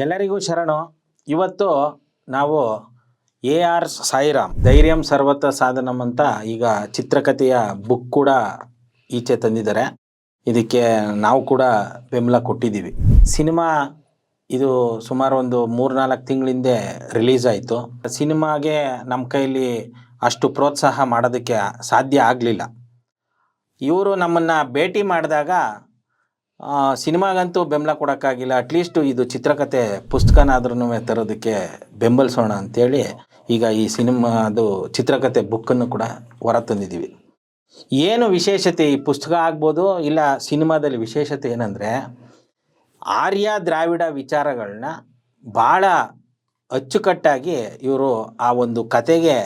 ಎಲ್ಲರಿಗೂ ಶರಣು. ಇವತ್ತು ನಾವು AR ಸಾಯಿರಾಮ್ ಧೈರ್ಯಂ ಸರ್ವತ ಸಾಧನಂ ಅಂತ ಈಗ ಚಿತ್ರಕಥೆಯ ಬುಕ್ ಕೂಡ ಈಚೆ ತಂದಿದ್ದಾರೆ. ಇದಕ್ಕೆ ನಾವು ಕೂಡ ಬೆಂಬಲ ಕೊಟ್ಟಿದ್ದೀವಿ. ಸಿನಿಮಾ ಇದು ಸುಮಾರು ಒಂದು 3-4 ತಿಂಗಳ ಹಿಂದೆ ರಿಲೀಸ್ ಆಯಿತು. ಸಿನಿಮಾಗೆ ನಮ್ಮ ಕೈಲಿ ಅಷ್ಟು ಪ್ರೋತ್ಸಾಹ ಮಾಡೋದಕ್ಕೆ ಸಾಧ್ಯ ಆಗಲಿಲ್ಲ. ಇವರು ನಮ್ಮನ್ನು ಭೇಟಿ ಮಾಡಿದಾಗ ಸಿನಿಮಾಗಂತೂ ಬೆಂಬಲ ಕೊಡೋಕ್ಕಾಗಿಲ್ಲ, ಅಟ್ಲೀಸ್ಟು ಇದು ಚಿತ್ರಕಥೆ ಪುಸ್ತಕನಾದ್ರೂ ತರೋದಕ್ಕೆ ಬೆಂಬಲಿಸೋಣ ಅಂಥೇಳಿ ಈಗ ಈ ಸಿನಿಮಾದು ಚಿತ್ರಕಥೆ ಬುಕ್ಕನ್ನು ಕೂಡ ಹೊರ ತಂದಿದ್ದೀವಿ. ಏನು ವಿಶೇಷತೆ ಈ ಪುಸ್ತಕ ಆಗ್ಬೋದು ಇಲ್ಲ ಸಿನಿಮಾದಲ್ಲಿ ವಿಶೇಷತೆ ಏನಂದರೆ, ಆರ್ಯ ದ್ರಾವಿಡ ವಿಚಾರಗಳನ್ನ ಭಾಳ ಅಚ್ಚುಕಟ್ಟಾಗಿ ಇವರು ಆ ಒಂದು ಕತೆಗೆ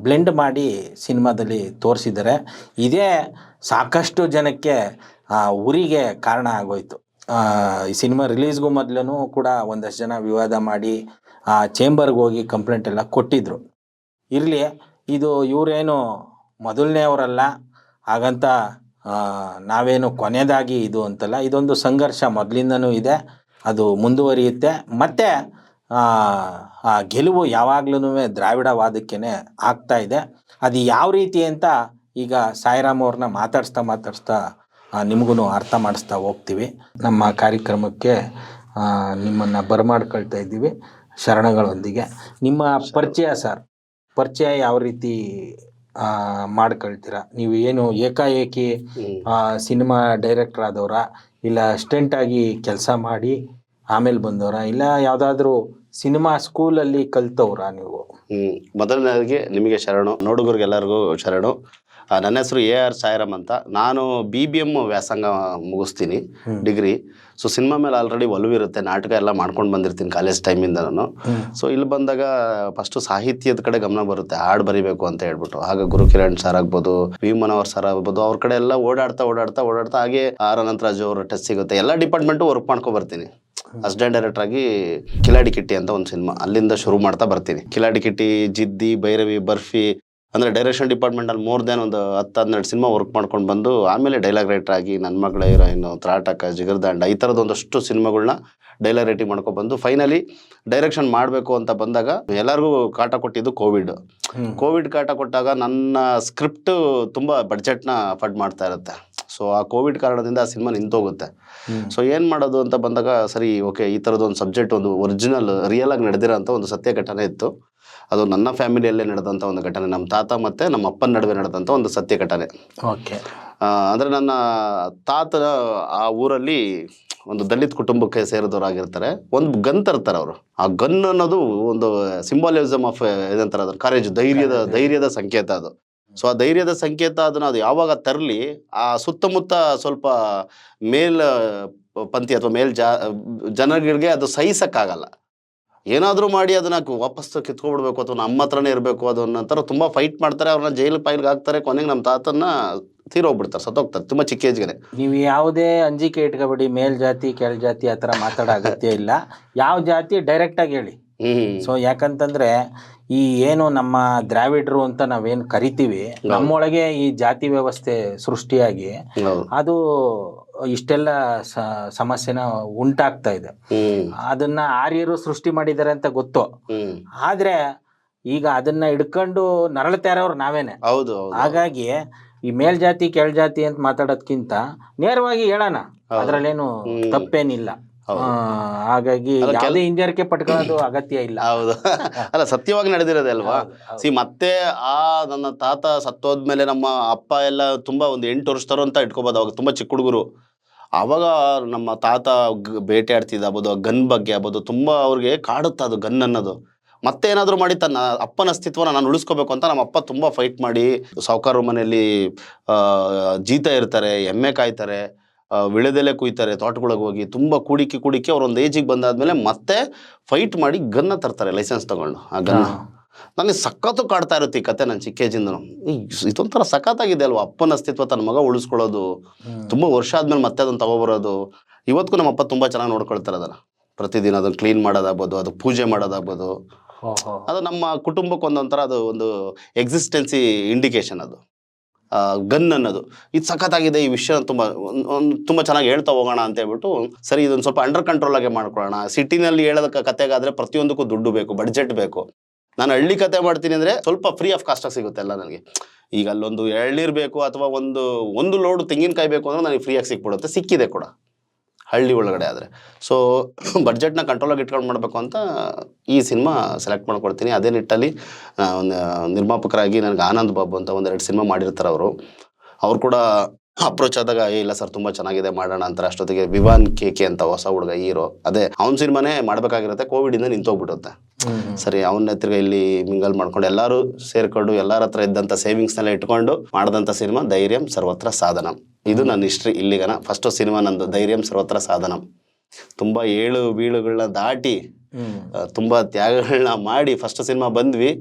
ಬ್ಲೆಂಡ್ ಮಾಡಿ ಸಿನಿಮಾದಲ್ಲಿ ತೋರಿಸಿದ್ದಾರೆ. ಇದೇ ಸಾಕಷ್ಟು ಜನಕ್ಕೆ ಉರಿಗೆ ಕಾರಣ ಆಗೋಯ್ತು. ಈ ಸಿನಿಮಾ ರಿಲೀಸ್ಗೂ ಮೊದಲು ಕೂಡ ಒಂದಷ್ಟು ಜನ ವಿವಾದ ಮಾಡಿ ಚೇಂಬರ್ಗೆ ಹೋಗಿ ಕಂಪ್ಲೇಂಟ್ ಎಲ್ಲ ಕೊಟ್ಟಿದ್ದರು. ಇರಲಿ, ಇದು ಇವರೇನು ಮೊದಲನೇವರಲ್ಲ, ಹಾಗಂತ ನಾವೇನು ಕೊನೆಯದಾಗಿ ಇದು ಅಂತಲ್ಲ. ಇದೊಂದು ಸಂಘರ್ಷ ಮೊದಲಿಂದನೂ ಇದೆ, ಅದು ಮುಂದುವರಿಯುತ್ತೆ. ಮತ್ತು ಗೆಲುವು ಯಾವಾಗ್ಲೂ ದ್ರಾವಿಡವಾದಕ್ಕೇ ಆಗ್ತಾ ಇದೆ. ಅದು ಯಾವ ರೀತಿ ಅಂತ ಈಗ ಸಾಯಿರಾಮ್ ಅವ್ರನ್ನ ಮಾತಾಡಿಸ್ತಾ ನಿಮಗೂ ಅರ್ಥ ಮಾಡಿಸ್ತಾ ಹೋಗ್ತೀವಿ. ನಮ್ಮ ಕಾರ್ಯಕ್ರಮಕ್ಕೆ ನಿಮ್ಮನ್ನು ಬರಮಾಡ್ಕೊಳ್ತಾ ಇದ್ದೀವಿ ಶರಣಗಳೊಂದಿಗೆ. ನಿಮ್ಮ ಪರಿಚಯ ಯಾವ ರೀತಿ ಮಾಡ್ಕೊಳ್ತೀರಾ? ನೀವು ಏನು ಏಕಾಏಕಿ ಸಿನಿಮಾ ಡೈರೆಕ್ಟರ್ ಆದವರ, ಇಲ್ಲ ಅಸಿಸ್ಟೆಂಟಾಗಿ ಕೆಲಸ ಮಾಡಿ ಆಮೇಲೆ ಬಂದವರ, ಇಲ್ಲ ಯಾವುದಾದ್ರೂ ಸಿನಿಮಾ ಸ್ಕೂಲಲ್ಲಿ ಕಲ್ತವ್ರಾ ನೀವು? ಮೊದಲನೇದಾಗಿ ನಿಮಗೆ ಶರಣು, ನೋಡುಗರಿಗೆಲ್ಲರಿಗೂ ಶರಣು. ನನ್ನ ಹೆಸರು AR ಸಾಯಿರಾಮ್ ಅಂತ. ನಾನು BBM ವ್ಯಾಸಂಗ ಮುಗಿಸ್ತೀನಿ, ಡಿಗ್ರಿ. ಸೊ ಸಿನಿಮಾ ಮೇಲೆ ಆಲ್ರೆಡಿ ಒಲವಿರುತ್ತೆ, ನಾಟಕ ಎಲ್ಲ ಮಾಡ್ಕೊಂಡು ಬಂದಿರ್ತೀನಿ ಕಾಲೇಜ್ ಟೈಮಿಂದ ನಾನು. ಸೊ ಇಲ್ಲಿ ಬಂದಾಗ ಫಸ್ಟು ಸಾಹಿತ್ಯದ ಕಡೆ ಗಮನ ಬರುತ್ತೆ, ಹಾಡು ಬರಿಬೇಕು ಅಂತ ಹೇಳ್ಬಿಟ್ಟು. ಆಗ ಗುರುಕಿರಣ್ ಸರ್ ಆಗ್ಬೋದು, ವಿ ಮನೋಹರ್ ಸರ್ ಆಗ್ಬೋದು, ಅವ್ರ ಕಡೆ ಎಲ್ಲ ಓಡಾಡ್ತಾ ಹಾಗೆ ಅನಂತರಾಜು ಅವ್ರ ಟೆಸ್ಟ್ ಸಿಗುತ್ತೆ, ಎಲ್ಲ ಡಿಪಾರ್ಟ್ಮೆಂಟು ವರ್ಕ್ ಮಾಡ್ಕೊ ಬರ್ತೀನಿ. ಅಸಿಸ್ಟೆಂಟ್ ಡೈರೆಕ್ಟರ್ ಆಗಿ ಕಿಲಾಡಿ ಕಿಟ್ಟಿ ಅಂತ ಒಂದು ಸಿನಿಮಾ, ಅಲ್ಲಿಂದ ಶುರು ಮಾಡ್ತಾ ಬರ್ತೀನಿ. ಕಿಲಾಡಿ ಕಿಟ್ಟಿ, ಜಿದ್ದಿ, ಭೈರವಿ, ಬರ್ಫಿ, ಅಂದರೆ ಡೈರೆಕ್ಷನ್ ಡಿಪಾರ್ಟ್ಮೆಂಟಲ್ಲಿ ಮೋರ್ ದೆನ್ ಒಂದು 10-12 ಸಿನಿಮಾ ವರ್ಕ್ ಮಾಡ್ಕೊಂಡು ಬಂದು ಆಮೇಲೆ ಡೈಲಾಗ್ ರೈಟರ್ ಆಗಿ ನನ್ನ ಮಗಳ ಹೀರೋಯಿನ್ನು, ತ್ರಾಟಕ, ಜಿಗರ್ದಾಂಡ, ಈ ಥರದ್ದು ಒಂದಷ್ಟು ಸಿನಿಮಾಗಳನ್ನ ಡೈಲಾಗ್ ರೈಟಿಂಗ್ ಮಾಡ್ಕೊಬಂದು ಫೈನಲಿ ಡೈರೆಕ್ಷನ್ ಮಾಡಬೇಕು ಅಂತ ಬಂದಾಗ ಎಲ್ಲರಿಗೂ ಕಾಟ ಕೊಟ್ಟಿದ್ದು ಕೋವಿಡ್ ಕಾಟ ಕೊಟ್ಟಾಗ ನನ್ನ ಸ್ಕ್ರಿಪ್ಟು ತುಂಬ ಬಡ್ಜೆಟ್ನ ಅಫರ್ಡ್ ಮಾಡ್ತಾ ಇರುತ್ತೆ. ಸೊ ಆ ಕೋವಿಡ್ ಕಾರಣದಿಂದ ಆ ಸಿನಿಮಾ ನಿಂತೋಗುತ್ತೆ. ಸೊ ಏನು ಮಾಡೋದು ಅಂತ ಬಂದಾಗ, ಸರಿ ಓಕೆ, ಈ ಥರದ್ದು ಒಂದು ಸಬ್ಜೆಕ್ಟ್, ಒಂದು ಒರಿಜಿನಲ್ ರಿಯಲ್ ಆಗಿ ನಡೆದಿರೋ ಅಂಥ ಒಂದು ಸತ್ಯ ಘಟನೆ ಇತ್ತು. ಅದು ನನ್ನ ಫ್ಯಾಮಿಲಿಯಲ್ಲೇ ನಡೆದಂಥ ಒಂದು ಘಟನೆ, ನಮ್ಮ ತಾತ ಮತ್ತು ನಮ್ಮ ಅಪ್ಪನ ನಡುವೆ ನಡೆದಂಥ ಒಂದು ಸತ್ಯ ಘಟನೆ. ಓಕೆ. ಅಂದರೆ ನನ್ನ ತಾತನ ಆ ಊರಲ್ಲಿ ಒಂದು ದಲಿತ ಕುಟುಂಬಕ್ಕೆ ಸೇರಿದವರಾಗಿರ್ತಾರೆ. ಒಂದು ಗನ್ ತರ್ತಾರೆ ಅವರು. ಆ ಗನ್ ಅನ್ನೋದು ಒಂದು ಸಿಂಬಾಲಿಸಮ್ ಆಫ್ ಇದಂತಾರೆ, ಅದನ್ನು ಕರೇಜ್, ಧೈರ್ಯದ ಸಂಕೇತ ಅದು. ಸೊ ಆ ಧೈರ್ಯದ ಸಂಕೇತ ಅದನ್ನು ಅದು ಯಾವಾಗ ತರಲಿ, ಆ ಸುತ್ತಮುತ್ತ ಸ್ವಲ್ಪ ಪಂಥಿ ಅಥವಾ ಜನಗಳಿಗೆ ಅದು ಸಹಿಸಕ್ಕಾಗಲ್ಲ. ಏನಾದರೂ ಮಾಡಿ ಅದನ್ನ ವಾಪಸ್ ಕಿತ್ಕೊಬಿಡ್ಬೇಕು ಅಥವಾ ನಮ್ಮ ಹತ್ರನೇ ಇರಬೇಕು, ಅದನ್ನಂತರ ತುಂಬ ಫೈಟ್ ಮಾಡ್ತಾರೆ. ಅವ್ರನ್ನ ಜೈಲಿಗೆ ಹಾಕ್ತಾರೆ. ಕೊನೆಗೆ ನಮ್ಮ ತಾತನ್ನ ತೀರೋಗ್ಬಿಡ್ತಾರೆ, ಸತ್ತೋಗ್ತಾರೆ ತುಂಬ ಚಿಕ್ಕ ಏಜ್ಗೆ. ನೀವು ಯಾವುದೇ ಅಂಜಿಕೆ ಇಟ್ಕೊಬೇಡಿ, ಮೇಲ್ ಜಾತಿ ಕೆಳ ಜಾತಿ ಆ ಥರ ಮಾತಾಡೋ ಅಗತ್ಯ ಇಲ್ಲ. ಯಾವ ಜಾತಿ ಡೈರೆಕ್ಟಾಗಿ ಹೇಳಿ. ಸೊ ಯಾಕಂತಂದ್ರೆ ಈ ಏನು ನಮ್ಮ ದ್ರಾವಿಡರು ಅಂತ ನಾವೇನು ಕರಿತೀವಿ, ನಮ್ಮೊಳಗೆ ಈ ಜಾತಿ ವ್ಯವಸ್ಥೆ ಸೃಷ್ಟಿಯಾಗಿ ಅದು ಇಷ್ಟೆಲ್ಲ ಸಮಸ್ಯೆನ ಉಂಟಾಗ್ತಾ ಇದೆ. ಅದನ್ನ ಆರ್ಯರು ಸೃಷ್ಟಿ ಮಾಡಿದ್ದಾರೆ ಅಂತ ಗೊತ್ತು, ಆದ್ರೆ ಈಗ ಅದನ್ನ ಹಿಡ್ಕೊಂಡು ನರಳ್ತಾ ಇರೋರು ನಾವೇನೆ. ಹಾಗಾಗಿ ಈ ಮೇಲ್ಜಾತಿ ಕೆಳಜಾತಿ ಅಂತ ಮಾತಾಡೋದ್ಕಿಂತ ನೇರವಾಗಿ ಹೇಳೋಣ, ಅದ್ರಲ್ಲೇನು ತಪ್ಪೇನಿಲ್ಲ. ಹಾಗಾಗಿ ಯಾವುದೇ ಹಿಂಜರಿಕೆ ಪಟ್ಕೊಳ್ಳೋದು ಅಗತ್ಯ ಇಲ್ಲ. ಹೌದು, ಅಲ್ಲ ಸತ್ಯವಾಗಿ ನಡೆದಿರೋದೆ ಅಲ್ವಾ. ಮತ್ತೆ ನನ್ನ ತಾತ ಸತ್ತೋದ್ಮೇಲೆ ನಮ್ಮ ಅಪ್ಪ ಎಲ್ಲ ತುಂಬಾ ಒಂದು 8 ವರ್ಷದವರು ಅಂತ ಇಟ್ಕೋಬಹುದು. ಅವಾಗ ತುಂಬಾ ಚಿಕ್ಕ ಹುಡುಗರು. ಆವಾಗ ನಮ್ಮ ತಾತ ಬೇಟೆ ಆಡ್ತಿದ್ದ ಆಗ್ಬೋದು, ಗನ್ ಬಗ್ಗೆ ಆಗ್ಬೋದು, ತುಂಬಾ ಅವ್ರಿಗೆ ಕಾಡುತ್ತಾ ಅದು ಗನ್ ಅನ್ನೋದು. ಮತ್ತೆ ಏನಾದರೂ ಮಾಡಿ ತನ್ನ ಅಪ್ಪನ ಅಸ್ತಿತ್ವನ ನಾನು ಉಳಿಸ್ಕೋಬೇಕು ಅಂತ ನಮ್ಮ ಅಪ್ಪ ತುಂಬ ಫೈಟ್ ಮಾಡಿ, ಸಾಹುಕಾರ ಮನೆಯಲ್ಲಿ ಜೀತ ಇರ್ತಾರೆ, ಎಮ್ಮೆ ಕಾಯ್ತಾರೆ, ವಿಳೆದೆಲೆ ಕುಯ್ತಾರೆ, ತೋಟಗಳಿಗೆ ಹೋಗಿ ತುಂಬ ಕೂಡಿಕೆ ಅವ್ರೊಂದು ಏಜಿಗೆ ಬಂದಾದ್ಮೇಲೆ ಮತ್ತೆ ಫೈಟ್ ಮಾಡಿ ಗನ್ನ ತರ್ತಾರೆ, ಲೈಸೆನ್ಸ್ ತಗೊಂಡು. ಆ ಗನ್ನ ನನಗೆ ಸಖತ್ತು ಕಾಡ್ತಾ ಇರುತ್ತೆ ಈ ಕತೆ. ನನ್ನ ಚಿಕ್ಕ ಏಜಿಂದನು ಇದೊಂಥರ ಸಖತ್ತಾಗಿದೆ ಅಲ್ವಾ, ಅಪ್ಪನ ಅಸ್ತಿತ್ವ ತನ್ನ ಮಗ ಉಳಿಸ್ಕೊಳ್ಳೋದು. ತುಂಬ ವರ್ಷ ಆದ್ಮೇಲೆ ಮತ್ತೆ ಅದನ್ನು ತಗೊಬರೋದು. ಇವತ್ತಿಗೂ ನಮ್ಮ ಅಪ್ಪ ತುಂಬ ಚೆನ್ನಾಗಿ ನೋಡ್ಕೊಳ್ತಾರೆ ಅದನ್ನು. ಪ್ರತಿದಿನ ಅದನ್ನು ಕ್ಲೀನ್ ಮಾಡೋದಾಗ್ಬೋದು, ಅದು ಪೂಜೆ ಮಾಡೋದಾಗ್ಬೋದು, ಅದು ನಮ್ಮ ಕುಟುಂಬಕ್ಕೆ ಒಂದೊಂಥರ ಅದು ಒಂದು ಎಕ್ಸಿಸ್ಟೆನ್ಸಿ ಇಂಡಿಕೇಶನ್. ಅದು ಗನ್ ಅನ್ನೋದು ಇದು ಸಖತ್ತಾಗಿದೆ, ಈ ವಿಷಯ ತುಂಬ ಚೆನ್ನಾಗಿ ಹೇಳ್ತಾ ಹೋಗೋಣ ಅಂತ ಹೇಳ್ಬಿಟ್ಟು ಸರಿ ಇದೊಂದು ಸ್ವಲ್ಪ ಅಂಡರ್ ಕಂಟ್ರೋಲ್ ಆಗಿ ಮಾಡ್ಕೊಳ್ಳೋಣ. ಸಿಟಿನಲ್ಲಿ ಹೇಳೋದಕ್ಕೆ ಕತೆಗಾದರೆ ಪ್ರತಿಯೊಂದಕ್ಕೂ ದುಡ್ಡು ಬೇಕು, ಬಡ್ಜೆಟ್ ಬೇಕು. ನಾನು ಹಳ್ಳಿ ಕತೆ ಮಾಡ್ತೀನಿ ಅಂದರೆ ಸ್ವಲ್ಪ ಫ್ರೀ ಆಫ್ ಕಾಸ್ಟಾಗಿ ಸಿಗುತ್ತೆ ಎಲ್ಲ ನನಗೆ. ಈಗ ಅಲ್ಲೊಂದು ಎಳ್ನೀರು ಬೇಕು ಅಥವಾ ಒಂದು ಲೋಡ್ ತೆಂಗಿನಕಾಯಿ ಬೇಕು ಅಂದ್ರೆ ನನಗೆ ಫ್ರೀಯಾಗಿ ಸಿಕ್ಬಿಡುತ್ತೆ, ಸಿಕ್ಕಿದೆ ಕೂಡ ಹಳ್ಳಿ ಒಳಗಡೆ ಆದರೆ. ಸೊ ಬಡ್ಜೆಟ್ನ ಕಂಟ್ರೋಲಾಗಿ ಇಟ್ಕೊಂಡು ಮಾಡಬೇಕು ಅಂತ ಈ ಸಿನಿಮಾ ಸೆಲೆಕ್ಟ್ ಮಾಡ್ಕೊಳ್ತೀನಿ. ಅದೇ ನಿಟ್ಟಲ್ಲಿ ಒಂದು ನಿರ್ಮಾಪಕರಾಗಿ ನನಗೆ ಆನಂದ್ ಬಾಬು ಅಂತ 1-2 ಸಿನಿಮಾ ಮಾಡಿರ್ತಾರೆ ಅವ್ರು ಕೂಡ ಅಪ್ರೋಚ್ ಆದಾಗ ಇಲ್ಲ ಸರ್ ತುಂಬ ಚೆನ್ನಾಗಿದೆ ಮಾಡೋಣ ಅಂತಾರೆ. ಅಷ್ಟೊತ್ತಿಗೆ ವಿವಾನ್ ಕೆ ಅಂತ ಹೊಸ ಹುಡುಗ ಹೀರೋ, ಅದೇ ಅವ್ನ ಸಿನಿಮಾನೇ ಮಾಡಬೇಕಾಗಿರುತ್ತೆ, ಕೋವಿಡಿಂದ ನಿಂತೋಗ್ಬಿಡುತ್ತೆ. ಸರಿ ಅವನ್ನ ತಿರ್ಗ ಇಲ್ಲಿ ಮಿಂಗಲ್ ಮಾಡ್ಕೊಂಡು ಎಲ್ಲರೂ ಸೇರ್ಕೊಂಡು ಎಲ್ಲರ ಹತ್ರ ಇದ್ದಂಥ ಸೇವಿಂಗ್ಸ್ನೆಲ್ಲ ಇಟ್ಕೊಂಡು ಮಾಡಿದಂಥ ಸಿನಿಮಾ ಧೈರ್ಯಂ ಸರ್ವತ್ರ ಸಾಧನಂ. ಇದು ನನ್ನ ಹಿಸ್ಟ್ರಿ ಇಲ್ಲಿಗನ. ಫಸ್ಟು ಸಿನಿಮಾ ನಂದು ಧೈರ್ಯಂ ಸರ್ವತ್ರ ಸಾಧನಂ. ತುಂಬ ಏಳು ಬೀಳುಗಳನ್ನ ದಾಟಿ ತುಂಬ ತ್ಯಾಗಗಳನ್ನ ಮಾಡಿ ಫಸ್ಟ್ ಸಿನಿಮಾ ಬಂದ್ವಿ.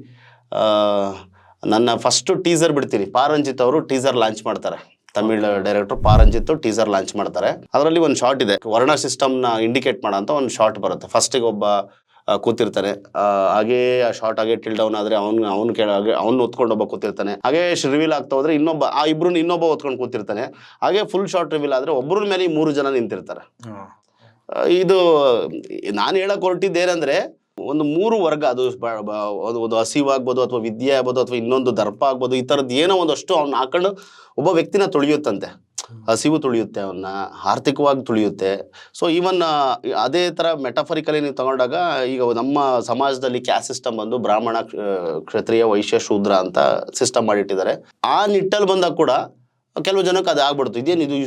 ನನ್ನ ಫಸ್ಟು ಟೀಸರ್ ಬಿಡ್ತೀನಿ, ಪಾರಂಜಿತ್ ಅವರು ಟೀಸರ್ ಲಾಂಚ್ ಮಾಡ್ತಾರೆ. Tamil director Pa. Ranjith teaser launch ಮಾಡ್ತಾರೆ. ಅದರಲ್ಲಿ ಒಂದು ಶಾರ್ಟ್ ಇದೆ, ವರ್ಣ ಸಿಸ್ಟಮ್ನ ಇಂಡಿಕೇಟ್ ಮಾಡೋ ಅಂತ ಒಂದು ಶಾರ್ಟ್ ಬರುತ್ತೆ. ಫಸ್ಟಿಗೆ ಒಬ್ಬ ಕೂತಿರ್ತಾನೆ, ಹಾಗೇ ಆ ಶಾರ್ಟ್ ಹಾಗೆ ಟಿಲ್ ಡೌನ್ ಆದರೆ ಅವ್ನು ಕೆಳಗೆ ಅವ್ನು ಹೊತ್ಕೊಂಡು ಒಬ್ಬ ಕೂತಿರ್ತಾನೆ. ಹಾಗೆ ರಿವೀಲ್ ಆಗ್ತಾ ಹೋದ್ರೆ ಇನ್ನೊಬ್ಬ ಆ ಇಬ್ರು ಇನ್ನೊಬ್ಬ ಹೊತ್ಕೊಂಡು ಕೂತಿರ್ತಾನೆ. ಹಾಗೆ ಫುಲ್ ಶಾರ್ಟ್ ರಿವೀಲ್ ಆದರೆ ಒಬ್ಬರ ಮೇಲೆ 3 ಜನ ನಿಂತಿರ್ತಾರೆ. ಇದು ನಾನು ಹೇಳಕ್ ಹೊರಟಿದ್ದೇನೆಂದ್ರೆ ಒಂದು 3 ವರ್ಗ, ಅದು ಒಂದು ಹಸಿವಾಗ್ಬೋದು ಅಥವಾ ವಿದ್ಯೆ ಆಗ್ಬೋದು ಅಥವಾ ಇನ್ನೊಂದು ದರ್ಪ ಆಗ್ಬೋದು, ಈ ಥರದ್ದು ಏನೋ ಒಂದಷ್ಟು ಅವ್ನ ಹಾಕೊಂಡು ಒಬ್ಬ ವ್ಯಕ್ತಿನ ತುಳಿಯುತ್ತಂತೆ. ಹಸಿವು ತುಳಿಯುತ್ತೆ, ಅವನ್ನ ಆರ್ಥಿಕವಾಗಿ ತುಳಿಯುತ್ತೆ. ಸೊ ಈವನ್ ಅದೇ ಥರ ಮೆಟಫರಿಕಲಿ ನೀವು ತಗೊಂಡಾಗ ಈಗ ನಮ್ಮ ಸಮಾಜದಲ್ಲಿ ಕ್ಯಾಸ್ಟ್ ಸಿಸ್ಟಮ್ ಬಂದು ಬ್ರಾಹ್ಮಣ, ಕ್ಷತ್ರಿಯ, ವೈಶ್ಯ, ಶೂದ್ರ ಅಂತ ಸಿಸ್ಟಮ್ ಮಾಡಿಟ್ಟಿದ್ದಾರೆ. ಆ ನಿಟ್ಟಲ್ಲಿ ಬಂದಾಗ ಕೂಡ ಕೆಲವು ಜನಕ್ಕೆ ಅದು ಆಗ್ಬಿಡ್ತು. ಇದೇನಿದು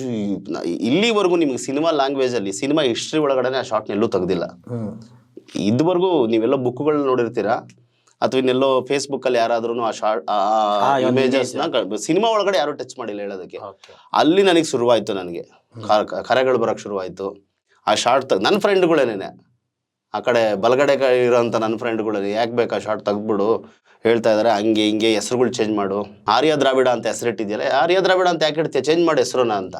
ಇಲ್ಲಿವರೆಗೂ ನಿಮ್ಗೆ ಸಿನಿಮಾ ಲ್ಯಾಂಗ್ವೇಜಲ್ಲಿ ಸಿನಿಮಾ ಹಿಸ್ಟ್ರಿ ಒಳಗಡೆ ಆ ಶಾರ್ಟ್ನ ಎಲ್ಲೂ ತೆಗ್ದಿಲ್ಲ. ಇದುವರೆಗೂ ನೀವೆಲ್ಲ ಬುಕ್ಗಳನ್ನ ನೋಡಿರ್ತೀರಾ ಅಥವಾ ಇನ್ನೆಲ್ಲೋ ಫೇಸ್ಬುಕ್ಕಲ್ಲಿ ಯಾರಾದ್ರೂ ಆ ಶಾರ್ಟ್ ಇಮೇಜಸ್ನ ಸಿನಿಮಾ ಒಳಗಡೆ ಯಾರು ಟಚ್ ಮಾಡಿಲ್ಲ ಹೇಳೋದಕ್ಕೆ. ಅಲ್ಲಿ ನನಗೆ ಶುರುವಾಯಿತು, ನನಗೆ ಕರೆಗಳು ಬರೋಕ್ಕೆ ಶುರುವಾಯಿತು. ಆ ಶಾರ್ಟ್ ನನ್ನ ಫ್ರೆಂಡ್ಗಳೇನೇನೆ ಆ ಕಡೆ ಬಲಗಡೆ ಇರೋಂಥ ನನ್ನ ಫ್ರೆಂಡ್ಗಳೇ ಯಾಕೆ ಬೇಕು ಆ ಶಾರ್ಟ್ ತೆಗ್ದ್ಬಿಡು ಹೇಳ್ತಾ ಇದ್ದಾರೆ, ಹಂಗೆ ಹಿಂಗೆ ಹೆಸರುಗಳು ಚೇಂಜ್ ಮಾಡು, ಆರ್ಯ ದ್ರಾವಿಡ ಅಂತ ಹೆಸರಿಟ್ಟಿದೆಯಲ್ಲ, ಆರ್ಯ ದ್ರಾವಿಡ ಅಂತ ಯಾಕೆ ಇಡ್ತೀಯ, ಚೇಂಜ್ ಮಾಡಿ ಹೆಸರುನ ಅಂತ.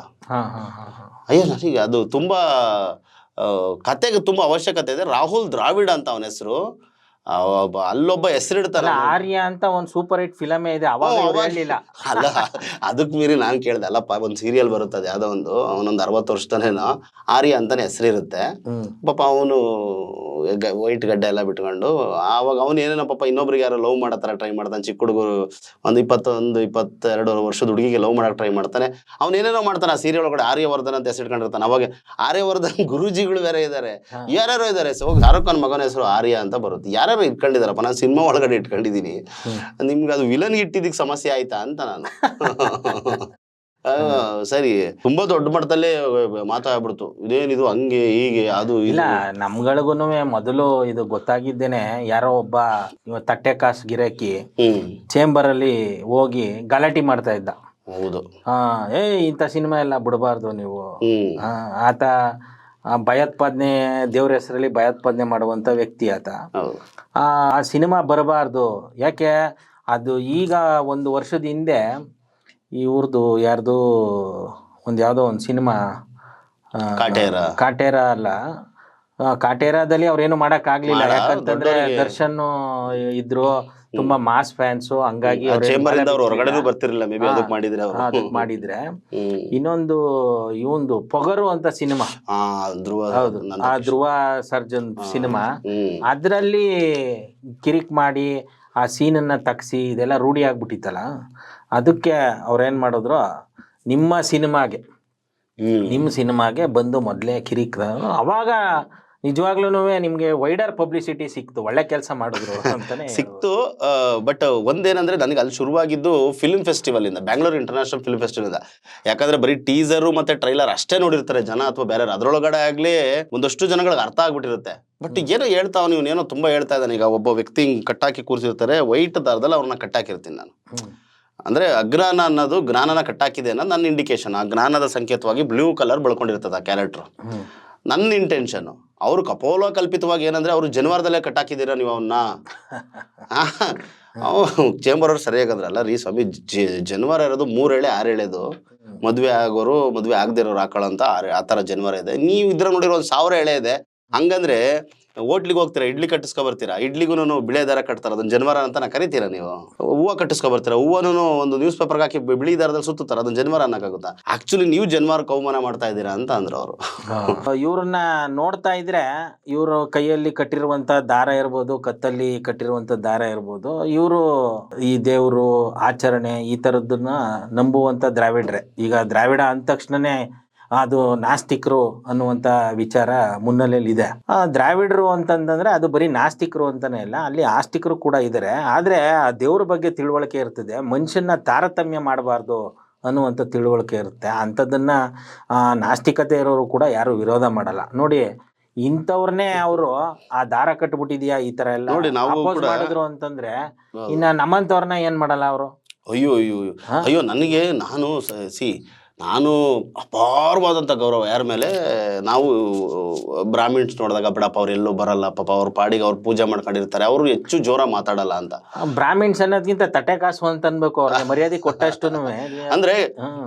ಅಯ್ಯೋ ನನಗೆ ಅದು ತುಂಬ ಕತೆಗೆ ತುಂಬ ಅವಶ್ಯಕತೆ ಇದೆ. ರಾಹುಲ್ ದ್ರಾವಿಡ ಅಂತ ಅವನ ಹೆಸರು. ಅಲ್ಲೊಬ್ಬ ಹೆಸರಿಡ್ತಾನೆ, ಆರ್ಯ ಅಂತ ಒಂದು ಸೂಪರ್ ಹಿಟ್ ಫಿಲಮೇ ಇದೆ, ಅವಾಗ ಅಲ್ಲ ಅದಕ್ಕೆ ಮೀರಿ ನಾನು ಕೇಳ್ದೆ, ಅಲ್ಲಪ್ಪ ಒಂದು ಸೀರಿಯಲ್ ಬರುತ್ತದೆ ಯಾವುದೋ ಅವನೊಂದು 60 ವರ್ಷದನೇನೋ ಆರ್ಯ ಅಂತಾನೆ ಹೆಸರಿರುತ್ತೆ. ಪಾಪ ಅವನು ವೈಟ್ ಗಡ್ಡೆ ಎಲ್ಲ ಬಿಟ್ಕೊಂಡು ಆವಾಗ ಅವನು ಏನೇನೋ ಪಾಪ ಇನ್ನೊಬ್ರಿಗೆ ಯಾರೋ ಲವ್ ಮಾಡೋ ಥರ ಟ್ರೈ ಮಾಡ್ತಾನೆ. ಚಿಕ್ಕ ಹುಡುಗರು ಒಂದು 21-22 ವರ್ಷದ ಹುಡುಗಿಗೆ ಲವ್ ಮಾಡಕ್ಕೆ ಟ್ರೈ ಮಾಡ್ತಾನೆ. ಅವ್ನು ಏನೇನೋ ಮಾಡ್ತಾನೆ. ಆ ಸೀರಿಯಲ್ ಒಳಗಡೆ ಆರ್ಯವರ್ಧನ್ ಅಂತ ಹೆಸರಿಟ್ಕೊಂಡಿರ್ತಾನೆ. ಅವಾಗ ಆರ್ಯವರ್ಧನ್ ಗುರೂಜಿಗಳು ಬೇರೆ ಇದ್ದಾರೆ, ಯಾರ್ಯಾರೋ ಇದ್ದಾರೆ. ಸೊ ಶಾರುಖ್ ಖಾನ್ ಮಗನ ಹೆಸರು ಆರ್ಯ ಅಂತ ಬರುತ್ತೆ. ಯಾರ್ಯಾರು ಇಟ್ಕೊಂಡಿದಾರಪ್ಪ, ನಾನು ಸಿನಿಮಾ ಒಳಗಡೆ ಇಟ್ಕೊಂಡಿದ್ದೀನಿ, ನಿಮ್ಗೆ ಅದು ವಿಲನ್ ಇಟ್ಟಿದ್ದಕ್ಕೆ ಸಮಸ್ಯೆ ಆಯ್ತಾ ಅಂತ ನಾನು ಸರಿ ತುಂಬಾ ದೊಡ್ಡ ಮಟ್ಟದಲ್ಲೇ ಮಾತಾಡ್ಬಿಡ್ತು. ಇದೇನಿದು ಹಂಗೆ ಹೀಗೆ ಅದು ಇಲ್ಲ. ನಮ್ಗಳಿಗೂ ಮೊದಲು ಇದು ಗೊತ್ತಾಗಿದ್ದೇನೆ, ಯಾರೋ ಒಬ್ಬ ತಟ್ಟೆ ಕಾಸು ಗಿರಾಕಿ ಚೇಂಬರ್ ಅಲ್ಲಿ ಹೋಗಿ ಗಲಾಟೆ ಮಾಡ್ತಾ ಇದ್ದ. ಹೌದು, ಇಂಥ ಸಿನಿಮಾ ಎಲ್ಲ ಬಿಡಬಾರ್ದು ನೀವು. ಆತ ಭಯೋತ್ಪಾದನೆ, ದೇವ್ರ ಹೆಸರಲ್ಲಿ ಭಯೋತ್ಪಾದನೆ ಮಾಡುವಂತ ವ್ಯಕ್ತಿ ಆತ. ಆ ಸಿನಿಮಾ ಬರಬಾರ್ದು, ಯಾಕೆ ಅದು ಈಗ 1 ವರ್ಷದ ಹಿಂದೆ ಇವ್ರದ್ದು ಯಾರ್ದು ಯಾವುದೋ ಒಂದು ಸಿನಿಮಾ, ಕಾಟೇರ ಅಲ್ಲ, ಕಾಟೇರಾದಲ್ಲಿ ಅವ್ರೇನು ಮಾಡೋಕ್ಕಾಗಲಿಲ್ಲ. ಯಾಕಂತಂದ್ರೆ ದರ್ಶನ್ ಇದ್ರು, ತುಂಬಾ ಮಾಸ್ ಫ್ಯಾನ್ಸು, ಹಂಗಾಗಿ ಮಾಡಿದ್ರೆ. ಇನ್ನೊಂದು ಇವಂದು ಪೊಗರು ಅಂತ ಸಿನಿಮಾ, ಹೌದು, ಆ ಧ್ರುವ ಸರ್ಜನ್ ಸಿನಿಮಾ, ಅದರಲ್ಲಿ ಕಿರಿಕ್ ಮಾಡಿ ಆ ಸೀನನ್ನ ತಗ್ಸಿ ಇದೆಲ್ಲ ರೂಢಿ ಆಗ್ಬಿಟ್ಟಿತ್ತಲ್ಲ. ಅದಕ್ಕೆ ಅವ್ರೇನ್ ಮಾಡಿದ್ರು, ನಿಮ್ಮ ಸಿನಿಮಾಗೆ ಬಂದು ಮೊದಲೇ ಕಿರಿಕ್. ಅವಾಗ ನಿಜವಾಗ್ಲೂ ನಿಮ್ಗೆ ವೈಡರ್ ಪಬ್ಲಿಸಿಟಿ ಸಿಕ್ತು, ಒಳ್ಳೆ ಕೆಲಸ ಮಾಡಿದ್ರು ಅಂತಾನೆ ಸಿಕ್ತು. ಬಟ್ ಒಂದೇನಂದ್ರೆ ನನಗೆ ಅಲ್ಲಿ ಶುರುವಾಗಿದ್ದು ಫಿಲ್ಮ್ ಫೆಸ್ಟಿವಲ್ ಇಂದ, ಬ್ಯಾಂಗ್ಳೂರ್ ಇಂಟರ್ನ್ಯಾಷನಲ್ ಫಿಲ್ಮ್ ಫೆಸ್ಟಿವಲ್ ಇಂದ. ಯಾಕಂದ್ರೆ ಬರೀ ಟೀಸರು ಮತ್ತೆ ಟ್ರೈಲರ್ ಅಷ್ಟೇ ನೋಡಿರ್ತಾರೆ ಜನ ಅಥವಾ ಬೇರೆ, ಅದ್ರೊಳಗಡೆ ಆಗ್ಲಿ ಒಂದಷ್ಟು ಜನಗಳಿಗೆ ಅರ್ಥ ಆಗ್ಬಿಟ್ಟಿರುತ್ತೆ. ಬಟ್ ಏನೋ ಹೇಳ್ತಾವ, ನೀವೇನೋ ತುಂಬಾ ಹೇಳ್ತಾ ಇದ್ದಾನೆ. ಈಗ ಒಬ್ಬ ವ್ಯಕ್ತಿ ಕಟ್ಟಾಕಿ ಕೂರಿಸಿರ್ತಾರೆ, ವೈಟ್ ದಾರದಲ್ಲಿ ಅವ್ರನ್ನ ಕಟ್ಟಾಕಿರ್ತೀನಿ ನಾನು. ಅಂದ್ರೆ ಅಜ್ಞಾನ ಅನ್ನೋದು ಜ್ಞಾನನ ಕಟ್ಟಾಕಿದೆ ಅನ್ನೋದು ನನ್ನ ಇಂಡಿಕೇಶನ್. ಆ ಜ್ಞಾನದ ಸಂಕೇತವಾಗಿ ಬ್ಲೂ ಕಲರ್ ಬೆಳ್ಕೊಂಡಿರ್ತದೆ ಆ ಕ್ಯಾರೆಕ್ಟರ್. ನನ್ನ ಇಂಟೆನ್ಷನ್ ಅವರು ಕಪೋಲ ಕಲ್ಪಿತವಾಗಿ ಏನಂದ್ರೆ ಅವರು ಜನವಾರದಲ್ಲೇ ಕಟ್ಟಾಕಿದ್ದೀರಾ ನೀವು ಅವನ್ನ. ಚೇಂಬರ್ ಅವ್ರು ಸರಿಯಾಗದ್ರಲ್ಲ ರೀ ಸ್ವಾಮಿ, ಜನವಾರ ಇರೋದು 3 ಎಳೆ 6 ಎಳೆದು, ಮದುವೆ ಆಗೋರು ಮದುವೆ ಆಗದಿರೋರು ಹಾಕೊಳ್ಳೋಂತ ಆ ಥರ ಜನವಾರ ಇದೆ. ನೀವು ಇದ್ರ ನೋಡಿರೋ 1000 ಎಳೆ ಇದೆ. ಹಂಗಂದ್ರೆ ಹೋಟ್ಲಿಗೆ ಹೋಗ್ತೀರಾ, ಇಡ್ಲಿ ಕಟ್ಟಿಸ್ಕೊ ಬರ್ತೀರಾ, ಇಡ್ಲಿಗೂ ಬಿಳೆ ದಾರ ಕಟ್ತಾರೆ, ಅದನ್ನ ಜನವಾರ ಅಂತ ಕರಿತೀರಾ ನೀವು. ಹೂವು ಕಟ್ಟಿಸ್ಕೊ ಬರ್ತೀರಾ, ಹೂವನು ಒಂದು ನ್ಯೂಸ್ ಪೇಪರ್ಗೆ ಹಾಕಿ ಬಿಳಿ ದಾರದಲ್ಲಿ ಸುತ್ತಾರೆ, ಅದನ್ನ ಜನವಾರ ಅನ್ನಕ್ಕಾಗುತ್ತಾ? ಆಕ್ಚುಲಿ ನೀವು ಜನವಾರಕ್ಕೆ ಅವಮಾನ ಮಾಡ್ತಾ ಇದ್ದೀರಾ ಅಂತ ಅಂದ್ರು ಅವರು. ಇವ್ರನ್ನ ನೋಡ್ತಾ ಇದ್ರೆ ಇವರು ಕೈಯಲ್ಲಿ ಕಟ್ಟಿರುವಂತ ದಾರ ಇರ್ಬೋದು, ಕತ್ತಲ್ಲಿ ಕಟ್ಟಿರುವಂತ ದಾರ ಇರ್ಬೋದು, ಇವರು ಈ ದೇವರು ಆಚರಣೆ ಈ ತರದನ್ನ ನಂಬುವಂತ ದ್ರಾವಿಡ್ರೆ. ಈಗ ದ್ರಾವಿಡ ಅಂದ ತಕ್ಷಣನೇ ಅದು ನಾಸ್ತಿಕರು ಅನ್ನುವಂತ ವಿಚಾರ ಮುನ್ನೆಲೆಯಲ್ಲಿ ಇದೆ. ದ್ರಾವಿಡರು ಅಂತಂದ್ರೆ ಅದು ಬರೀ ನಾಸ್ತಿಕರು ಅಂತಾನೆ ಇಲ್ಲ, ಅಲ್ಲಿ ಆಸ್ತಿಕರು ಕೂಡ ಇದ್ದಾರೆ. ಆದ್ರೆ ಆ ದೇವ್ರ ಬಗ್ಗೆ ತಿಳುವಳಿಕೆ ಇರ್ತದೆ, ಮನುಷ್ಯನ ತಾರತಮ್ಯ ಮಾಡಬಾರ್ದು ಅನ್ನುವಂಥ ತಿಳುವಳಿಕೆ ಇರುತ್ತೆ. ಅಂಥದ್ದನ್ನ ನಾಸ್ತಿಕತೆ ಇರೋರು ಕೂಡ ಯಾರು ವಿರೋಧ ಮಾಡಲ್ಲ. ನೋಡಿ, ಇಂಥವ್ರನ್ನೇ ಅವರು ಆ ದಾರ ಕಟ್ಬಿಟ್ಟಿದ್ಯಾ ಈ ತರ ಎಲ್ಲ ನೋಡಿ, ನಾವು ಅಪೋಸ್ ಕೂಡ ಮಾಡಿದ್ರು ಅಂತಂದ್ರೆ ಇನ್ನ ನಮ್ಮಂತವ್ರನ್ನ ಏನ್ ಮಾಡಲ್ಲ ಅವರು. ಅಯ್ಯೋ ಅಯ್ಯೋ ಅಯ್ಯೋ ನನಗೆ ನಾನು ಅಪಾರವಾದಂಥ ಗೌರವ ಯಾರ ಮೇಲೆ, ನಾವು ಬ್ರಾಹ್ಮಿಣ್ಸ್ ನೋಡಿದಾಗ ಬಿಡಪ್ಪ ಅವ್ರು ಎಲ್ಲೂ ಬರಲ್ಲ ಪಾಪ, ಅವ್ರ ಪಾಡಿಗೆ ಅವ್ರು ಪೂಜೆ ಮಾಡ್ಕೊಂಡಿರ್ತಾರೆ, ಅವರು ಹೆಚ್ಚು ಜೋರ ಮಾತಾಡಲ್ಲ ಅಂತ. ಬ್ರಾಹ್ಮಿಣ್ಸ್ ಅನ್ನೋದ್ಕಿಂತ ತಟ್ಟೆ ಕಾಸು ಅಂತ ಅನ್ಬೇಕು, ಅವ್ರಿಗೆ ಮರ್ಯಾದೆ ಕೊಟ್ಟಷ್ಟು. ಅಂದ್ರೆ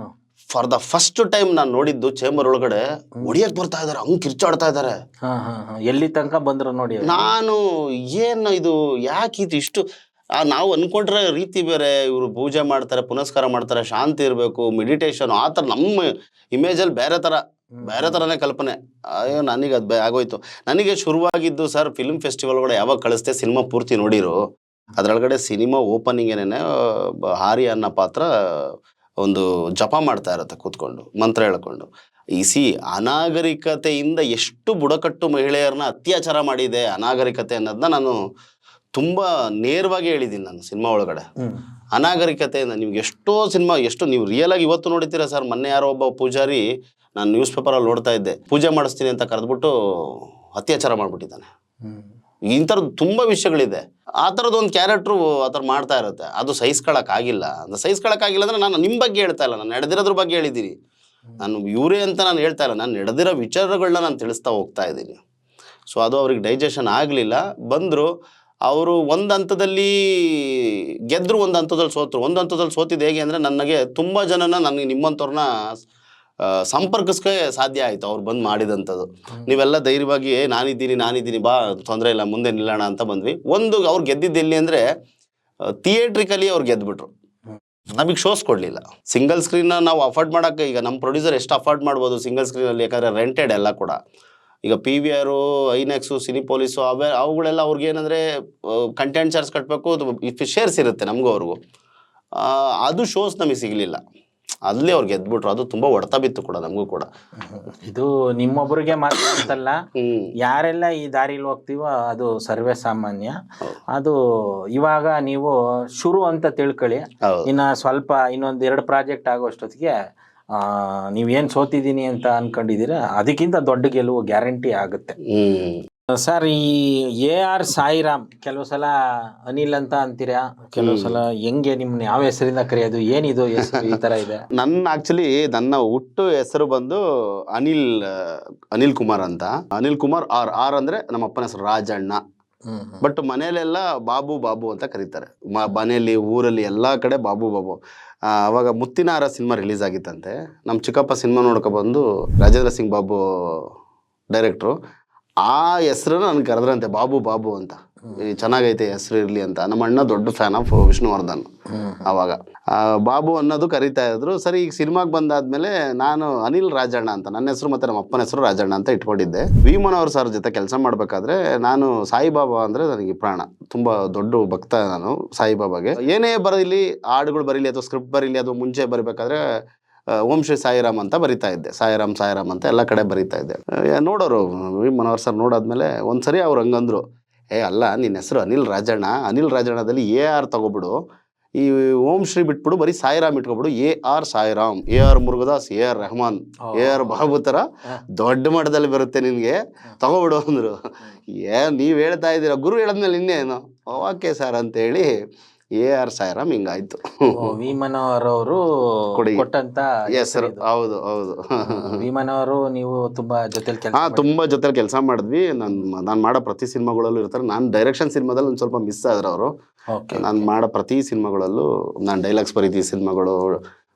ಫಾರ್ ದ ಫಸ್ಟ್ ಟೈಮ್ ನಾನು ನೋಡಿದ್ದು ಚೇಂಬರ್ ಒಳಗಡೆ ಹೊಡಿಯಕ್ ಬರ್ತಾ ಇದಾರೆ, ಹಂಗ್ ಕಿರ್ಚಾಡ್ತಾ ಇದಾರೆ. ಎಲ್ಲಿ ತನಕ ಬಂದ್ರು ನೋಡಿ. ನಾನು ಏನು ಇದು ಯಾಕೆ ಇಷ್ಟು ನಾವು ಅನ್ಕೊಂಡ್ರೆ ರೀತಿ ಬೇರೆ, ಇವರು ಪೂಜೆ ಮಾಡ್ತಾರೆ, ಪುನಸ್ಕಾರ ಮಾಡ್ತಾರೆ, ಶಾಂತಿ ಇರಬೇಕು, ಮೆಡಿಟೇಷನ್, ಆ ಥರ ನಮ್ಮ ಇಮೇಜಲ್ಲಿ ಬೇರೆ ಥರನೇ ಕಲ್ಪನೆ. ಅಯ್ಯೋ ನನಗೆ ಅದು ಆಗೋಯ್ತು. ನನಗೆ ಶುರುವಾಗಿದ್ದು ಸರ್ ಫಿಲ್ಮ್ ಫೆಸ್ಟಿವಲ್ಗಳು ಯಾವಾಗ ಕಳಿಸ್ತೆ, ಸಿನಿಮಾ ಪೂರ್ತಿ ನೋಡಿರು. ಅದರೊಳಗಡೆ ಸಿನಿಮಾ ಓಪನಿಂಗ್ ಏನೇನೆ ಹಾರಿ ಅನ್ನೋ ಪಾತ್ರ ಒಂದು ಜಪ ಮಾಡ್ತಾ ಇರತ್ತೆ ಕೂತ್ಕೊಂಡು, ಮಂತ್ರ ಹೇಳ್ಕೊಂಡು. ಅನಾಗರಿಕತೆಯಿಂದ ಎಷ್ಟು ಬುಡಕಟ್ಟು ಮಹಿಳೆಯರನ್ನ ಅತ್ಯಾಚಾರ ಮಾಡಿದೆ ಅನಾಗರಿಕತೆ ಅನ್ನೋದನ್ನ ನಾನು ತುಂಬ ನೇರವಾಗಿ ಹೇಳಿದ್ದೀನಿ ನಾನು ಸಿನಿಮಾ ಒಳಗಡೆ. ಅನಾಗರಿಕತೆಯಿಂದ ನಿಮ್ಗೆ ಎಷ್ಟು ನೀವು ರಿಯಲ್ ಆಗಿ ಇವತ್ತು ನೋಡ್ತೀರಾ ಸರ್. ಮೊನ್ನೆ ಯಾರೋ ಒಬ್ಬ ಪೂಜಾರಿ, ನಾನು ನ್ಯೂಸ್ ಪೇಪರಲ್ಲಿ ನೋಡ್ತಾ ಇದ್ದೆ, ಪೂಜೆ ಮಾಡಿಸ್ತೀನಿ ಅಂತ ಕರೆದ್ಬಿಟ್ಟು ಅತ್ಯಾಚಾರ ಮಾಡ್ಬಿಟ್ಟಿದ್ದಾನೆ. ಇಂಥರದ್ದು ತುಂಬ ವಿಷಯಗಳಿದೆ. ಆ ಥರದ್ದೊಂದು ಕ್ಯಾರೆಕ್ಟ್ರು ಆ ಥರ ಮಾಡ್ತಾ ಇರುತ್ತೆ. ಅದು ಸಹಿಸ್ಕೊಳಕ್ಕಾಗಿಲ್ಲ ಅಂದರೆ ನಾನು ನಿಮ್ಮ ಬಗ್ಗೆ ಹೇಳ್ತಾ ಇಲ್ಲ, ನಾನು ನಡೆದಿರೋದ್ರ ಬಗ್ಗೆ ಹೇಳಿದ್ದೀನಿ. ನಾನು ಇವರೇ ಅಂತ ನಾನು ಹೇಳ್ತಾ ಇಲ್ಲ, ನಾನು ನಡೆದಿರೋ ವಿಚಾರಗಳನ್ನ ನಾನು ತಿಳಿಸ್ತಾ ಹೋಗ್ತಾ ಇದ್ದೀನಿ. ಸೊ ಅದು ಅವ್ರಿಗೆ ಡೈಜೆಷನ್ ಆಗಲಿಲ್ಲ. ಬಂದರು ಅವರು, ಒಂದು ಹಂತದಲ್ಲಿ ಗೆದ್ದರು, ಒಂದು ಹಂತದಲ್ಲಿ ಸೋತರು. ಒಂದು ಹಂತದಲ್ಲಿ ಸೋತಿದ್ದು ಹೇಗೆ ಅಂದರೆ, ನನಗೆ ತುಂಬ ಜನನ ನನಗೆ ನಿಮ್ಮಂಥವ್ರನ್ನ ಸಂಪರ್ಕಿಸ್ಕೆ ಸಾಧ್ಯ ಆಯಿತು ಅವ್ರು ಬಂದು ಮಾಡಿದಂಥದ್ದು. ನೀವೆಲ್ಲ ಧೈರ್ಯವಾಗಿ ನಾನಿದ್ದೀನಿ ಬಾ, ತೊಂದರೆ ಇಲ್ಲ, ಮುಂದೆ ನಿಲ್ಲೋಣ ಅಂತ ಬಂದ್ವಿ. ಅವ್ರು ಗೆದ್ದಿದ್ದು ಎಲ್ಲಿ ಅಂದರೆ ಥಿಯೇಟ್ರಿಕಲಿ ಅವ್ರು ಗೆದ್ಬಿಟ್ರು. ನಮಗೆ ಶೋಸ್ ಕೊಡಲಿಲ್ಲ. ಸಿಂಗಲ್ ಸ್ಕ್ರೀನ್ನ ನಾವು ಅಫೋರ್ಡ್ ಮಾಡೋಕ್ಕೆ, ಈಗ ನಮ್ಮ ಪ್ರೊಡ್ಯೂಸರ್ ಎಷ್ಟು ಅಫೋರ್ಡ್ ಮಾಡ್ಬೋದು ಸಿಂಗಲ್ ಸ್ಕ್ರೀನಲ್ಲಿ, ಯಾಕಂದರೆ ರೆಂಟೆಡ್ ಎಲ್ಲ ಕೂಡ. ಈಗ PVR, ಐನೆಕ್ಸು, ಸಿನಿಪೋಲಿಸು ಅವುಗಳೆಲ್ಲ ಅವ್ರಿಗೇನಂದರೆ ಕಂಟೆಂಟ್ ಚಾರ್ಜ್ ಕಟ್ಟಬೇಕು, ಶೇರ್ಸ್ ಇರುತ್ತೆ ನಮಗೂ ಅವ್ರಿಗೂ. ಅದು ಶೋಸ್ ನಮಗೆ ಸಿಗಲಿಲ್ಲ. ಅಲ್ಲೇ ಅವ್ರು ಗೆದ್ಬಿಟ್ರು. ಅದು ತುಂಬ ಹೊಡೆತ ಬಿತ್ತು ಕೂಡ ನಮಗೂ ಕೂಡ. ಇದು ನಿಮ್ಮೊಬ್ಬರಿಗೆ ಮಾತ್ರ ಅಂತಲ್ಲ, ಯಾರೆಲ್ಲ ಈ ದಾರಿಲಿ ಹೋಗ್ತೀವೋ ಅದು ಸರ್ವೇ ಸಾಮಾನ್ಯ. ಅದು ಇವಾಗ ನೀವು ಶುರು ಅಂತ ತಿಳ್ಕೊಳ್ಳಿ. ಇನ್ನು ಸ್ವಲ್ಪ ಇನ್ನೊಂದು 2 ಪ್ರಾಜೆಕ್ಟ್ ಆಗೋಷ್ಟೊತ್ತಿಗೆ ನೀವೇನು ಸೋತಿದ್ದೀನಿ ಅಂತ ಅನ್ಕೊಂಡಿದ್ದೀರ, ಅದಕ್ಕಿಂತ ದೊಡ್ಡ ಗೆಲುವು ಗ್ಯಾರಂಟಿ ಆಗುತ್ತೆ. ಸರ್, ಈ AR ಸಾಯಿರಾಮ್ ಕೆಲವು ಸಲ ಅನಿಲ್ ಅಂತ ಅಂತೀರಾ, ಕೆಲವು ಸಲ ಹೆಂಗೆ ನಿಮ್ಮನ್ನ ಯಾವ ಹೆಸರಿಂದ ಕರೆಯೋದು, ಏನಿದು ಹೆಸರು ಈ ಥರ ಇದೆ? ನನ್ನ ಹುಟ್ಟು ಹೆಸರು ಬಂದು ಅನಿಲ್ ಕುಮಾರ್ ಅಂತ. ಅನಿಲ್ ಕುಮಾರ್ ಆರ್ ಅಂದರೆ ನಮ್ಮ ಅಪ್ಪನ ಹೆಸರು ರಾಜಣ್ಣ. ಬಟ್ ಮನೆಯಲ್ಲೆಲ್ಲ ಬಾಬು ಅಂತ ಕರೀತಾರೆ. ಮನೆಯಲ್ಲಿ, ಊರಲ್ಲಿ ಎಲ್ಲ ಕಡೆ ಬಾಬು. ಅವಾಗ ಮುತ್ತಿನಾರ ಸಿನಿಮಾ ರಿಲೀಸ್ ಆಗಿತ್ತಂತೆ. ನಮ್ಮ ಚಿಕ್ಕಪ್ಪ ಸಿನಿಮಾ ನೋಡ್ಕೊಬಂದು ರಾಜೇಂದ್ರ ಸಿಂಗ್ ಬಾಬು ಡೈರೆಕ್ಟ್ರು ಆ ಹೆಸರನ್ನು ನನಗೆ ಕರೆದ್ರಂತೆ, ಬಾಬು ಅಂತ. ಚೆನ್ನಾಗೈತೆ ಹೆಸರು ಇರಲಿ ಅಂತ. ನಮ್ಮ ಅಣ್ಣ ದೊಡ್ಡ ಫ್ಯಾನ್ ಆಫ್ ವಿಷ್ಣುವರ್ಧನ್. ಆವಾಗ ಬಾಬು ಅನ್ನೋದು ಕರೀತಾ ಇದ್ರು. ಸರಿ, ಈಗ ಸಿನಿಮಾಗೆ ಬಂದಾದ್ಮೇಲೆ ನಾನು ಅನಿಲ್ ರಾಜಣ್ಣ ಅಂತ ನನ್ನ ಹೆಸರು ಮತ್ತು ನಮ್ಮ ಅಪ್ಪನ ಹೆಸರು ರಾಜಣ್ಣ ಅಂತ ಇಟ್ಕೊಂಡಿದ್ದೆ. ವಿಮನೋಹರ್ ಸರ್ ಜೊತೆ ಕೆಲಸ ಮಾಡಬೇಕಾದ್ರೆ ನಾನು ಸಾಯಿಬಾಬಾ ಅಂದರೆ ನನಗೆ ಪ್ರಾಣ, ತುಂಬ ದೊಡ್ಡ ಭಕ್ತ ನಾನು ಸಾಯಿಬಾಬಾಗೆ. ಏನೇ ಬರಲಿ, ಹಾಡುಗಳು ಬರೀಲಿ ಅಥವಾ ಸ್ಕ್ರಿಪ್ಟ್ ಬರೀಲಿ, ಅಥವಾ ಮುಂಚೆ ಬರಬೇಕಾದ್ರೆ ಓಂ ಶ್ರೀ ಸಾಯಿರಾಮ್ ಅಂತ ಬರಿತಾ ಇದ್ದೆ. ಸಾಯಿರಾಮ್ ಅಂತ ಎಲ್ಲ ಕಡೆ ಬರಿತಾ ಇದ್ದೆ. ನೋಡೋರು ಮನೋಹರ್ ಸರ್ ನೋಡಾದ್ಮೇಲೆ ಒಂದ್ಸರಿ ಅವ್ರು ಹಂಗಂದ್ರು, ಅಲ್ಲ ನಿನ್ನ ಹೆಸರು ಅನಿಲ್ ರಾಜಣ್ಣದಲ್ಲಿ AR ತಗೋಬಿಡು, ಈ ಓಂ ಶ್ರೀ ಬಿಟ್ಬಿಡು, ಬರೀ Sairam ಇಟ್ಕೊಬಿಡು, AR Sairam, AR Murugadoss, AR Rahman, AR Babu ಥರ ದೊಡ್ಡ ಮಟ್ಟದಲ್ಲಿ ಬರುತ್ತೆ ನಿನಗೆ, ತಗೋಬಿಡು ಅಂದರು. ನೀವು ಹೇಳ್ತಾ ಇದ್ದೀರಾ, ಗುರು ಹೇಳಿದ್ಮೇಲೆ ಇನ್ನೇನು, ಓಕೆ ಸರ್ ಅಂತೇಳಿ AR ಸಾಯಿರಾಮ್ ಹಿಂಗಾಯ್ತು. ವಿ ಮನೋಹರ್ ಅವರು ಕೊಟ್ಟಂತ ಹೆಸರು. ಹೌದು. ವಿ ಮನೋಹರ್ ನೀವು ತುಂಬಾ ಜೊತೆಲಿ ಕೆಲಸ ಮಾಡಿದ್ವಿ. ನಾನು ಮಾಡೋ ಪ್ರತಿ ಸಿನಿಮಾಗಳಲ್ಲೂ ಇರ್ತಾರೆ. ನಾನು ಡೈರೆಕ್ಷನ್ ಸಿನಿಮಾದಲ್ಲಿ ಒಂದು ಸ್ವಲ್ಪ ಮಿಸ್ ಆದ್ರು ಅವರು. ನಾನು ಮಾಡೋ ಪ್ರತಿ ಸಿನಿಮಾಗಳಲ್ಲೂ ನಾನು ಡೈಲಾಗ್ಸ್ ಬರೀತೀವಿ ಸಿನಿಮಾಗಳು,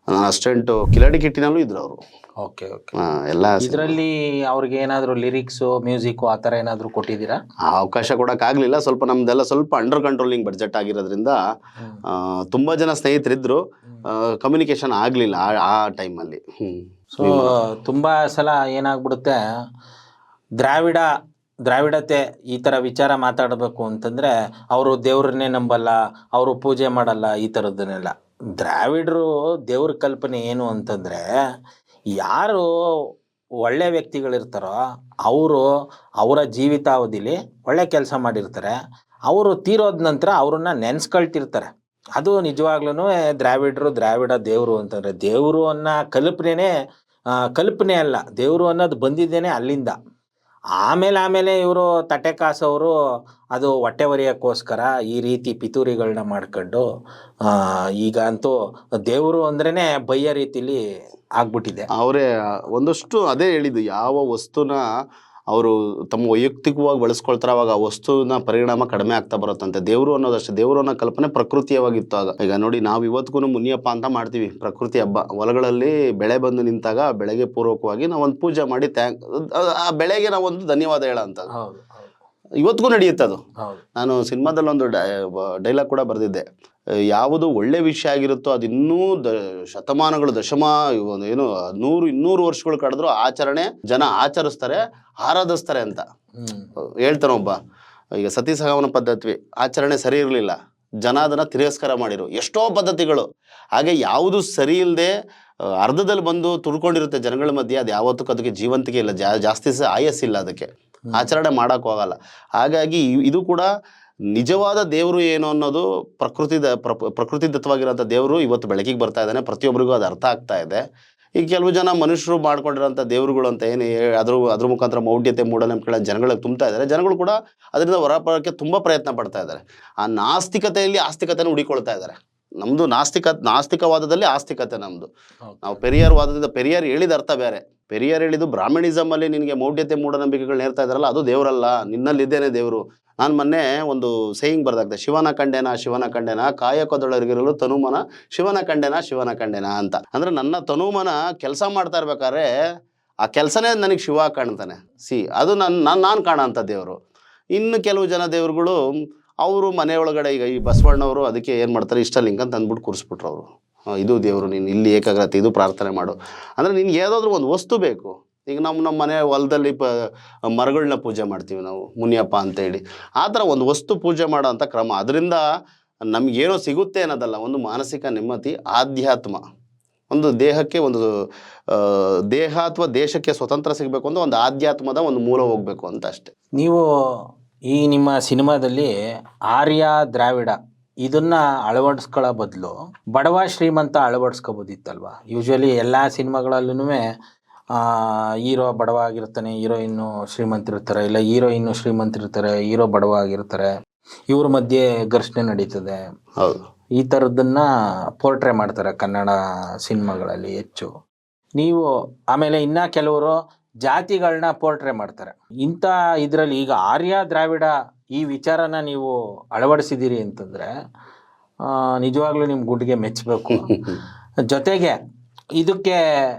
ನನ್ನ ಅಸ್ಟೆಂಟು ಕಿಲಾಡಿ ಕಿಟ್ಟಿನಲ್ಲೂ ಇದ್ರು ಅವರು. Okay okay. ಎಲ್ಲ ಇದರಲ್ಲಿ ಅವ್ರಿಗೆ ಏನಾದರೂ ಲಿರಿಕ್ಸು ಮ್ಯೂಸಿಕ್ಕು ಆ ಥರ ಏನಾದರೂ ಕೊಟ್ಟಿದ್ದೀರಾ? ಆ ಅವಕಾಶ ಕೊಡೋಕ್ಕಾಗಲಿಲ್ಲ. ಸ್ವಲ್ಪ ನಮ್ದೆಲ್ಲ ಸ್ವಲ್ಪ ಅಂಡರ್ ಕಂಟ್ರೋಲಿಂಗ್ ಬಡ್ಜೆಟ್ ಆಗಿರೋದ್ರಿಂದ ತುಂಬ ಜನ ಸ್ನೇಹಿತರಿದ್ದರು, ಕಮ್ಯುನಿಕೇಷನ್ ಆಗಲಿಲ್ಲ ಆ ಟೈಮಲ್ಲಿ. ಸೊ ತುಂಬ ಸಲ ಏನಾಗ್ಬಿಡುತ್ತೆ, ದ್ರಾವಿಡತೆ ಈ ಥರ ವಿಚಾರ ಮಾತಾಡಬೇಕು ಅಂತಂದರೆ ಅವರು ದೇವ್ರನ್ನೇ ನಂಬಲ್ಲ, ಅವರು ಪೂಜೆ ಮಾಡಲ್ಲ, ಈ ಥರದ್ದನ್ನೆಲ್ಲ. ದ್ರಾವಿಡರು ದೇವ್ರ ಕಲ್ಪನೆ ಏನು ಅಂತಂದರೆ, ಯಾರು ಒಳ್ಳೆ ವ್ಯಕ್ತಿಗಳಿರ್ತಾರೋ ಅವರು ಅವರ ಜೀವಿತಾವಧಿಲಿ ಒಳ್ಳೆ ಕೆಲಸ ಮಾಡಿರ್ತಾರೆ, ಅವರು ತೀರೋದ ನಂತರ ಅವ್ರನ್ನ ನೆನೆಸ್ಕೊಳ್ತಿರ್ತಾರೆ. ಅದು ನಿಜವಾಗ್ಲೂ ದ್ರಾವಿಡ ದೇವರು ಅಂತಂದರೆ, ದೇವರು ಅನ್ನೋ ಕಲ್ಪನೆ ಅಲ್ಲ, ದೇವರು ಅನ್ನೋದು ಬಂದಿದ್ದೇನೆ ಅಲ್ಲಿಂದ. ಆಮೇಲೆ ಇವರು ತಟ್ಟೆ ಕಾಸವರು ಅದು ಹೊಟ್ಟೆ ಹೊರೆಯೋಕ್ಕೋಸ್ಕರ ಈ ರೀತಿ ಪಿತೂರಿಗಳನ್ನ ಮಾಡ್ಕೊಂಡು ಈಗ ಅಂತೂ ದೇವರು ಅಂದ್ರೇ ಬಯ್ಯ ರೀತಿಲಿ ಆಗ್ಬಿಟ್ಟಿದೆ. ಅವರೇ ಒಂದಷ್ಟು ಅದೇ ಹೇಳಿದ್ದು, ಯಾವ ವಸ್ತುನ ಅವರು ತಮ್ಮ ವೈಯಕ್ತಿಕವಾಗಿ ಬಳಸ್ಕೊಳ್ತಾರೆ ಅವಾಗ ಆ ವಸ್ತುವಿನ ಪರಿಣಾಮ ಕಡಿಮೆ ಆಗ್ತಾ ಬರುತ್ತಂತೆ. ದೇವರು ಅನ್ನೋದಷ್ಟೇ, ದೇವರು ಅನ್ನೋ ಕಲ್ಪನೆ ಪ್ರಕೃತಿಯವಾಗಿತ್ತು ಆಗ. ಈಗ ನೋಡಿ, ನಾವು ಇವತ್ತಿಗೂ ಮುನಿಯಪ್ಪ ಅಂತ ಮಾಡ್ತೀವಿ, ಪ್ರಕೃತಿ ಹಬ್ಬ. ಹೊಲಗಳಲ್ಲಿ ಬೆಳೆ ಬಂದು ನಿಂತಾಗ ಬೆಳೆಗೆ ಪೂರ್ವಕವಾಗಿ ನಾವೊಂದು ಪೂಜೆ ಮಾಡಿ ಆ ಬೆಳೆಗೆ ನಾವೊಂದು ಧನ್ಯವಾದ ಹೇಳೋ ಅಂಥದ್ದು ಇವತ್ತಿಗೂ ನಡೆಯುತ್ತೆ ಅದು. ನಾನು ಸಿನಿಮಾದಲ್ಲಿ ಒಂದು ಡೈಲಾಗ್ ಕೂಡ ಬರೆದಿದ್ದೆ, ಯಾವುದು ಒಳ್ಳೆ ವಿಷಯ ಆಗಿರುತ್ತೋ ಅದು ಇನ್ನೂ ಶತಮಾನಗಳು ಏನು 100-200 ವರ್ಷಗಳು ಕಳೆದ್ರು ಜನ ಆಚರಿಸ್ತಾರೆ, ಆರಾಧಿಸ್ತಾರೆ ಅಂತ ಹೇಳ್ತಾನೆ ಒಬ್ಬ. ಈಗ ಸತಿ ಸಹಗಮನ ಪದ್ಧತಿ ಆಚರಣೆ ಸರಿ ಇರಲಿಲ್ಲ, ಜನ ಅದನ್ನು ತಿರಸ್ಕಾರ ಮಾಡಿರು. ಎಷ್ಟೋ ಪದ್ಧತಿಗಳು ಹಾಗೆ ಯಾವುದು ಸರಿ ಇಲ್ಲದೆ ಅರ್ಧದಲ್ಲಿ ಬಂದು ತುಳ್ಕೊಂಡಿರುತ್ತೆ ಜನಗಳ ಮಧ್ಯೆ, ಅದು ಯಾವತ್ತೂ ಅದಕ್ಕೆ ಜೀವಂತಿಕೆ ಇಲ್ಲ, ಜಾಸ್ತಿ ಆಯಸ್ಸಿಲ್ಲ, ಅದಕ್ಕೆ ಆಚರಣೆ ಮಾಡೋಕ್ಕೂ ಆಗಲ್ಲ. ಹಾಗಾಗಿ ಇದು ಕೂಡ ನಿಜವಾದ ದೇವರು ಏನು ಅನ್ನೋದು ಪ್ರಕೃತಿದತ್ತವಾಗಿರೋಂಥ ದೇವರು ಇವತ್ತು ಬೆಳಕಿಗೆ ಬರ್ತಾ ಇದ್ದಾನೆ, ಪ್ರತಿಯೊಬ್ಬರಿಗೂ ಅದು ಅರ್ಥ ಆಗ್ತಾ ಇದೆ. ಈಗ ಕೆಲವು ಜನ ಮನುಷ್ಯರು ಮಾಡ್ಕೊಂಡಿರೋಂಥ ದೇವರುಗಳು ಅಂತ ಏನು ಅದ್ರ ಮುಖಾಂತರ ಮೌಢ್ಯತೆ ಮೂಢನಂಬಿಕೆಗಳ ಜನಗಳಿಗೆ ತುಂಬ್ತಾ ಇದ್ದಾರೆ. ಜನಗಳು ಕೂಡ ಅದರಿಂದ ಹೊರಬರೋಕ್ಕೆ ತುಂಬ ಪ್ರಯತ್ನ ಪಡ್ತಾ ಇದ್ದಾರೆ. ಆ ನಾಸ್ತಿಕತೆಯಲ್ಲಿ ಆಸ್ತಿಕತೆಯನ್ನು ಹುಡಿಕೊಳ್ತಾ ಇದ್ದಾರೆ. ನಮ್ಮದು ನಾಸ್ತಿಕವಾದದಲ್ಲಿ ಆಸ್ತಿಕತೆ ನಮ್ಮದು. ನಾವು ಪೆರಿಯಾರ್ ವಾದದಿಂದ, ಪೆರಿಯಾರ್ ಹೇಳಿದ ಅರ್ಥ ಬೇರೆ. ಪೆರಿಯಾರ್ ಹೇಳಿದ್ದು ಬ್ರಾಹ್ಮಣಿಸಮಲ್ಲಿ ನಿನಗೆ ಮೌಢ್ಯತೆ ಮೂಢನಂಬಿಕೆಗಳು ನೇರ್ತಾ ಇದ್ದಾರಲ್ಲ, ಅದು ದೇವರಲ್ಲ, ನಿನ್ನಲ್ಲಿದ್ದೇನೆ ದೇವರು. ನಾನು ಮೊನ್ನೆ ಒಂದು ಸೇಯಿಂಗ್ ಬರ್ದಾಗ್ತದೆ, ಶಿವನ ಕಂಡೆನ ಕಾಯಕದೊಳಗಿರಲು ತನುಮನ ಶಿವನ ಕಂಡೆನ ಅಂತ. ಅಂದರೆ ನನ್ನ ತನುಮನ ಕೆಲಸ ಮಾಡ್ತಾ ಇರ್ಬೇಕಾದ್ರೆ ಆ ಕೆಲಸನೇ ನನಗೆ ಶಿವ ಕಾಣ್ತಾನೆ. ಅದು ನಾನು ಕಾಣೋ ಅಂಥ ದೇವರು. ಇನ್ನು ಕೆಲವು ಜನ ದೇವರುಗಳು ಅವರು ಮನೆಯೊಳಗಡೆ, ಈಗ ಈ ಬಸವಣ್ಣವರು ಅದಕ್ಕೆ ಏನು ಮಾಡ್ತಾರೆ, ಇಷ್ಟಲಿಂಗ ಅಂತ ಅಂದ್ಬಿಟ್ಟು ಕೂರಿಸ್ಬಿಟ್ರು ಅವರು. ಇದು ದೇವರು, ನೀನು ಇಲ್ಲಿ ಏಕಾಗ್ರತೆ, ಇದು ಪ್ರಾರ್ಥನೆ ಮಾಡು. ಅಂದರೆ ನಿನ್ಗೆ ಯಾವುದಾದ್ರೂ ಒಂದು ವಸ್ತು ಬೇಕು. ಈಗ ನಮ್ಮ ಮನೆ ಹೊಲದಲ್ಲಿ ಮರಗಳನ್ನ ಪೂಜೆ ಮಾಡ್ತೀವಿ ನಾವು, ಮುನಿಯಪ್ಪ ಅಂತೇಳಿ. ಆ ಥರ ಒಂದು ವಸ್ತು ಪೂಜೆ ಮಾಡೋ ಅಂಥ ಕ್ರಮ, ಅದರಿಂದ ನಮಗೇನೋ ಸಿಗುತ್ತೆ ಅನ್ನೋದಲ್ಲ, ಒಂದು ಮಾನಸಿಕ ನೆಮ್ಮದಿ, ಆಧ್ಯಾತ್ಮ, ಒಂದು ದೇಹಕ್ಕೆ ಒಂದು ದೇಹ ಅಥವಾ ದೇಶಕ್ಕೆ ಸ್ವತಂತ್ರ ಸಿಗಬೇಕು ಅಂತ ಒಂದು ಆಧ್ಯಾತ್ಮದ ಒಂದು ಮೂಲ ಹೋಗಬೇಕು ಅಂತ ಅಷ್ಟೆ. ನೀವು ಈ ನಿಮ್ಮ ಸಿನಿಮಾದಲ್ಲಿ ಆರ್ಯ ದ್ರಾವಿಡ ಇದನ್ನು ಅಳವಡಿಸ್ಕೊಳ್ಳೋ ಬದಲು ಬಡವ ಶ್ರೀಮಂತ ಅಳವಡಿಸ್ಕೋಬೋದಿತ್ತಲ್ವ? ಯೂಶ್ವಲಿ ಎಲ್ಲ ಸಿನಿಮಾಗಳಲ್ಲೂ ಹೀರೋ ಬಡವ ಆಗಿರ್ತಾನೆ, ಹೀರೋಯಿನ್ನು ಶ್ರೀಮಂತರಿರ್ತಾರೆ, ಇಲ್ಲ ಹೀರೋಯಿನ್ನು ಶ್ರೀಮಂತರಿರ್ತಾರೆ, ಹೀರೋ ಬಡವ ಆಗಿರ್ತಾರೆ, ಇವ್ರ ಮಧ್ಯೆ ಘರ್ಷಣೆ ನಡೀತದೆ. ಹೌದು, ಈ ಥರದ್ದನ್ನು ಪೋರ್ಟ್ರೇ ಮಾಡ್ತಾರೆ ಕನ್ನಡ ಸಿನಿಮಾಗಳಲ್ಲಿ ಹೆಚ್ಚು. ನೀವು ಆಮೇಲೆ ಇನ್ನು ಕೆಲವರು ಜಾತಿಗಳನ್ನ ಪೋರ್ಟ್ರೇ ಮಾಡ್ತಾರೆ. ಇಂಥ ಇದರಲ್ಲಿ ಈಗ ಆರ್ಯ ದ್ರಾವಿಡ ಈ ವಿಚಾರನ ನೀವು ಅಳವಡಿಸಿದ್ದೀರಿ ಅಂತಂದರೆ ನಿಜವಾಗ್ಲೂ ನಿಮ್ಮ ಗುಡ್ಗೆ ಮೆಚ್ಚಬೇಕು. ಜೊತೆಗೆ ಇದಕ್ಕೆ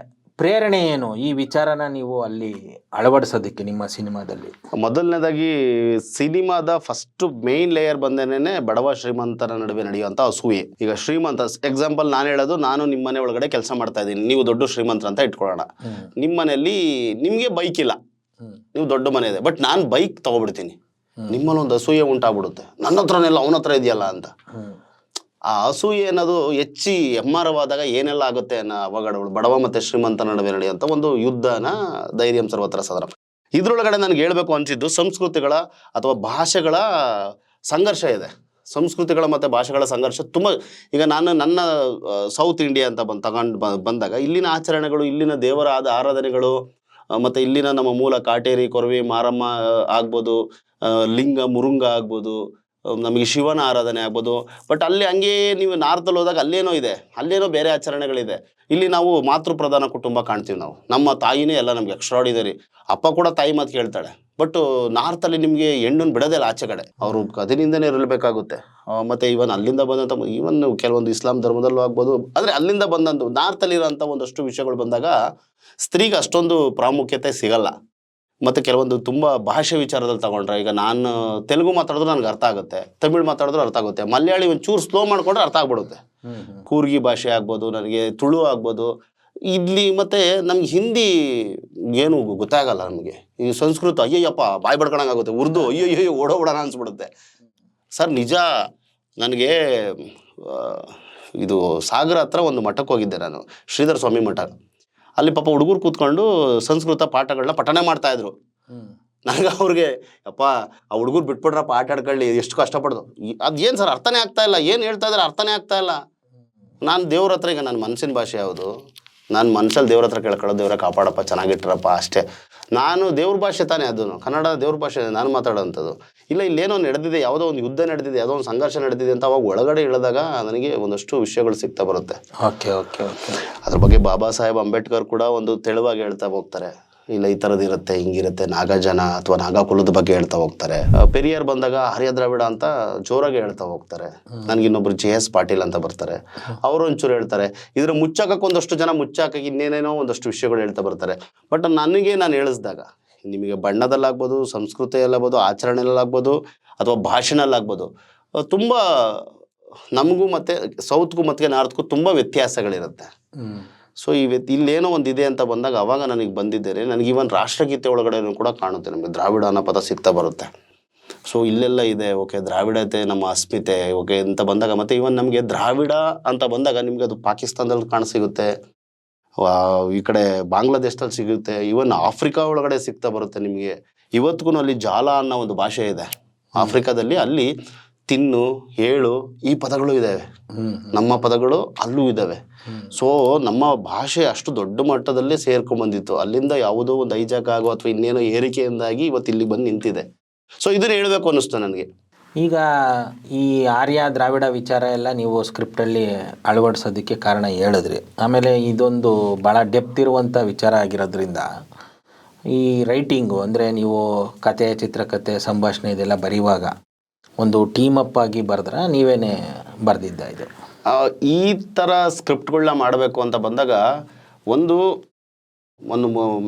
ಪ್ರೇರಣೆ ಏನು, ಈ ವಿಚಾರನ ನೀವು ಅಲ್ಲಿ ಅಳವಡಿಸೋದಕ್ಕೆ ನಿಮ್ಮ ಸಿನಿಮಾದಲ್ಲಿ? ಮೊದಲನೇದಾಗಿ ಸಿನಿಮಾದ ಫಸ್ಟ್ ಮೇನ್ ಲೇಯರ್ ಬಂದೇನೆ ಬಡವ ಶ್ರೀಮಂತರ ನಡುವೆ ನಡೆಯುವಂಥ ಅಸೂಯೆ. ಈಗ ಶ್ರೀಮಂತ ಎಕ್ಸಾಂಪಲ್ ನಾನು ಹೇಳೋದು, ನಾನು ನಿಮ್ಮ ಮನೆ ಒಳಗಡೆ ಕೆಲಸ ಮಾಡ್ತಾ ಇದ್ದೀನಿ, ನೀವು ದೊಡ್ಡ ಶ್ರೀಮಂತರ ಅಂತ ಇಟ್ಕೊಳ್ಳೋಣ. ನಿಮ್ಮ ಮನೆಯಲ್ಲಿ ನಿಮಗೆ ಬೈಕ್ ಇಲ್ಲ, ನೀವು ದೊಡ್ಡ ಮನೆ ಇದೆ, ಬಟ್ ನಾನು ಬೈಕ್ ತಗೊಬಿಡ್ತೀನಿ. ನಿಮ್ಮಲ್ಲಿ ಒಂದು ಅಸೂಯೆ ಉಂಟಾಗ್ಬಿಡುತ್ತೆ, ನನ್ನ ಹತ್ರನೆಲ್ಲ ಅವನ ಹತ್ರ ಇದೆಯಲ್ಲ ಅಂತ. ಆ ಅಸೂಯೆ ಅನ್ನೋದು ಹೆಚ್ಚಿ ಹೆಮ್ಮಾರವಾದಾಗ ಏನೆಲ್ಲ ಆಗುತ್ತೆ ಅನ್ನೋ ಅವಘಡಗಳು ಬಡವ ಮತ್ತು ಶ್ರೀಮಂತ ನಡುವೆ ನಡೆಯುವಂಥ ಒಂದು ಯುದ್ಧನ ಧೈರ್ಯಂ ಸರ್ವತ್ರ ಸದರಂ. ಇದರೊಳಗಡೆ ನನಗೆ ಹೇಳಬೇಕು ಅನಿಸಿದ್ದು, ಸಂಸ್ಕೃತಿಗಳ ಅಥವಾ ಭಾಷೆಗಳ ಸಂಘರ್ಷ ಇದೆ. ಸಂಸ್ಕೃತಿಗಳ ಮತ್ತು ಭಾಷೆಗಳ ಸಂಘರ್ಷ ತುಂಬ. ಈಗ ನಾನು ನನ್ನ ಸೌತ್ ಇಂಡಿಯಾ ಅಂತ ಬಂದಾಗ ಇಲ್ಲಿನ ಆಚರಣೆಗಳು, ಇಲ್ಲಿನ ದೇವರ ಆರಾಧನೆಗಳು, ಮತ್ತು ಇಲ್ಲಿನ ನಮ್ಮ ಮೂಲ ಕಾಟೇರಿ, ಕೊರವಿ, ಮಾರಮ್ಮ ಆಗ್ಬೋದು, ಲಿಂಗ ಮುರುಂಗ ಆಗ್ಬೋದು, ನಮಗೆ ಶಿವನ ಆರಾಧನೆ ಆಗ್ಬೋದು. ಬಟ್ ಅಲ್ಲಿ ಹಂಗೇ ನೀವು ನಾರ್ತಲ್ಲಿ ಹೋದಾಗ ಅಲ್ಲೇನೋ ಇದೆ, ಅಲ್ಲೇನೋ ಬೇರೆ ಆಚರಣೆಗಳಿದೆ. ಇಲ್ಲಿ ನಾವು ಮಾತೃ ಪ್ರಧಾನ ಕುಟುಂಬ ಕಾಣ್ತೀವಿ ನಾವು. ನಮ್ಮ ತಾಯಿನೇ ಎಲ್ಲ ನಮ್ಗೆ ಎಕ್ಸ್ಟ್ರಾಡಿನರಿ. ಅಪ್ಪ ಕೂಡ ತಾಯಿ ಮಾತು ಕೇಳ್ತಾಳೆ, ಬಟ್ ನಾರ್ತಲ್ಲಿ ನಿಮಗೆ ಹೆಣ್ಣನ್ನು ಬಿಡೋದೇ ಇಲ್ಲ ಆಚೆ ಕಡೆ, ಅವರು ಕದಿನಿಂದನೇ ಇರಬೇಕಾಗುತ್ತೆ. ಮತ್ತು ಇವನ್ ಅಲ್ಲಿಂದ ಬಂದಂಥ ಇವನ್ ಕೆಲವೊಂದು ಇಸ್ಲಾಂ ಧರ್ಮದಲ್ಲೂ ಆಗ್ಬೋದು, ಆದರೆ ಅಲ್ಲಿಂದ ಬಂದಂಥ ನಾರ್ತಲ್ಲಿರೋಂಥ ಒಂದಷ್ಟು ವಿಷಯಗಳು ಬಂದಾಗ ಸ್ತ್ರೀಗೆ ಅಷ್ಟೊಂದು ಪ್ರಾಮುಖ್ಯತೆ ಸಿಗಲ್ಲ. ಮತ್ತು ಕೆಲವೊಂದು ತುಂಬ ಭಾಷೆ ವಿಚಾರದಲ್ಲಿ ತಗೊಂಡ್ರೆ, ಈಗ ನಾನು ತೆಲುಗು ಮಾತಾಡಿದ್ರು ನನಗೆ ಅರ್ಥ ಆಗುತ್ತೆ, ತಮಿಳು ಮಾತಾಡಿದ್ರು ಅರ್ಥ ಆಗುತ್ತೆ, ಮಲಯಾಳಿ ಒಂಚೂರು ಸ್ಲೋ ಮಾಡ್ಕೊಂಡ್ರೆ ಅರ್ಥ ಆಗ್ಬಿಡುತ್ತೆ. ಕೂರ್ಗಿ ಭಾಷೆ ಆಗ್ಬೋದು, ನನಗೆ ತುಳು ಆಗ್ಬೋದು ಇಲ್ಲಿ. ಮತ್ತು ನಮ್ಗೆ ಹಿಂದಿ ಏನು ಗೊತ್ತಾಗಲ್ಲ ನಮಗೆ. ಈ ಸಂಸ್ಕೃತ ಅಯ್ಯಯ್ಯಪ್ಪ ಬಾಯಿ ಬಡ್ಕೊಳಂಗಾಗುತ್ತೆ, ಉರ್ದು ಅಯ್ಯಯ್ಯೋ ಓಡೋಣ ಅನ್ಸ್ಬಿಡುತ್ತೆ. ಸರ್ ನಿಜ, ನನಗೆ ಇದು ಸಾಗರ ಹತ್ರ ಒಂದು ಮಠಕ್ಕೆ ಹೋಗಿದ್ದೆ ನಾನು, ಶ್ರೀಧರ ಸ್ವಾಮಿ ಮಠ. ಅಲ್ಲಿ ಪಾಪ ಹುಡುಗರು ಕೂತ್ಕೊಂಡು ಸಂಸ್ಕೃತ ಪಾಠಗಳನ್ನ ಪಠನೆ ಮಾಡ್ತಾಯಿದ್ರು. ನನಗೆ ಅವ್ರಿಗೆ ಅಪ್ಪ ಆ ಹುಡುಗರು ಬಿಟ್ಬಿಡ್ರಪ್ಪ ಆಟ ಆಡ್ಕೊಳ್ಳಿ, ಎಷ್ಟು ಕಷ್ಟಪಡ್ದು. ಅದೇನು ಸರ್ ಅರ್ಥನೇ ಆಗ್ತಾ ಇಲ್ಲ, ಏನು ಹೇಳ್ತಾ ಇದ್ದಾರೆ ಅರ್ಥನೇ ಆಗ್ತಾ ಇಲ್ಲ. ನಾನು ದೇವ್ರ ಹತ್ರ, ಈಗ ನನ್ನ ಮನಸ್ಸಿನ ಭಾಷೆ ಯಾವುದು, ನಾನು ಮನ್ಸಲ್ಲಿ ದೇವ್ರ ಹತ್ರ ಕೇಳ್ಕೊಳ್ಳೋದು, ದೇವ್ರ ಕಾಪಾಡಪ್ಪ ಚೆನ್ನಾಗಿಟ್ಟಿರಪ್ಪ ಅಷ್ಟೇ. ನಾನು ದೇವ್ರ ಭಾಷೆ ತಾನೇ, ಅದು ಕನ್ನಡ ದೇವ್ರ ಭಾಷೆ ನಾನು ಮಾತಾಡೋವಂಥದ್ದು. ಇಲ್ಲ ಇಲ್ಲೇನೋ ನಡೆದಿದೆ, ಯಾವುದೋ ಒಂದು ಯುದ್ಧ ನಡೆದಿದೆ, ಯಾವುದೋ ಒಂದು ಸಂಘರ್ಷ ನಡೆದಿದೆ ಅಂತ ಅವಾಗ ಒಳಗಡೆ ಇಳಿದಾಗ ನನಗೆ ಒಂದಷ್ಟು ವಿಷಯಗಳು ಸಿಗ್ತಾ ಬರುತ್ತೆ. Okay okay okay. ಅದ್ರ ಬಗ್ಗೆ ಬಾಬಾ ಸಾಹೇಬ್ ಅಂಬೇಡ್ಕರ್ ಕೂಡ ಒಂದು ತೆಳುವಾಗಿ ಹೇಳ್ತಾ ಹೋಗ್ತಾರೆ, ಇಲ್ಲ ಈ ಥರದ್ದು ಇರುತ್ತೆ, ಹಿಂಗಿರುತ್ತೆ, ನಾಗಜನ ಅಥವಾ ನಾಗಾ ಕುಲದ ಬಗ್ಗೆ ಹೇಳ್ತಾ ಹೋಗ್ತಾರೆ. ಪೆರಿಯಾರ್ ಬಂದಾಗ ಆರ್ಯ ದ್ರಾವಿಡ ಅಂತ ಜೋರಾಗಿ ಹೇಳ್ತಾ ಹೋಗ್ತಾರೆ. ನನಗಿನ್ನೊಬ್ರು JS ಪಾಟೀಲ್ ಅಂತ ಬರ್ತಾರೆ, ಅವರು ಒಂಚೂರು ಹೇಳ್ತಾರೆ. ಇದ್ರ ಮುಚ್ಚಾಕಕ್ಕೆ ಒಂದಷ್ಟು ಜನ ಮುಚ್ಚಾಕಕ್ಕೆ ಇನ್ನೇನೇನೋ ಒಂದಷ್ಟು ವಿಷಯಗಳು ಹೇಳ್ತಾ ಬರ್ತಾರೆ. ಬಟ್ ನನಗೆ ನಾನು ಹೇಳಿಸಿದಾಗ ನಿಮಗೆ ಬಣ್ಣದಲ್ಲಾಗ್ಬೋದು, ಸಂಸ್ಕೃತಿಯಲ್ಲಾಗ್ಬೋದು, ಆಚರಣೆಯಲ್ಲಾಗ್ಬೋದು, ಅಥವಾ ಭಾಷೆನಲ್ಲಾಗ್ಬೋದು, ತುಂಬ ನಮಗೂ ಮತ್ತು ಸೌತ್ಗೂ ಮತ್ತು ನಾರ್ತ್ಗೂ ತುಂಬ ವ್ಯತ್ಯಾಸಗಳಿರುತ್ತೆ. ಸೊ ಇಲ್ಲೇನೋ ಒಂದು ಇದೆ ಅಂತ ಬಂದಾಗ ಅವಾಗ ನನಗೆ ಬಂದಿದ್ದೇನೆ. ನನಗೆ ಇವನ್ ರಾಷ್ಟ್ರಗೀತೆ ಒಳಗಡೆ ಕೂಡ ಕಾಣುತ್ತೆ, ನಮಗೆ ದ್ರಾವಿಡ ಅನ್ನೋ ಪದ ಸಿಗ್ತಾ ಬರುತ್ತೆ. ಸೊ ಇಲ್ಲೆಲ್ಲ ಇದೆ, ಓಕೆ ದ್ರಾವಿಡತೆ ನಮ್ಮ ಅಸ್ಮಿತೆ, ಓಕೆ ಅಂತ ಬಂದಾಗ, ಮತ್ತು ಇವನ್ ನಮಗೆ ದ್ರಾವಿಡ ಅಂತ ಬಂದಾಗ ನಿಮಗೆ ಅದು ಪಾಕಿಸ್ತಾನದಲ್ಲಿ ಕಾಣಸಿಗುತ್ತೆ, ಈ ಕಡೆ ಬಾಂಗ್ಲಾದೇಶದಲ್ಲಿ ಸಿಗುತ್ತೆ, ಇವನ್ ಆಫ್ರಿಕಾ ಒಳಗಡೆ ಸಿಗ್ತಾ ಬರುತ್ತೆ ನಿಮಗೆ. ಇವತ್ತಿಗೂ ಅಲ್ಲಿ ಜಾಲ ಅನ್ನೋ ಒಂದು ಭಾಷೆ ಇದೆ ಆಫ್ರಿಕಾದಲ್ಲಿ, ಅಲ್ಲಿ ತಿನ್ನು ಹೇಳು ಈ ಪದಗಳು ಇದ್ದಾವೆ, ನಮ್ಮ ಪದಗಳು ಅಲ್ಲೂ ಇದ್ದಾವೆ. ಸೊ ನಮ್ಮ ಭಾಷೆ ಅಷ್ಟು ದೊಡ್ಡ ಮಟ್ಟದಲ್ಲೇ ಸೇರ್ಕೊಂಡ್ಬಂದಿತ್ತು, ಅಲ್ಲಿಂದ ಯಾವುದೋ ಒಂದು ಹೈಜಾಕ್ ಆಗೋ ಅಥವಾ ಇನ್ನೇನೋ ಏರಿಕೆಯಿಂದಾಗಿ ಇವತ್ತು ಇಲ್ಲಿ ಬಂದು ನಿಂತಿದೆ. ಸೊ ಇದನ್ನ ಹೇಳಬೇಕು ಅನ್ನಿಸ್ತು ನನಗೆ. ಈಗ ಈ ಆರ್ಯ ದ್ರಾವಿಡ ವಿಚಾರ ಎಲ್ಲ ನೀವು ಸ್ಕ್ರಿಪ್ಟಲ್ಲಿ ಅಳವಡಿಸೋದಕ್ಕೆ ಕಾರಣ ಹೇಳಿದ್ರಿ. ಆಮೇಲೆ ಇದೊಂದು ಭಾಳ ಡೆಪ್ತ್ ಇರುವಂಥ ವಿಚಾರ ಆಗಿರೋದ್ರಿಂದ ಈ ರೈಟಿಂಗು ಅಂದರೆ ನೀವು ಕತೆ, ಚಿತ್ರಕಥೆ, ಸಂಭಾಷಣೆ ಇದೆಲ್ಲ ಬರೆಯುವಾಗ ಒಂದು ಟೀಮ್ ಅಪ್ ಆಗಿ ಬರೆದ್ರೆ ನೀವೇನೇ ಬರೆದಿದ್ದ ಇದು? ಈ ಥರ ಸ್ಕ್ರಿಪ್ಟ್ಗಳನ್ನ ಮಾಡಬೇಕು ಅಂತ ಬಂದಾಗ ಒಂದು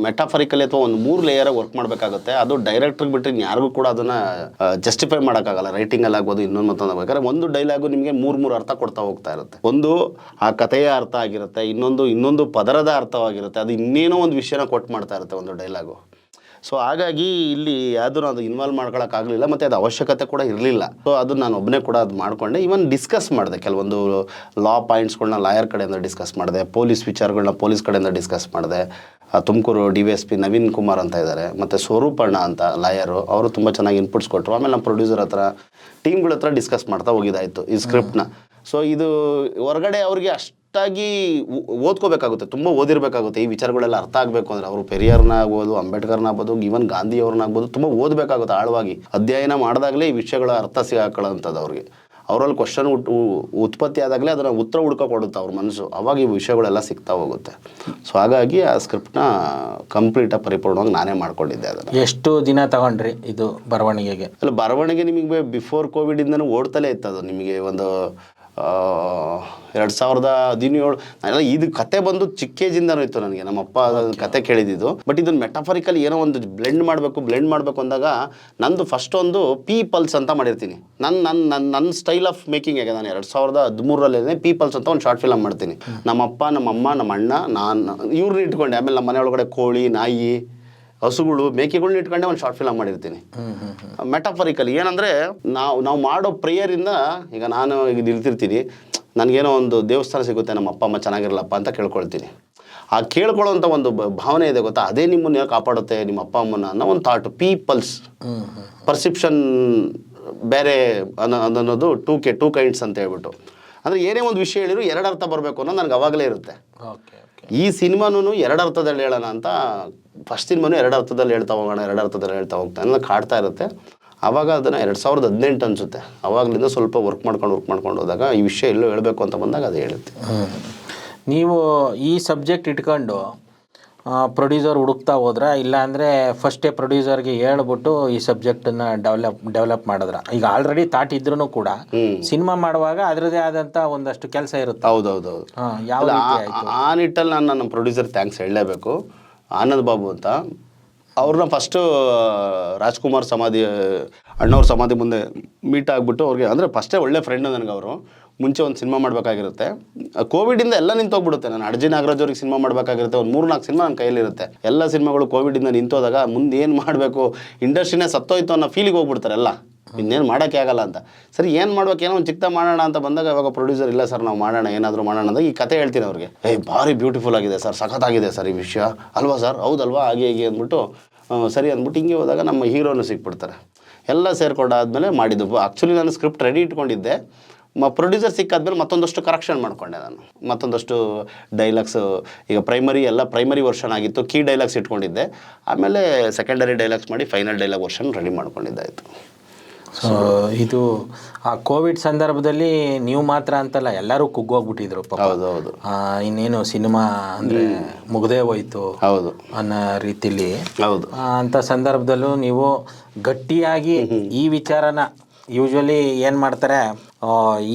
ಮೆಟಾಫರಿಕಲಿ ಅಥವಾ ಒಂದು 3 ಲೇಯರಾಗಿ ವರ್ಕ್ ಮಾಡಬೇಕಾಗುತ್ತೆ. ಅದು ಡೈರೆಕ್ಟ್ರಿಗೆ ಬಿಟ್ಟರೆ ಯಾರಿಗೂ ಕೂಡ ಅದನ್ನು ಜಸ್ಟಿಫೈ ಮಾಡೋಕ್ಕಾಗಲ್ಲ. ರೈಟಿಂಗಲ್ಲಿ ಆಗ್ಬೋದು, ಇನ್ನೊಂದು ಮತ್ತೊಂದು ಆಗ್ಬೇಕಾದ್ರೆ ಒಂದು ಡೈಲಾಗು ನಿಮಗೆ 3 ಅರ್ಥ ಕೊಡ್ತಾ ಹೋಗ್ತಾ ಇರುತ್ತೆ. ಒಂದು ಆ ಕಥೆಯ ಅರ್ಥ ಆಗಿರುತ್ತೆ, ಇನ್ನೊಂದು ಪದರದ ಅರ್ಥವಾಗಿರುತ್ತೆ, ಅದು ಇನ್ನೇನೋ ಒಂದು ವಿಷಯನ ಕೊಟ್ಟು ಮಾಡ್ತಾ ಇರುತ್ತೆ ಒಂದು ಡೈಲಾಗು. ಸೊ ಹಾಗಾಗಿ ಇಲ್ಲಿ ಯಾವುದನ್ನು ಅದು ಇನ್ವಾಲ್ವ್ ಮಾಡ್ಕೊಳಕ್ಕಾಗಲಿಲ್ಲ, ಮತ್ತು ಅದು ಅವಶ್ಯಕತೆ ಕೂಡ ಇರಲಿಲ್ಲ. ಸೊ ಅದು ನಾನು ಒಬ್ಬನೇ ಕೂಡ ಅದು ಮಾಡಿಕೊಂಡೆ. ಇವನ್ ಡಿಸ್ಕಸ್ ಮಾಡಿದೆ, ಕೆಲವೊಂದು ಲಾ ಪಾಯಿಂಟ್ಸ್ಗಳನ್ನ ಲಾಯರ್ ಕಡೆಯಿಂದ ಡಿಸ್ಕಸ್ ಮಾಡಿದೆ, ಪೊಲೀಸ್ ವಿಚಾರಗಳನ್ನ ಪೊಲೀಸ್ ಕಡೆಯಿಂದ ಡಿಸ್ಕಸ್ ಮಾಡಿದೆ. ತುಮಕೂರು DVSP ನವೀನ್ ಕುಮಾರ್ ಅಂತ ಇದ್ದಾರೆ, ಮತ್ತು ಸ್ವರೂಪಣ್ಣ ಅಂತ ಲಾಯರು, ಅವರು ತುಂಬ ಚೆನ್ನಾಗಿ ಇನ್ಪುಟ್ಸ್ ಕೊಟ್ಟರು. ಆಮೇಲೆ ನಮ್ಮ ಪ್ರೊಡ್ಯೂಸರ್ ಹತ್ರ, ಟೀಮ್ಗಳ ಹತ್ರ ಡಿಸ್ಕಸ್ ಮಾಡ್ತಾ ಹೋಗಿದ್ದಾಯಿತು ಈ ಸ್ಕ್ರಿಪ್ಟ್ನ. ಸೊ ಇದು ಹೊರಗಡೆ ಅವ್ರಿಗೆ ಅಷ್ಟಾಗಿ ಓದ್ಕೋಬೇಕಾಗುತ್ತೆ, ತುಂಬ ಓದಿರಬೇಕಾಗುತ್ತೆ. ಈ ವಿಚಾರಗಳೆಲ್ಲ ಅರ್ಥ ಆಗಬೇಕು ಅಂದರೆ ಅವರು ಪೆರಿಯಾರ್ನ ಆಗ್ಬೋದು, ಅಂಬೇಡ್ಕರ್ನ ಆಗ್ಬೋದು, ಇವನ್ ಗಾಂಧಿಯವ್ರನ್ನಾಗ್ಬೋದು ತುಂಬ ಓದಬೇಕಾಗುತ್ತೆ ಆಳವಾಗಿ. ಅಧ್ಯಯನ ಮಾಡಿದಾಗಲೇ ಈ ವಿಷಯಗಳ ಅರ್ಥ ಸಿಗಾಕೊಳ್ಳೋಂಥದ್ದು ಅವ್ರಿಗೆ. ಅವರಲ್ಲಿ ಕ್ವಶನ್ ಉತ್ಪತ್ತಿ ಆದಾಗಲೇ ಅದನ್ನು ಉತ್ತರ ಹುಡ್ಕೊಡುತ್ತೆ ಅವ್ರ ಮನಸ್ಸು, ಅವಾಗ ಈ ವಿಷಯಗಳೆಲ್ಲ ಸಿಗ್ತಾ ಹೋಗುತ್ತೆ. ಸೊ ಹಾಗಾಗಿ ಆ ಸ್ಕ್ರಿಪ್ಟ್ನ ಕಂಪ್ಲೀಟಾಗಿ ಪರಿಪೂರ್ಣವಾಗಿ ನಾನೇ ಮಾಡ್ಕೊಂಡಿದ್ದೆ. ಅದನ್ನು ಎಷ್ಟು ದಿನ ತಗೊಂಡ್ರಿ ಇದು ಬರವಣಿಗೆಗೆ? ಅಲ್ಲ, ಬರವಣಿಗೆ ನಿಮಗೆ ಬಿಫೋರ್ ಕೋವಿಡಿಂದನೂ ಓಡ್ತಲೇ ಇತ್ತು. ಅದು ನಿಮಗೆ ಒಂದು 2017 ಎಲ್ಲ ಇದು ಕತೆ ಬಂದು ಚಿಕ್ಕ ಏಜಿಂದನೂ ಇತ್ತು ನನಗೆ. ನಮ್ಮಪ್ಪ ಕತೆ ಕೇಳಿದ್ದು. ಬಟ್ ಇದನ್ನು ಮೆಟಾಫರಿಕಲಿ ಏನೋ ಒಂದು ಬ್ಲೆಂಡ್ ಮಾಡಬೇಕು ಅಂದಾಗ ನಂದು ಫಸ್ಟ್ ಒಂದು ಪೀಪಲ್ಸ್ ಅಂತ ಮಾಡಿರ್ತೀನಿ. ನನ್ನ ಸ್ಟೈಲ್ ಆಫ್ ಮೇಕಿಂಗ್ ಆಗಿದೆ. ನಾನು 2013 ಪೀಪಲ್ಸ್ ಅಂತ ಒಂದು ಶಾರ್ಟ್ ಫಿಲಮ್ ಮಾಡ್ತೀನಿ. ನಮ್ಮಪ್ಪ, ನಮ್ಮಮ್ಮ, ನಮ್ಮ ಅಣ್ಣ, ನಾನು ಇವ್ರನ್ನ ಇಟ್ಕೊಂಡೆ. ಆಮೇಲೆ ನಮ್ಮ ಮನೆ ಒಳಗಡೆ ಕೋಳಿ, ನಾಯಿ, ಹಸುಗಳು, ಮೇಕೆಗಳನ್ನ ಇಟ್ಕೊಂಡೆ ಒಂದು ಶಾರ್ಟ್ ಫಿಲಮ್ ಮಾಡಿರ್ತೀನಿ. ಮೆಟಾಫರಿಕಲಿ ಏನಂದರೆ ನಾವು ಮಾಡೋ ಪ್ರೇಯರಿಂದ, ಈಗ ನಾನು ಈಗ ನಿಲ್ತಿರ್ತೀನಿ, ನನಗೇನೋ ಒಂದು ದೇವಸ್ಥಾನ ಸಿಗುತ್ತೆ, ನಮ್ಮ ಅಪ್ಪ ಅಮ್ಮ ಚೆನ್ನಾಗಿರಲಪ್ಪ ಅಂತ ಕೇಳ್ಕೊಳ್ತೀನಿ. ಆ ಕೇಳ್ಕೊಳ್ಳೋಂಥ ಒಂದು ಭಾವನೆ ಇದೆ ಗೊತ್ತಾ, ಅದೇ ನಿಮ್ಮನ್ನ ಕಾಪಾಡುತ್ತೆ, ನಿಮ್ಮ ಅಪ್ಪ ಅಮ್ಮನ ಅನ್ನೋ ಒಂದು ಥಾಟ್. ಪೀಪಲ್ಸ್ ಪರ್ಸೆಪ್ಷನ್ ಬೇರೆ ಅನ್ನೋದು ಟೂ ಕೈಂಡ್ಸ್ ಅಂತ ಹೇಳ್ಬಿಟ್ಟು. ಅಂದರೆ ಏನೇ ಒಂದು ವಿಷಯ ಹೇಳಿದ್ರು 2 ಅರ್ಥ ಬರಬೇಕು ಅನ್ನೋ ನನಗೆ ಅವಾಗಲೇ ಇರುತ್ತೆ. ಈ ಸಿನಿಮಾನೂ 2 ಅರ್ಥದಲ್ಲಿ ಹೇಳೋಣ ಅಂತ, ಫಸ್ಟ್ ಸಿನಿಮಾನು 2 ಅರ್ಥದಲ್ಲಿ ಹೇಳ್ತಾ ಹೋಗೋಣ, 2 ಅರ್ಥದಲ್ಲಿ ಹೇಳ್ತಾ ಹೋಗ್ತಾ ಅನ್ನೋ ಕಾಡ್ತಾ ಇರುತ್ತೆ. ಆವಾಗ ಅದನ್ನು 2018 ಅನಿಸುತ್ತೆ, ಆವಾಗಲಿಂದ ಸ್ವಲ್ಪ ವರ್ಕ್ ಮಾಡ್ಕೊಂಡು ಹೋದಾಗ ಈ ವಿಷಯ ಎಲ್ಲೋ ಹೇಳಬೇಕು ಅಂತ ಬಂದಾಗ ಅದು ಹೇಳುತ್ತೆ. ನೀವು ಈ ಸಬ್ಜೆಕ್ಟ್ ಇಟ್ಕೊಂಡು ಪ್ರೊಡ್ಯೂಸರ್ ಹುಡುಕ್ತಾ ಹೋದ್ರ, ಇಲ್ಲಾಂದರೆ ಫಸ್ಟೇ ಪ್ರೊಡ್ಯೂಸರ್ಗೆ ಹೇಳ್ಬಿಟ್ಟು ಈ ಸಬ್ಜೆಕ್ಟನ್ನು ಡೆವಲಪ್ ಮಾಡಿದ್ರ? ಈಗ ಆಲ್ರೆಡಿ ಥಾಟ್ ಇದ್ರೂ ಕೂಡ ಸಿನಿಮಾ ಮಾಡುವಾಗ ಅದರದೇ ಆದಂಥ ಒಂದಷ್ಟು ಕೆಲಸ ಇರುತ್ತೆ. ಹೌದೌದು. ಯಾವ ರೀತಿ ಆಯಿತು? ಆ ನಿಟ್ಟಲ್ಲಿ ನಾನು ನಮ್ಮ ಪ್ರೊಡ್ಯೂಸರ್ ಥ್ಯಾಂಕ್ಸ್ ಹೇಳಲೇಬೇಕು. ಆನಂದ್ ಬಾಬು ಅಂತ, ಅವ್ರನ್ನ ಫಸ್ಟು ರಾಜ್ಕುಮಾರ್ ಸಮಾಧಿ ಅಣ್ಣವ್ರ ಸಮಾಧಿ ಮುಂದೆ ಮೀಟ್ ಆಗಿಬಿಟ್ಟು ಅವ್ರಿಗೆ, ಅಂದರೆ ಫಸ್ಟೇ ಒಳ್ಳೆ ಫ್ರೆಂಡ್ ನನಗೆ. ಅವರು ಮುಂಚೆ ಒಂದು ಸಿನಿಮಾ ಮಾಡಬೇಕಾಗಿರುತ್ತೆ, ಕೋವಿಡಿಂದ ಎಲ್ಲ ನಿಂತೋಗ್ಬಿಡುತ್ತೆ. ನಾನು ಅರ್ಜಿ ನಾಗರಾಜ್ ಅವ್ರಿಗೆ ಸಿನಿಮಾ ಮಾಡಬೇಕಾಗಿರುತ್ತೆ, ಒಂದು 3-4 ಸಿನಿಮಾ ನನ್ನ ಕೈಯಲ್ಲಿರುತ್ತೆ. ಎಲ್ಲ ಸಿನಿಮಾಗಳು ಕೋವಿಡಿಂದ ನಿಂತೋದಾಗ ಮುಂದೆ ಏನು ಮಾಡಬೇಕು, ಇಂಡಸ್ಟ್ರಿನೇ ಸತ್ತೋಯ್ತು ಅನ್ನೋ ಫೀಲಿಗೆ ಹೋಗ್ಬಿಡ್ತಾರೆ ಎಲ್ಲ, ಇನ್ನೇನು ಮಾಡೋಕ್ಕೆ ಆಗಲ್ಲ ಅಂತ. ಸರಿ ಏನು ಮಾಡ್ಬೇಕು, ಏನೋ ಒಂದು ಚಿಕ್ಕ ಮಾಡೋಣ ಅಂತ ಬಂದಾಗ ಅವಾಗ ಪ್ರೊಡ್ಯೂಸರ್ ಇಲ್ಲ ಸರ್ ನಾವು ಮಾಡೋಣ, ಏನಾದರೂ ಮಾಡೋಣ ಅಂದಾಗ ಈ ಕತೆ ಹೇಳ್ತೀನಿ ಅವ್ರಿಗೆ. ಭಾರಿ ಬ್ಯೂಟಿಫುಲ್ ಆಗಿದೆ ಸರ್, ಸಖತ್ತಾಗಿದೆ ಸರ್ ಈ ವಿಷಯ, ಅಲ್ವಾ ಸರ್? ಹೌದಲ್ವಾ? ಹಾಗೆ ಹೀಗೆ ಅಂದ್ಬಿಟ್ಟು ಸರಿ ಅಂದ್ಬಿಟ್ಟು ಹಿಂಗೆ ಹೋದಾಗ ನಮ್ಮ ಹೀರೋನು ಸಿಕ್ಬಿಡ್ತಾರೆ. ಎಲ್ಲ ಸೇರ್ಕೊಂಡಾದ್ಮೇಲೆ ಮಾಡಿದ್ದು. ಆ್ಯಕ್ಚುಲಿ ನಾನು ಸ್ಕ್ರಿಪ್ಟ್ ರೆಡಿ ಇಟ್ಕೊಂಡಿದ್ದೆ, ಪ್ರೊಡ್ಯೂಸರ್ ಸಿಕ್ಕಾದ್ಮೇಲೆ ಮತ್ತೊಂದಷ್ಟು ಕರೆಕ್ಷನ್ ಮಾಡಿಕೊಂಡೆ ನಾನು. ಮತ್ತೊಂದಷ್ಟು ಡೈಲಾಗ್ಸು, ಈಗ ಪ್ರೈಮರಿ ವರ್ಷನ್ ಆಗಿತ್ತು, ಕೀ ಡೈಲಾಗ್ಸ್ ಇಟ್ಕೊಂಡಿದ್ದೆ. ಆಮೇಲೆ ಸೆಕೆಂಡರಿ ಡೈಲಾಗ್ಸ್ ಮಾಡಿ ಫೈನಲ್ ಡೈಲಾಗ್ ವರ್ಷನ್ ರೆಡಿ ಮಾಡ್ಕೊಂಡಿದ್ದಾಯಿತು. ಸೊ ಇದು ಆ ಕೋವಿಡ್ ಸಂದರ್ಭದಲ್ಲಿ ನೀವು ಮಾತ್ರ ಅಂತಲ್ಲ, ಎಲ್ಲರೂ ಕುಗ್ಗೋಗ್ಬಿಟ್ಟಿದ್ರು ಪಾಪ. ಹೌದು. ಇನ್ನೇನು ಸಿನಿಮಾ ಅಂದರೆ ಮುಗ್ದೇ ಹೋಯ್ತು ಹೌದು ಅನ್ನೋ ರೀತಿಲಿ. ಹೌದು. ಅಂಥ ಸಂದರ್ಭದಲ್ಲೂ ನೀವು ಗಟ್ಟಿಯಾಗಿ ಈ ವಿಚಾರನ, ಯೂಶ್ವಲಿ ಏನು ಮಾಡ್ತಾರೆ,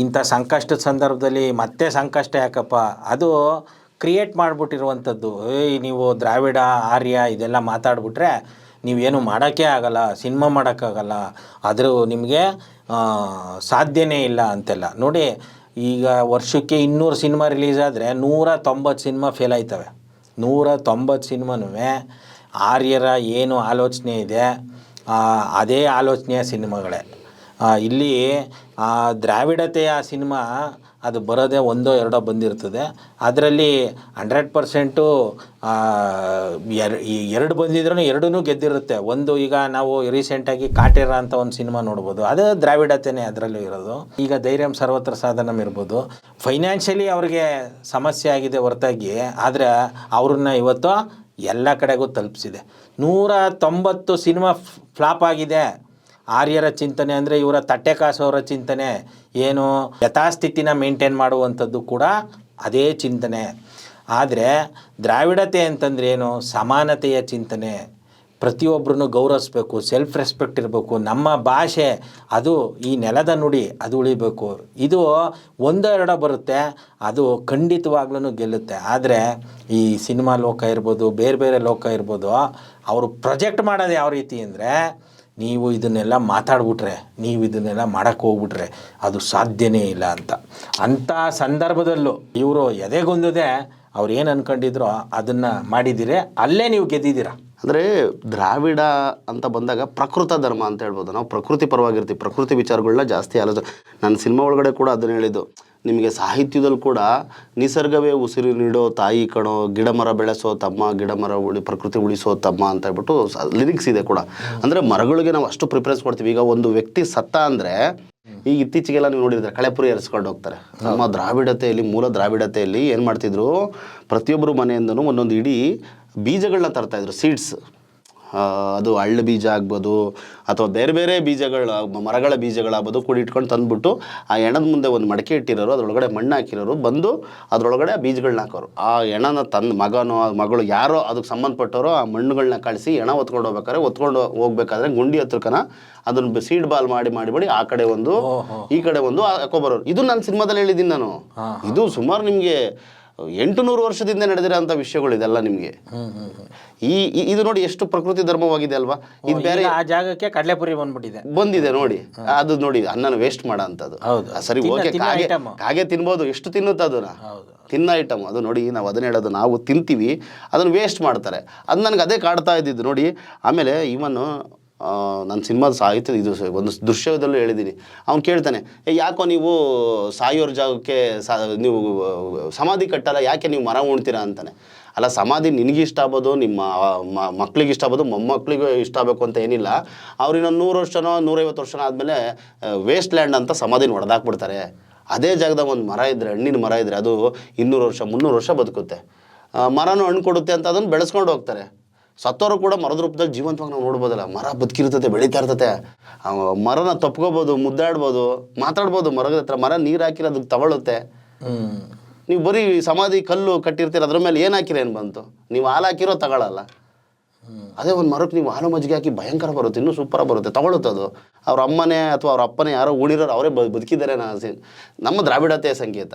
ಇಂಥ ಸಂಕಷ್ಟದ ಸಂದರ್ಭದಲ್ಲಿ ಮತ್ತೆ ಸಂಕಷ್ಟ ಯಾಕಪ್ಪ, ಅದು ಕ್ರಿಯೇಟ್ ಮಾಡಿಬಿಟ್ಟಿರುವಂಥದ್ದು. ನೀವು ದ್ರಾವಿಡ ಆರ್ಯ ಇದೆಲ್ಲ ಮಾತಾಡ್ಬಿಟ್ರೆ ನೀವೇನು ಮಾಡೋಕ್ಕೆ ಆಗಲ್ಲ, ಸಿನಿಮಾ ಮಾಡೋಕ್ಕಾಗಲ್ಲ, ಆದರೂ ನಿಮಗೆ ಸಾಧ್ಯನೇ ಇಲ್ಲ ಅಂತೆಲ್ಲ. ನೋಡಿ, ಈಗ ವರ್ಷಕ್ಕೆ 200 ಸಿನಿಮಾ ರಿಲೀಸ್ ಆದರೆ 190 ಸಿನಿಮಾ ಫೇಲ್ ಆಯ್ತವೆ. 190 ಸಿನಿಮಾನೂ ಆರ್ಯರ ಏನು ಆಲೋಚನೆ ಇದೆ ಅದೇ ಆಲೋಚನೆಯ ಸಿನಿಮಾಗಳೇ. ಇಲ್ಲಿ ದ್ರಾವಿಡತೆಯ ಸಿನಿಮಾ ಅದು ಬರೋದೇ 1-2 ಬಂದಿರ್ತದೆ. ಅದರಲ್ಲಿ 100% 2 ಬಂದಿದ್ರೂ 2 ಗೆದ್ದಿರುತ್ತೆ. ಒಂದು ಈಗ ನಾವು ರೀಸೆಂಟಾಗಿ ಕಾಟೇರ ಅಂತ ಒಂದು ಸಿನಿಮಾ ನೋಡ್ಬೋದು, ಅದು ದ್ರಾವಿಡತೆಯೇ ಅದರಲ್ಲೂ ಇರೋದು. ಈಗ ಧೈರ್ಯಂ ಸರ್ವತ್ರ ಸಾಧನಂ ಇರ್ಬೋದು, ಫೈನಾನ್ಷಿಯಲಿ ಅವ್ರಿಗೆ ಸಮಸ್ಯೆ ಆಗಿದೆ ಹೊರತಾಗಿ, ಆದರೆ ಅವ್ರನ್ನ ಇವತ್ತು ಎಲ್ಲ ಕಡೆಗೂ ತಲುಪಿಸಿದೆ. 190 ಸಿನಿಮಾ ಫ್ಲಾಪ್ ಆಗಿದೆ. ಆರ್ಯರ ಚಿಂತನೆ ಅಂದರೆ ಇವರ ತಟ್ಟೆ ಕಾಸೋರ ಚಿಂತನೆ ಏನು, ಯಥಾಸ್ಥಿತಿನ ಮೇಂಟೈನ್ ಮಾಡುವಂಥದ್ದು ಕೂಡ ಅದೇ ಚಿಂತನೆ. ಆದರೆ ದ್ರಾವಿಡತೆ ಅಂತಂದ್ರೆ ಏನು, ಸಮಾನತೆಯ ಚಿಂತನೆ, ಪ್ರತಿಯೊಬ್ಬರನ್ನು ಗೌರವಿಸ್ಬೇಕು, ಸೆಲ್ಫ್ ರೆಸ್ಪೆಕ್ಟ್ ಇರಬೇಕು, ನಮ್ಮ ಭಾಷೆ ಅದು ಈ ನೆಲದ ನುಡಿ ಅದು ಉಳಿಬೇಕು. ಇದು 1-2 ಬರುತ್ತೆ, ಅದು ಖಂಡಿತವಾಗ್ಲೂ ಗೆಲ್ಲುತ್ತೆ. ಆದರೆ ಈ ಸಿನಿಮಾ ಲೋಕ ಇರ್ಬೋದು, ಬೇರೆ ಬೇರೆ ಲೋಕ ಇರ್ಬೋದು, ಅವರು ಪ್ರೊಜೆಕ್ಟ್ ಮಾಡೋದು ಯಾವ ರೀತಿ ಅಂದರೆ, ನೀವು ಇದನ್ನೆಲ್ಲ ಮಾತಾಡ್ಬಿಟ್ರೆ, ನೀವು ಇದನ್ನೆಲ್ಲ ಮಾಡೋಕ್ಕೆ ಹೋಗ್ಬಿಟ್ರೆ ಅದು ಸಾಧ್ಯನೇ ಇಲ್ಲ ಅಂತ. ಅಂಥ ಸಂದರ್ಭದಲ್ಲೂ ಇವರು ಎದೆಗೊಂದದೆ ಅವ್ರು ಏನು ಅಂದ್ಕೊಂಡಿದ್ರೋ ಅದನ್ನು ಮಾಡಿದ್ದೀರಿ, ಅಲ್ಲೇ ನೀವು ಗೆದ್ದಿದ್ದೀರ. ಅಂದರೆ ದ್ರಾವಿಡ ಅಂತ ಬಂದಾಗ ಪ್ರಕೃತ ಧರ್ಮ ಅಂತ ಹೇಳ್ಬೋದು. ನಾವು ಪ್ರಕೃತಿ ಪರವಾಗಿರ್ತೀವಿ, ಪ್ರಕೃತಿ ವಿಚಾರಗಳನ್ನ ಜಾಸ್ತಿ ಆಲೋಚನೆ. ನನ್ನ ಸಿನಿಮಾ ಒಳಗಡೆ ಕೂಡ ಅದನ್ನು ಹೇಳಿದ್ದು, ನಿಮಗೆ ಸಾಹಿತ್ಯದಲ್ಲಿ ಕೂಡ ನಿಸರ್ಗವೇ ಉಸಿರು ನೀಡೋ ತಾಯಿ ಕಣೋ, ಗಿಡ ಮರ ಬೆಳೆಸೋ ತಮ್ಮ, ಗಿಡ ಮರ ಪ್ರಕೃತಿ ಉಳಿಸೋ ತಮ್ಮ ಅಂತ ಹೇಳ್ಬಿಟ್ಟು ಲಿರಿಕ್ಸ್ ಇದೆ ಕೂಡ. ಅಂದರೆ ಮರಗಳಿಗೆ ನಾವು ಅಷ್ಟು ಪ್ರಿಫರೆನ್ಸ್ ಕೊಡ್ತೀವಿ. ಈಗ ಒಂದು ವ್ಯಕ್ತಿ ಸತ್ತ ಅಂದರೆ, ಈಗ ಇತ್ತೀಚೆಗೆಲ್ಲ ನೀವು ನೋಡಿದ್ರೆ ಕಳೆಪುರಿ ಎರಿಸ್ಕೊಂಡು ಹೋಗ್ತಾರೆ. ನಮ್ಮ ದ್ರಾವಿಡತೆಯಲ್ಲಿ, ಮೂಲ ದ್ರಾವಿಡತೆಯಲ್ಲಿ ಏನು ಮಾಡ್ತಿದ್ರು, ಪ್ರತಿಯೊಬ್ಬರು ಮನೆಯಿಂದನೂ ಒಂದೊಂದು ಇಡೀ ಬೀಜಗಳನ್ನ ತರ್ತಾಯಿದ್ರು, ಸೀಡ್ಸ್. ಅದು ಹಳ್ಳ ಬೀಜ ಆಗ್ಬೋದು ಅಥವಾ ಬೇರೆ ಬೇರೆ ಬೀಜಗಳ, ಮರಗಳ ಬೀಜಗಳಾಗ್ಬೋದು, ಕೂಡಿ ಇಟ್ಕೊಂಡು ತಂದುಬಿಟ್ಟು ಆ ಎಣದ ಮುಂದೆ ಒಂದು ಮಡಕೆ ಇಟ್ಟಿರೋರು, ಅದರೊಳಗಡೆ ಮಣ್ಣು ಹಾಕಿರೋರು ಬಂದು ಅದರೊಳಗಡೆ ಆ ಬೀಜಗಳನ್ನ ಹಾಕೋರು. ಆ ಎಣನ ತಂದು ಮಗನೋ ಮಗಳು ಯಾರೋ ಅದಕ್ಕೆ ಸಂಬಂಧಪಟ್ಟವರು ಆ ಮಣ್ಣುಗಳನ್ನ ಕಳಿಸಿ ಎಣ ಹೊತ್ಕೊಂಡು ಹೋಗ್ಬೇಕಾದ್ರೆ ಗುಂಡಿ ಹತ್ರಕನ ಅದನ್ನು ಸೀಡ್ ಬಾಲ್ ಮಾಡಿ ಆ ಕಡೆ ಒಂದು ಈ ಕಡೆ ಒಂದು ಹಾಕೊಬರೋರು. ಇದು ನನ್ನ ಸಿನಿಮಾದಲ್ಲಿ ಹೇಳಿದ್ದೀನಿ ನಾನು. ಇದು ಸುಮಾರು ನಿಮಗೆ 800 ವರ್ಷದಿಂದ ನಡೆದಿರೋಂಥ ವಿಷಯಗಳು ಇದೆಲ್ಲ ನಿಮಗೆ. ಇದು ನೋಡಿ ಎಷ್ಟು ಪ್ರಕೃತಿ ಧರ್ಮವಾಗಿದೆ ಅಲ್ವಾ. ಇದು ಬೇರೆ ಆ ಜಾಗಕ್ಕೆ ಕಡಲೆಪುರಿ ಬಂದಿದೆ ನೋಡಿ. ಅದು ನೋಡಿ ಅನ್ನನ ವೇಸ್ಟ್ ಮಾಡೋ ಅಂಥದ್ದು. ಸರಿ, ಓಕೆ, ಕಾಗೆ ತಿನ್ಬೋದು, ಎಷ್ಟು ತಿನ್ನುತ್ತೆ ಅದನ್ನ, ತಿನ್ನ ಐಟಮ್ ಅದು. ನೋಡಿ, ನಾವು ಅದನ್ನ ಹೇಳೋದು, ನಾವು ತಿಂತೀವಿ, ಅದನ್ನು ವೇಸ್ಟ್ ಮಾಡ್ತಾರೆ. ಅದು ನನಗೆ ಅದೇ ಕಾಡ್ತಾ ಇದ್ದಿದ್ದು ನೋಡಿ. ಆಮೇಲೆ ಇವನು ನನ್ನ ಸಿನಿಮಾದ ಸಾಹಿತ್ಯ ಇದು ಒಂದು ದೃಶ್ಯದಲ್ಲೂ ಹೇಳಿದ್ದೀನಿ. ಅವ್ನು ಕೇಳ್ತಾನೆ, ಯಾಕೋ ನೀವು ಸಾಯೋರ ಜಾಗಕ್ಕೆ ನೀವು ಸಮಾಧಿ ಕಟ್ಟಲ್ಲ, ಯಾಕೆ ನೀವು ಮರ ಉಣ್ತೀರಾ ಅಂತಾನೆ. ಅಲ್ಲ, ಸಮಾಧಿ ನಿನಗಿಷ್ಟ ಆಗ್ಬೋದು, ನಿಮ್ಮ ಮಕ್ಳಿಗೆ ಇಷ್ಟ ಆಗ್ಬೋದು, ಮೊಮ್ಮಕ್ಳಿಗೂ ಇಷ್ಟ ಆಗಬೇಕು ಅಂತ ಏನಿಲ್ಲ. ಅವ್ರು ಇನ್ನೊಂದು 100 ವರ್ಷನೋ 150 ವರ್ಷನೋ ಆದಮೇಲೆ ವೇಸ್ಟ್ ಲ್ಯಾಂಡ್ ಅಂತ ಸಮಾಧಿನ ಹೊಡೆದಾಕ್ಬಿಡ್ತಾರೆ. ಅದೇ ಜಾಗದಾಗ ಒಂದು ಮರ ಇದ್ದರೆ, ಹಣ್ಣಿನ ಮರ ಇದ್ದರೆ, ಅದು 200 ವರ್ಷ 300 ವರ್ಷ ಬದುಕುತ್ತೆ. ಮರನೂ ಹಣ್ಣು ಕೊಡುತ್ತೆ ಅಂತ ಅದನ್ನು ಬೆಳೆಸ್ಕೊಂಡು ಹೋಗ್ತಾರೆ. ಸತ್ತೋರು ಕೂಡ ಮರದ ರೂಪದಲ್ಲಿ ಜೀವಂತವಾಗಿ ನಾವು ನೋಡ್ಬೋದಲ್ಲ. ಮರ ಬದುಕಿರ್ತತೆ, ಬೆಳೀತಾ ಇರ್ತತೆ. ಮರನ ತಪ್ಕೋಬೋದು, ಮುದ್ದಾಡ್ಬೋದು, ಮಾತಾಡ್ಬೋದು ಮರದ ಹತ್ರ. ಮರ ನೀರು ಹಾಕಿರೋದಕ್ಕೆ ತಗೊಳುತ್ತೆ. ನೀವು ಬರೀ ಸಮಾಧಿ ಕಲ್ಲು ಕಟ್ಟಿರ್ತೀರ, ಅದ್ರ ಮೇಲೆ ಏನು ಹಾಕಿರ ಏನು ಬಂತು? ನೀವು ಹಾಲು ಹಾಕಿರೋ ತಗೊಳ್ಳಲ್ಲ. ಅದೇ ಒಂದು ಮರಕ್ಕೆ ನೀವು ಹಾಲು ಮಜ್ಜಿಗೆ ಹಾಕಿ ಭಯಂಕರ ಬರುತ್ತೆ, ಇನ್ನೂ ಸೂಪರಾಗಿ ಬರುತ್ತೆ, ತಗೊಳುತ್ತೆ ಅದು. ಅವ್ರ ಅಮ್ಮನೇ ಅಥವಾ ಅವ್ರ ಅಪ್ಪನೇ ಯಾರೋ ಉಳಿರೋರು ಅವರೇ ಬದುಕಿದ್ದಾರೆ. ನಮ್ಮ ದ್ರಾವಿಡತೆಯ ಸಂಕೇತ.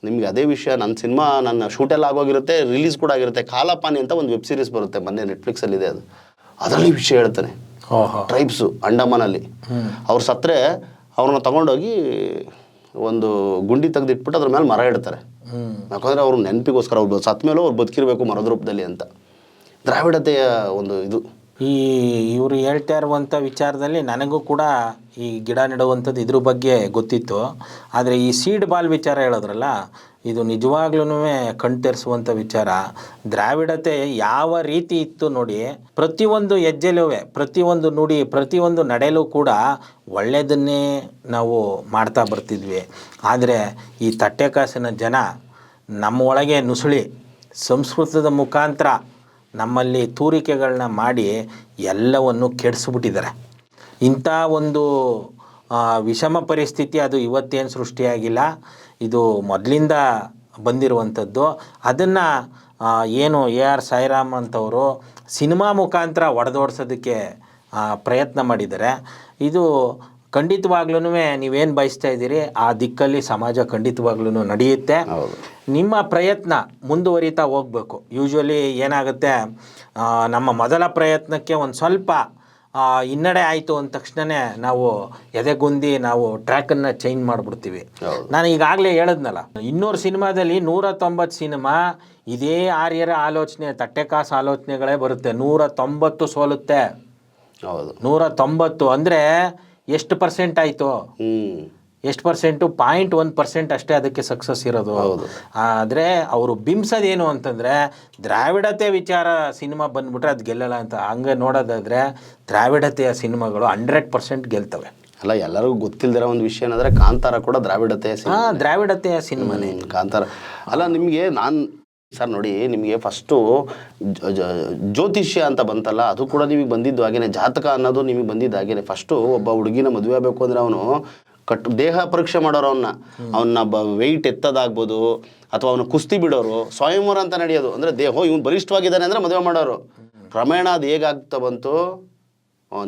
ನಿಮಗೆ ಅದೇ ವಿಷಯ, ನನ್ನ ಸಿನಿಮಾ ನನ್ನ ಶೂಟೆಲ್ಲ ಆಗೋಗಿರುತ್ತೆ, ರಿಲೀಸ್ ಕೂಡ ಆಗಿರುತ್ತೆ. ಕಾಲಪಾನಿ ಅಂತ ಒಂದು ವೆಬ್ ಸೀರೀಸ್ ಬರುತ್ತೆ, ಮೊನ್ನೆ ನೆಟ್ಫ್ಲಿಕ್ಸಲ್ಲಿದೆ ಅದು. ಅದರಲ್ಲಿ ವಿಷಯ ಹೇಳ್ತಾನೆ. ಟ್ರೈಬ್ಸು ಅಂಡಮಾನಲ್ಲಿ ಅವ್ರು ಸತ್ತರೆ ಅವ್ರನ್ನ ತಗೊಂಡೋಗಿ ಒಂದು ಗುಂಡಿ ತೆಗೆದಿಟ್ಬಿಟ್ಟು ಅದ್ರ ಮೇಲೆ ಮರ ಇಡ್ತಾರೆ. ಯಾಕಂದರೆ ಅವ್ರ ನೆನಪಿಗೋಸ್ಕರ ಅವ್ರು ಸತ್ತ ಮೇಲೂ ಅವ್ರು ಬದುಕಿರಬೇಕು ಮರದ ರೂಪದಲ್ಲಿ ಅಂತ. ದ್ರಾವಿಡತೆಯ ಒಂದು ಇದು. ಇವರು ಹೇಳ್ತಾ ಇರುವಂಥ ವಿಚಾರದಲ್ಲಿ ನನಗೂ ಕೂಡ ಈ ಗಿಡ ನೆಡುವಂಥದ್ದು ಇದ್ರ ಬಗ್ಗೆ ಗೊತ್ತಿತ್ತು. ಆದರೆ ಈ ಸೀಡ್ ಬಾಲ್ ವಿಚಾರ ಹೇಳಿದ್ರಲ್ಲ, ಇದು ನಿಜವಾಗ್ಲೂ ಕಣ್ತೆರೆಸುವಂಥ ವಿಚಾರ. ದ್ರಾವಿಡತೆ ಯಾವ ರೀತಿ ಇತ್ತು ನೋಡಿ, ಪ್ರತಿಯೊಂದು ಹೆಜ್ಜೆಲೂ, ಪ್ರತಿಯೊಂದು ನುಡಿ, ಪ್ರತಿಯೊಂದು ನಡೆಯಲು ಕೂಡ ಒಳ್ಳೆಯದನ್ನೇ ನಾವು ಮಾಡ್ತಾ ಬರ್ತಿದ್ವಿ. ಆದರೆ ಈ ತಟ್ಟೆಕಾಸಿನ ಜನ ನಮ್ಮ ಒಳಗೆ ನುಸುಳಿ ಸಂಸ್ಕೃತದ ಮುಖಾಂತರ ನಮ್ಮಲ್ಲಿ ತೂರಿಕೆಗಳನ್ನ ಮಾಡಿ ಎಲ್ಲವನ್ನು ಕೆಡಿಸ್ಬಿಟ್ಟಿದ್ದಾರೆ. ಇಂಥ ಒಂದು ವಿಷಮ ಪರಿಸ್ಥಿತಿ ಅದು ಇವತ್ತೇನು ಸೃಷ್ಟಿಯಾಗಿಲ್ಲ, ಇದು ಮೊದಲಿಂದ ಬಂದಿರುವಂಥದ್ದು. ಅದನ್ನು ಏನು AR ಸಾಯಿರಾಮ್ ಅಂತವರು ಸಿನಿಮಾ ಮುಖಾಂತರ ಒಡೆದೋಡ್ಸೋದಕ್ಕೆ ಪ್ರಯತ್ನ ಮಾಡಿದ್ದಾರೆ. ಇದು ಖಂಡಿತವಾಗ್ಲೂ ನೀವೇನು ಬಯಸ್ತಾ ಇದ್ದೀರಿ ಆ ದಿಕ್ಕಲ್ಲಿ ಸಮಾಜ ಖಂಡಿತವಾಗ್ಲೂ ನಡೆಯುತ್ತೆ. ನಿಮ್ಮ ಪ್ರಯತ್ನ ಮುಂದುವರಿತಾ ಹೋಗಬೇಕು. ಯೂಶ್ವಲಿ ಏನಾಗುತ್ತೆ, ನಮ್ಮ ಮೊದಲ ಪ್ರಯತ್ನಕ್ಕೆ ಒಂದು ಸ್ವಲ್ಪ ಹಿನ್ನಡೆ ಆಯಿತು ಅಂದ ತಕ್ಷಣವೇ ನಾವು ಎದೆಗುಂದಿ ನಾವು ಟ್ರ್ಯಾಕನ್ನು ಚೇಂಜ್ ಮಾಡಿಬಿಡ್ತೀವಿ. ನಾನು ಈಗಾಗಲೇ ಹೇಳಿದ್ನಲ್ಲ, 200 ಸಿನಿಮಾದಲ್ಲಿ 190 ಸಿನಿಮಾ ಇದೇ ಆರ್ಯರ ಆಲೋಚನೆ, ತಟ್ಟೆಕಾಸು ಆಲೋಚನೆಗಳೇ ಬರುತ್ತೆ. 190 ಸೋಲುತ್ತೆ. ಹೌದು, 190 ಅಂದರೆ ಎಷ್ಟು ಪರ್ಸೆಂಟ್ ಆಯಿತು? ಎಷ್ಟು ಪರ್ಸೆಂಟು? 0.1% ಅಷ್ಟೇ ಅದಕ್ಕೆ ಸಕ್ಸಸ್ ಇರೋದು. ಆದರೆ ಅವರು ಬಿಂಬಿಸೋದೇನು ಅಂತಂದರೆ ದ್ರಾವಿಡತೆ ವಿಚಾರ ಸಿನಿಮಾ ಬಂದ್ಬಿಟ್ರೆ ಅದು ಗೆಲ್ಲಲ್ಲ ಅಂತ. ಹಂಗೆ ನೋಡೋದಾದರೆ ದ್ರಾವಿಡತೆಯ ಸಿನಿಮಾಗಳು 100% ಗೆಲ್ತವೆ. ಅಲ್ಲ, ಎಲ್ಲರಿಗೂ ಗೊತ್ತಿಲ್ಲದಿರೋ ಒಂದು ವಿಷಯ ಏನಂದರೆ ಕಾಂತಾರ ಕೂಡ ದ್ರಾವಿಡತೆಯ ಸಿನಿಮಾ. ದ್ರಾವಿಡತೆಯ ಸಿನಿಮಾನೇ ಕಾಂತಾರ. ಅಲ್ಲ, ನಿಮಗೆ ನಾನು ಸರ್ ನೋಡಿ, ನಿಮಗೆ ಫಸ್ಟು ಜ್ಯೋತಿಷ್ಯ ಅಂತ ಬಂತಲ್ಲ, ಅದು ಕೂಡ ನಿಮಗೆ ಬಂದಿದ್ದು ಹಾಗೇನೆ. ಜಾತಕ ಅನ್ನೋದು ನಿಮಗೆ ಬಂದಿದ್ದು ಹಾಗೇನೆ. ಫಸ್ಟು ಒಬ್ಬ ಹುಡುಗಿನ ಮದುವೆ ಆಗಬೇಕು ಅಂದರೆ ಅವನು ದೇಹ ಪರೀಕ್ಷೆ ಮಾಡೋರು, ಅವನ್ನ ವೆಯ್ಟ್ ಎತ್ತದಾಗ್ಬೋದು, ಅಥವಾ ಅವನು ಕುಸ್ತಿ ಬಿಡೋರು, ಸ್ವಯಂವರ ಅಂತ ನಡೆಯೋದು. ಅಂದರೆ ಇವನು ಬಲಿಷ್ಠವಾಗಿದ್ದಾನೆ ಅಂದರೆ ಮದುವೆ ಮಾಡೋರು. ಕ್ರಮೇಣ ಅದು ಹೇಗಾಗ್ತಾ ಬಂತು,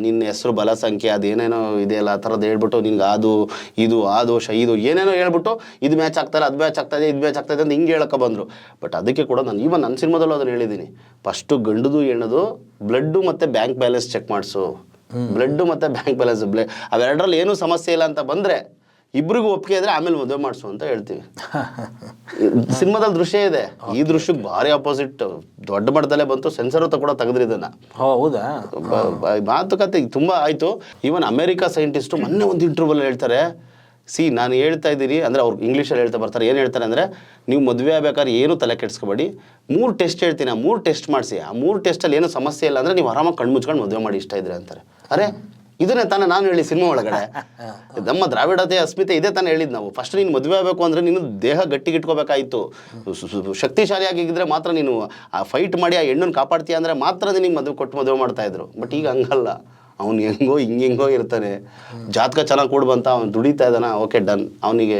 ನಿನ್ನ ಹೆಸರು ಬಲ ಸಂಖ್ಯೆ ಅದೇನೇನೋ ಇದೆಯಲ್ಲ ಆ ಥರದ್ದು ಹೇಳ್ಬಿಟ್ಟು ನಿನ್ಗೆ ಅದು ಇದು ಆ ದೋಷ ಇದು ಏನೇನೋ ಹೇಳ್ಬಿಟ್ಟು ಇದು ಮ್ಯಾಚ್ ಆಗ್ತಾರೆ, ಅದು ಮ್ಯಾಚ್ ಆಗ್ತಾಯಿದೆ, ಇದು ಮ್ಯಾಚ್ ಆಗ್ತಾಯಿದೆ ಅಂತ ಹಿಂಗೆ ಹೇಳಕ್ಕೆ ಬಂದರು. ಬಟ್ ಅದಕ್ಕೆ ಕೂಡ ನಾನು ಈವನ್ ನನ್ನ ಸಿನಿಮಾದಲ್ಲೂ ಅದನ್ನು ಹೇಳಿದ್ದೀನಿ. ಫಸ್ಟು ಗಂಡುದು ಹೆಣ್ಣದು ಬ್ಲಡ್ಡು ಮತ್ತು ಬ್ಯಾಂಕ್ ಬ್ಯಾಲೆನ್ಸ್ ಚೆಕ್ ಮಾಡಿಸು. ಬ್ಲಡ್ಡು ಮತ್ತು ಬ್ಯಾಂಕ್ ಬ್ಯಾಲೆನ್ಸ್ ಅವೆರಡರಲ್ಲಿ ಏನೂ ಸಮಸ್ಯೆ ಇಲ್ಲ ಅಂತ ಬಂದರೆ ಇಬ್ರಿಗೂ ಒಪ್ಪಿಗೆ ಇದ್ರೆ ಆಮೇಲೆ ಮದುವೆ ಮಾಡಿಸು ಅಂತ ಹೇಳ್ತೀವಿ. ಸಿನಿಮಾದಲ್ಲಿ ದೃಶ್ಯ ಇದೆ. ಈ ದೃಶ್ಯಕ್ಕೆ ಭಾರಿ ಅಪೋಸಿಟ್ ದೊಡ್ಡ ಮಟ್ಟದಲ್ಲೇ ಬಂತು. ಸೆನ್ಸರ್ ಕೂಡ ತೆಗೆದ್ರಿ ಇದನ್ನ. ಹೌದಾ? ಮಾತುಕತೆ ತುಂಬ ಆಯಿತು. ಈವನ್ ಅಮೆರಿಕಾ ಸೈಂಟಿಸ್ಟು ಮೊನ್ನೆ ಒಂದು ಇಂಟರ್ವ್ಯೂಲ್ಲಿ ಹೇಳ್ತಾರೆ, ನಾನು ಹೇಳ್ತಾ ಇದ್ದೀನಿ ಅಂದರೆ ಅವ್ರು ಇಂಗ್ಲೀಷಲ್ಲಿ ಹೇಳ್ತಾ ಬರ್ತಾರೆ. ಏನು ಹೇಳ್ತಾರೆ ಅಂದರೆ, ನೀವು ಮದುವೆ ಆಗ್ಬೇಕಾದ್ರೆ ಏನೂ ತಲೆ ಕೆಡಿಸ್ಕೊಬೇಡಿ, 3 ಟೆಸ್ಟ್ ಹೇಳ್ತೀನಿ, ಆ 3 ಟೆಸ್ಟ್ ಮಾಡಿಸಿ, ಆ 3 ಟೆಸ್ಟಲ್ಲಿ ಏನೂ ಸಮಸ್ಯೆ ಇಲ್ಲ ಅಂದರೆ ನೀವು ಆರಾಮಾಗಿ ಕಣ್ಣು ಮುಚ್ಕೊಂಡು ಮದುವೆ ಮಾಡಿ ಇಷ್ಟ ಇದ್ರೆ ಅಂತಾರೆ. ಅರೆ, ಇದನ್ನೇ ತಾನೇ ನಾನು ಹೇಳಿ ಸಿನಿಮಾ ಒಳಗಡೆ. ನಮ್ಮ ದ್ರಾವಿಡತೆಯ ಅಸ್ಮಿತೆ ಇದೇ ತಾನೇ ಹೇಳಿದ್ದು ನಾವು. ಫಸ್ಟ್ ನೀನು ಮದುವೆ ಆಗಬೇಕು ಅಂದರೆ ನೀನು ದೇಹ ಗಟ್ಟಿಗಿಟ್ಕೋಬೇಕಾಯಿತು. ಶಕ್ತಿಶಾಲಿಯಾಗಿದ್ದರೆ ಮಾತ್ರ ನೀನು ಆ ಫೈಟ್ ಮಾಡಿ ಆ ಹೆಣ್ಣನ್ನು ಕಾಪಾಡ್ತೀಯ ಅಂದರೆ ಮಾತ್ರ ನಿನಗೆ ಮದುವೆ ಮಾಡ್ತಾಯಿದ್ರು. ಬಟ್ ಈಗ ಹಂಗಲ್ಲ. ಅವ್ನು ಹೆಂಗೋ ಇರ್ತಾನೆ. ಜಾತಕ ಚೆನ್ನಾಗಿ ಕೊಡ್ಬಂತ ಅವ್ನು ದುಡಿತಾ ಇದ್ದಾನ, ಓಕೆ ಡನ್. ಅವನಿಗೆ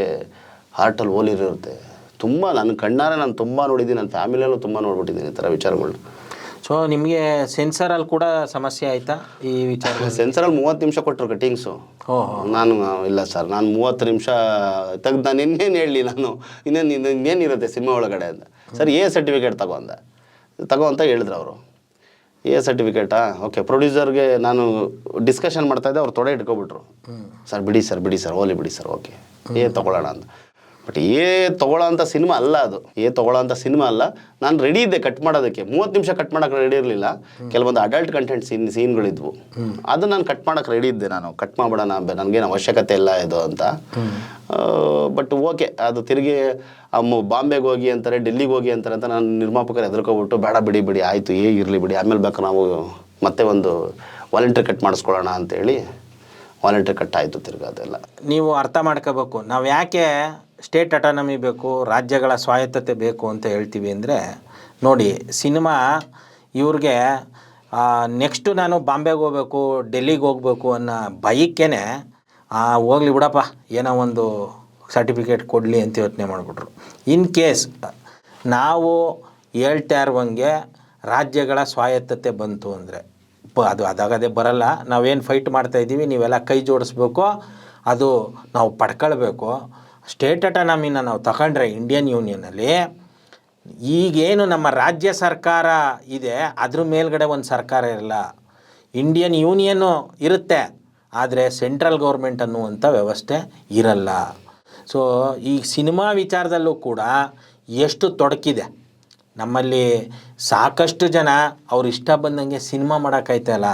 ಹಾರ್ಟಲ್ಲಿ ಹೋಲಿರುತ್ತೆ. ತುಂಬ ನನ್ನ ಕಣ್ಣಾರೆ ನಾನು ತುಂಬ ನೋಡಿದ್ದೀನಿ, ನನ್ನ ಫ್ಯಾಮಿಲಿಯಲ್ಲೂ ತುಂಬ ನೋಡ್ಬಿಟ್ಟಿದ್ದೀನಿ ಈ ಥರ ವಿಚಾರಗಳು. ಸೊ ನಿಮಗೆ ಸೆನ್ಸರಲ್ಲಿ ಕೂಡ ಸಮಸ್ಯೆ ಆಯಿತಾ ಈ ವಿಚಾರ? ಸೆನ್ಸರಲ್ಲಿ 30 ನಿಮಿಷ ಕೊಟ್ಟರು ಕಟ್ಟಿಂಗ್ಸು. ನಾನು ಇಲ್ಲ ಸರ್, ನಾನು 30 ನಿಮಿಷ ತೆಗ್ದು ನಾನು ಇನ್ನೇನು ಹೇಳಲಿ, ನಾನು ಇನ್ನೇನಿರುತ್ತೆ ಸಿನಿಮಾ ಒಳಗಡೆ ಅಂತ. ಸರ್ ಎ ಸರ್ಟಿಫಿಕೇಟ್ ತಗೋ ಅಂತ ಹೇಳಿದ್ರು ಅವರು. ಎ ಸರ್ಟಿಫಿಕೇಟಾ? ಓಕೆ. ಪ್ರೊಡ್ಯೂಸರ್ಗೆ ನಾನು ಡಿಸ್ಕಷನ್ ಮಾಡ್ತಾಯಿದ್ದೆ, ಅವ್ರು ತೊಡೆ ಇಟ್ಕೊಬಿಟ್ರು. ಸರ್ ಬಿಡಿ ಸರ್ ಹೋಲಿ ಬಿಡಿ ಸರ್, ಓಕೆ ಎ ತೊಗೊಳ್ಳೋಣ ಅಂತ. ಬಟ್ ತೊಗೊಳ್ಳೋ ಅಂಥ ಸಿನಿಮಾ ಅಲ್ಲ ಅದು. ತೊಗೊಳ್ಳೋ ಅಂಥ ಸಿನಿಮಾ ಅಲ್ಲ. ನಾನು ರೆಡಿ ಇದ್ದೆ ಕಟ್ ಮಾಡೋದಕ್ಕೆ. 30 ನಿಮಿಷ ಕಟ್ ಮಾಡೋಕ್ಕೆ ರೆಡಿ ಇರಲಿಲ್ಲ. ಕೆಲವೊಂದು ಅಡಲ್ಟ್ ಕಂಟೆಂಟ್ ಸೀನ್ಗಳಿದ್ವು, ಅದು ನಾನು ಕಟ್ ಮಾಡೋಕ್ಕೆ ರೆಡಿ ಇದ್ದೆ. ನಾನು ಕಟ್ ಮಾಡ್ಬಿಡೋಣ, ನನಗೇನು ಅವಶ್ಯಕತೆ ಇಲ್ಲ ಇದು ಅಂತ. ಬಟ್ ಓಕೆ, ಅದು ತಿರುಗಿ ಬಾಂಬೆಗೆ ಹೋಗಿ ಅಂತಾರೆ, ಡೆಲ್ಲಿಗೆ ಹೋಗಿ ಅಂತಾರೆ ಅಂತ ನಾನು ನಿರ್ಮಾಪಕರು ಹೆದರ್ಕೊಬಿಟ್ಟು, ಬೇಡ ಬಿಡಿ ಆಯಿತು, ಇರಲಿ ಬಿಡಿ, ಆಮೇಲೆ ಬೇಕಾದ್ರೆ ನಾವು ಮತ್ತೆ ಒಂದು ವಾಲಂಟ್ರಿ ಕಟ್ ಮಾಡಿಸ್ಕೊಳ್ಳೋಣ ಅಂತೇಳಿ ವಾಲಂಟ್ರಿ ಕಟ್ ಆಯಿತು ತಿರ್ಗಿ. ಅದೆಲ್ಲ ನೀವು ಅರ್ಥ ಮಾಡ್ಕೋಬೇಕು. ನಾವು ಯಾಕೆ ಸ್ಟೇಟ್ ಅಟಾನಮಿ ಬೇಕು, ರಾಜ್ಯಗಳ ಸ್ವಾಯತ್ತತೆ ಬೇಕು ಅಂತ ಹೇಳ್ತೀವಿ ಅಂದರೆ, ನೋಡಿ ಸಿನಿಮಾ ಇವ್ರಿಗೆ ನೆಕ್ಸ್ಟು ನಾನು ಬಾಂಬೆಗೆ ಹೋಗ್ಬೇಕು, ಡೆಲ್ಲಿಗೆ ಹೋಗ್ಬೇಕು ಅನ್ನೋ ಬೈಕೇನೆ ಹೋಗ್ಲಿ ಬಿಡಪ್ಪ, ಏನೋ ಒಂದು ಸರ್ಟಿಫಿಕೇಟ್ ಕೊಡಲಿ ಅಂತ ಯೋಚನೆ ಮಾಡಿಬಿಟ್ರು. ಇನ್ ಕೇಸ್ ನಾವು ಹೇಳ್ತಾ ಇರುವಂಗೆ ರಾಜ್ಯಗಳ ಸ್ವಾಯತ್ತತೆ ಬಂತು ಅಂದರೆ ಅದು ಅದಾಗದೇ ಬರಲ್ಲ. ನಾವೇನು ಫೈಟ್ ಮಾಡ್ತಾಯಿದ್ದೀವಿ ನೀವೆಲ್ಲ ಕೈ ಜೋಡಿಸ್ಬೇಕು, ಅದು ನಾವು ಪಡ್ಕೊಳ್ಬೇಕು. ಸ್ಟೇಟ್ ಅಟಾನಮಿನ ನಾವು ತಗೊಂಡ್ರೆ ಇಂಡಿಯನ್ ಯೂನಿಯನಲ್ಲಿ ಈಗೇನು ನಮ್ಮ ರಾಜ್ಯ ಸರ್ಕಾರ ಇದೆ ಅದ್ರ ಮೇಲ್ಗಡೆ ಒಂದು ಸರ್ಕಾರ ಇರಲ್ಲ. ಇಂಡಿಯನ್ ಯೂನಿಯನ್ನು ಇರುತ್ತೆ, ಆದರೆ ಸೆಂಟ್ರಲ್ ಗೌರ್ಮೆಂಟ್ ಅನ್ನುವಂಥ ವ್ಯವಸ್ಥೆ ಇರಲ್ಲ. ಸೊ ಈ ಸಿನಿಮಾ ವಿಚಾರದಲ್ಲೂ ಕೂಡ ಎಷ್ಟು ತೊಡಕಿದೆ ನಮ್ಮಲ್ಲಿ. ಸಾಕಷ್ಟು ಜನ ಅವ್ರು ಇಷ್ಟ ಬಂದಂಗೆ ಸಿನಿಮಾ ಮಾಡೋಕ್ಕಾಯ್ತಲ್ಲ,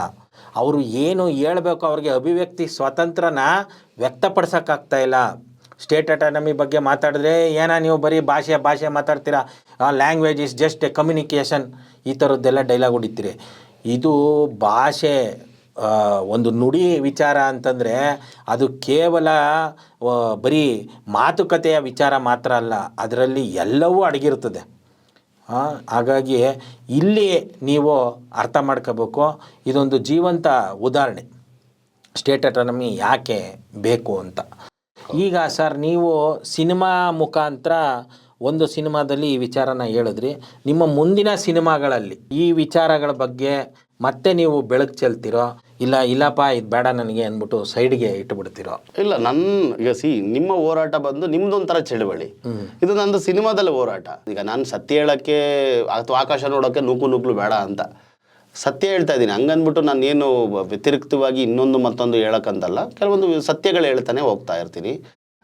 ಅವರು ಏನು ಹೇಳ್ಬೇಕು ಅವ್ರಿಗೆ ಅಭಿವ್ಯಕ್ತಿ ಸ್ವಾತಂತ್ರ್ಯನ ವ್ಯಕ್ತಪಡಿಸೋಕ್ಕಾಗ್ತಾಯಿಲ್ಲ. ಸ್ಟೇಟ್ ಅಟಾನಮಿ ಬಗ್ಗೆ ಮಾತಾಡಿದ್ರೆ ನೀವು ಬರೀ ಭಾಷೆ ಮಾತಾಡ್ತೀರಾ, language is just A communication, ಈ ಥರದ್ದೆಲ್ಲ ಡೈಲಾಗ್ ಹೊಡಿತೀರಿ. ಇದು ಭಾಷೆ ಒಂದು ನುಡಿ ವಿಚಾರ ಅಂತಂದರೆ ಅದು ಕೇವಲ ಬರೀ ಮಾತುಕತೆಯ ವಿಚಾರ ಮಾತ್ರ ಅಲ್ಲ, ಅದರಲ್ಲಿ ಎಲ್ಲವೂ ಅಡಗಿರ್ತದೆ. ಹಾಗಾಗಿ ಇಲ್ಲಿ ನೀವು ಅರ್ಥ ಮಾಡ್ಕೋಬೇಕು, ಇದೊಂದು ಜೀವಂತ ಉದಾಹರಣೆ ಸ್ಟೇಟ್ ಅಟಾನಮಿ ಯಾಕೆ ಬೇಕು ಅಂತ. ಈಗ ಸರ್ ನೀವು ಸಿನಿಮಾ ಮುಖಾಂತರ ಒಂದು ಸಿನಿಮಾದಲ್ಲಿ ಈ ವಿಚಾರನ ಹೇಳಿದ್ರಿ, ನಿಮ್ಮ ಮುಂದಿನ ಸಿನಿಮಾಗಳಲ್ಲಿ ಈ ವಿಚಾರಗಳ ಬಗ್ಗೆ ಮತ್ತೆ ನೀವು ಬೆಳಕು ಚೆಲ್ತಿರೋ ಇಲ್ಲಪ್ಪ ಇದು ಬೇಡ ನನಗೆ ಅಂದ್ಬಿಟ್ಟು ಸೈಡ್ಗೆ ಇಟ್ಟುಬಿಡ್ತಿರೋ? ಇಲ್ಲ, ಈಗ ನಿಮ್ಮ ಹೋರಾಟ ಬಂದು ನಿಮ್ದೊಂಥರ ಚಳವಳಿ, ಇದು ನಂದು ಸಿನಿಮಾದಲ್ಲಿ ಹೋರಾಟ. ಈಗ ನಾನು ಸತ್ಯ ಹೇಳೋಕ್ಕೆ ಅಥವಾ ಆಕಾಶ ನೋಡೋಕ್ಕೆ ನೂಕು ಬೇಡ ಅಂತ ಸತ್ಯ ಹೇಳ್ತಾ ಇದ್ದೀನಿ. ಹಂಗನ್ಬಿಟ್ಟು ನಾನೇನು ವ್ಯತಿರಿಕ್ತವಾಗಿ ಇನ್ನೊಂದು ಮತ್ತೊಂದು ಹೇಳೋಕ್ಕಂತಲ್ಲ, ಕೆಲವೊಂದು ಸತ್ಯಗಳು ಹೇಳ್ತಾನೆ ಹೋಗ್ತಾ ಇರ್ತೀನಿ.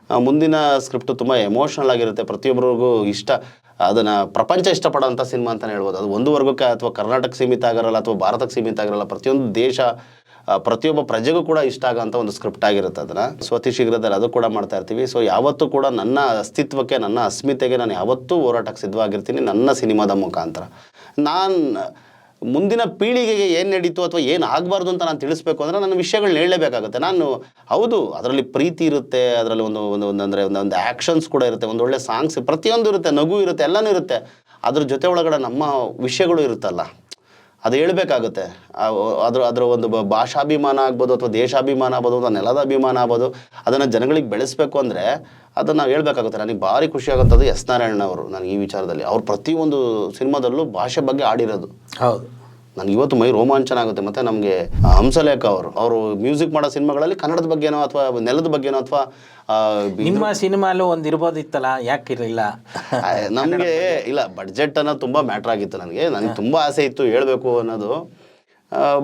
ಮುಂದಿನ ಸ್ಕ್ರಿಪ್ಟು ತುಂಬ ಎಮೋಷ್ನಲ್ ಆಗಿರುತ್ತೆ, ಪ್ರತಿಯೊಬ್ಬರಿಗೂ ಇಷ್ಟ, ಅದನ್ನು ಪ್ರಪಂಚ ಇಷ್ಟಪಡೋಂಥ ಸಿನಿಮಾ ಅಂತಲೇ ಹೇಳ್ಬೋದು. ಅದು ಒಂದು ವರ್ಗಕ್ಕೆ ಅಥವಾ ಕರ್ನಾಟಕಕ್ಕೆ ಸೀಮಿತ ಆಗಿರಲ್ಲ ಅಥವಾ ಭಾರತಕ್ಕೆ ಸೀಮಿತ ಆಗಿರಲ್ಲ, ಪ್ರತಿಯೊಂದು ದೇಶ ಪ್ರತಿಯೊಬ್ಬ ಪ್ರಜೆಗೂ ಕೂಡ ಇಷ್ಟ ಆಗೋಂಥ ಒಂದು ಸ್ಕ್ರಿಪ್ಟ್ ಆಗಿರುತ್ತೆ. ಅದನ್ನು ಅತಿ ಶೀಘ್ರದಲ್ಲಿ ಅದು ಕೂಡ ಮಾಡ್ತಾ ಇರ್ತೀವಿ. ಸೊ ಯಾವತ್ತೂ ಕೂಡ ನನ್ನ ಅಸ್ತಿತ್ವಕ್ಕೆ, ನನ್ನ ಅಸ್ಮಿತೆಗೆ ನಾನು ಯಾವತ್ತೂ ಹೋರಾಟಕ್ಕೆ ಸಿದ್ಧವಾಗಿರ್ತೀನಿ ನನ್ನ ಸಿನಿಮಾದ ಮುಖಾಂತರ. ನಾನು ಮುಂದಿನ ಪೀಳಿಗೆಗೆ ಏನು ನಡೀತು ಅಥವಾ ಏನು ಆಗಬಾರ್ದು ಅಂತ ನಾನು ತಿಳಿಸ್ಬೇಕು ಅಂದರೆ ನನ್ನ ವಿಷಯಗಳನ್ನ ಹೇಳಲೇಬೇಕಾಗುತ್ತೆ. ನಾನು ಹೌದು, ಅದರಲ್ಲಿ ಪ್ರೀತಿ ಇರುತ್ತೆ, ಅದರಲ್ಲಿ ಒಂದು ಆ್ಯಕ್ಷನ್ಸ್ ಕೂಡ ಇರುತ್ತೆ, ಒಂದು ಒಳ್ಳೆ ಸಾಂಗ್ಸ್ ಪ್ರತಿಯೊಂದು ಇರುತ್ತೆ, ನಗು ಇರುತ್ತೆ, ಎಲ್ಲನೂ ಇರುತ್ತೆ. ಅದ್ರ ಜೊತೆ ಒಳಗಡೆ ನಮ್ಮ ವಿಷಯಗಳು ಇರುತ್ತಲ್ಲ, ಅದು ಹೇಳಬೇಕಾಗುತ್ತೆ. ಅದರ ಒಂದು ಭಾಷಾಭಿಮಾನ ಆಗ್ಬೋದು ಅಥವಾ ದೇಶಾಭಿಮಾನ ಆಗ್ಬೋದು, ಒಂದು ನೆಲದ ಅಭಿಮಾನ ಆಗ್ಬೋದು, ಅದನ್ನು ಜನಗಳಿಗೆ ಬೆಳೆಸಬೇಕು ಅಂದರೆ ಅದನ್ನು ನಾವು ಹೇಳಬೇಕಾಗುತ್ತೆ. ನನಗೆ ಭಾರಿ ಖುಷಿ ಆಗುವಂಥದ್ದು ಎಸ್ ನಾರಾಯಣ ಅವರು. ನನಗೆ ಈ ವಿಚಾರದಲ್ಲಿ ಅವ್ರು ಪ್ರತಿಯೊಂದು ಸಿನಿಮಾದಲ್ಲೂ ಭಾಷೆ ಬಗ್ಗೆ ಆಡಿರೋದು. ಹೌದು, ನನಗೆ ಇವತ್ತು ಮೈ ರೋಮಾಂಚನ ಆಗುತ್ತೆ. ಮತ್ತು ನಮಗೆ ಹಂಸಲೇಖ ಅವರು ಮ್ಯೂಸಿಕ್ ಮಾಡೋ ಸಿನಿಮಾಗಳಲ್ಲಿ ಕನ್ನಡದ ಬಗ್ಗೆನೋ ಅಥವಾ ನೆಲದ ಬಗ್ಗೆನೋ ಅಥವಾ ನಿಮ್ಮ ಸಿನಿಮಾಲು ಒಂದು ಇರ್ಬೋದಿತ್ತಲ್ಲ, ಯಾಕಿರಲಿಲ್ಲ? ನಮಗೆ ಇಲ್ಲ, ಬಡ್ಜೆಟ್ ಅನ್ನೋದು ತುಂಬ ಮ್ಯಾಟ್ರ್ ಆಗಿತ್ತು. ನನಗೆ ತುಂಬ ಆಸೆ ಇತ್ತು ಹೇಳಬೇಕು ಅನ್ನೋದು.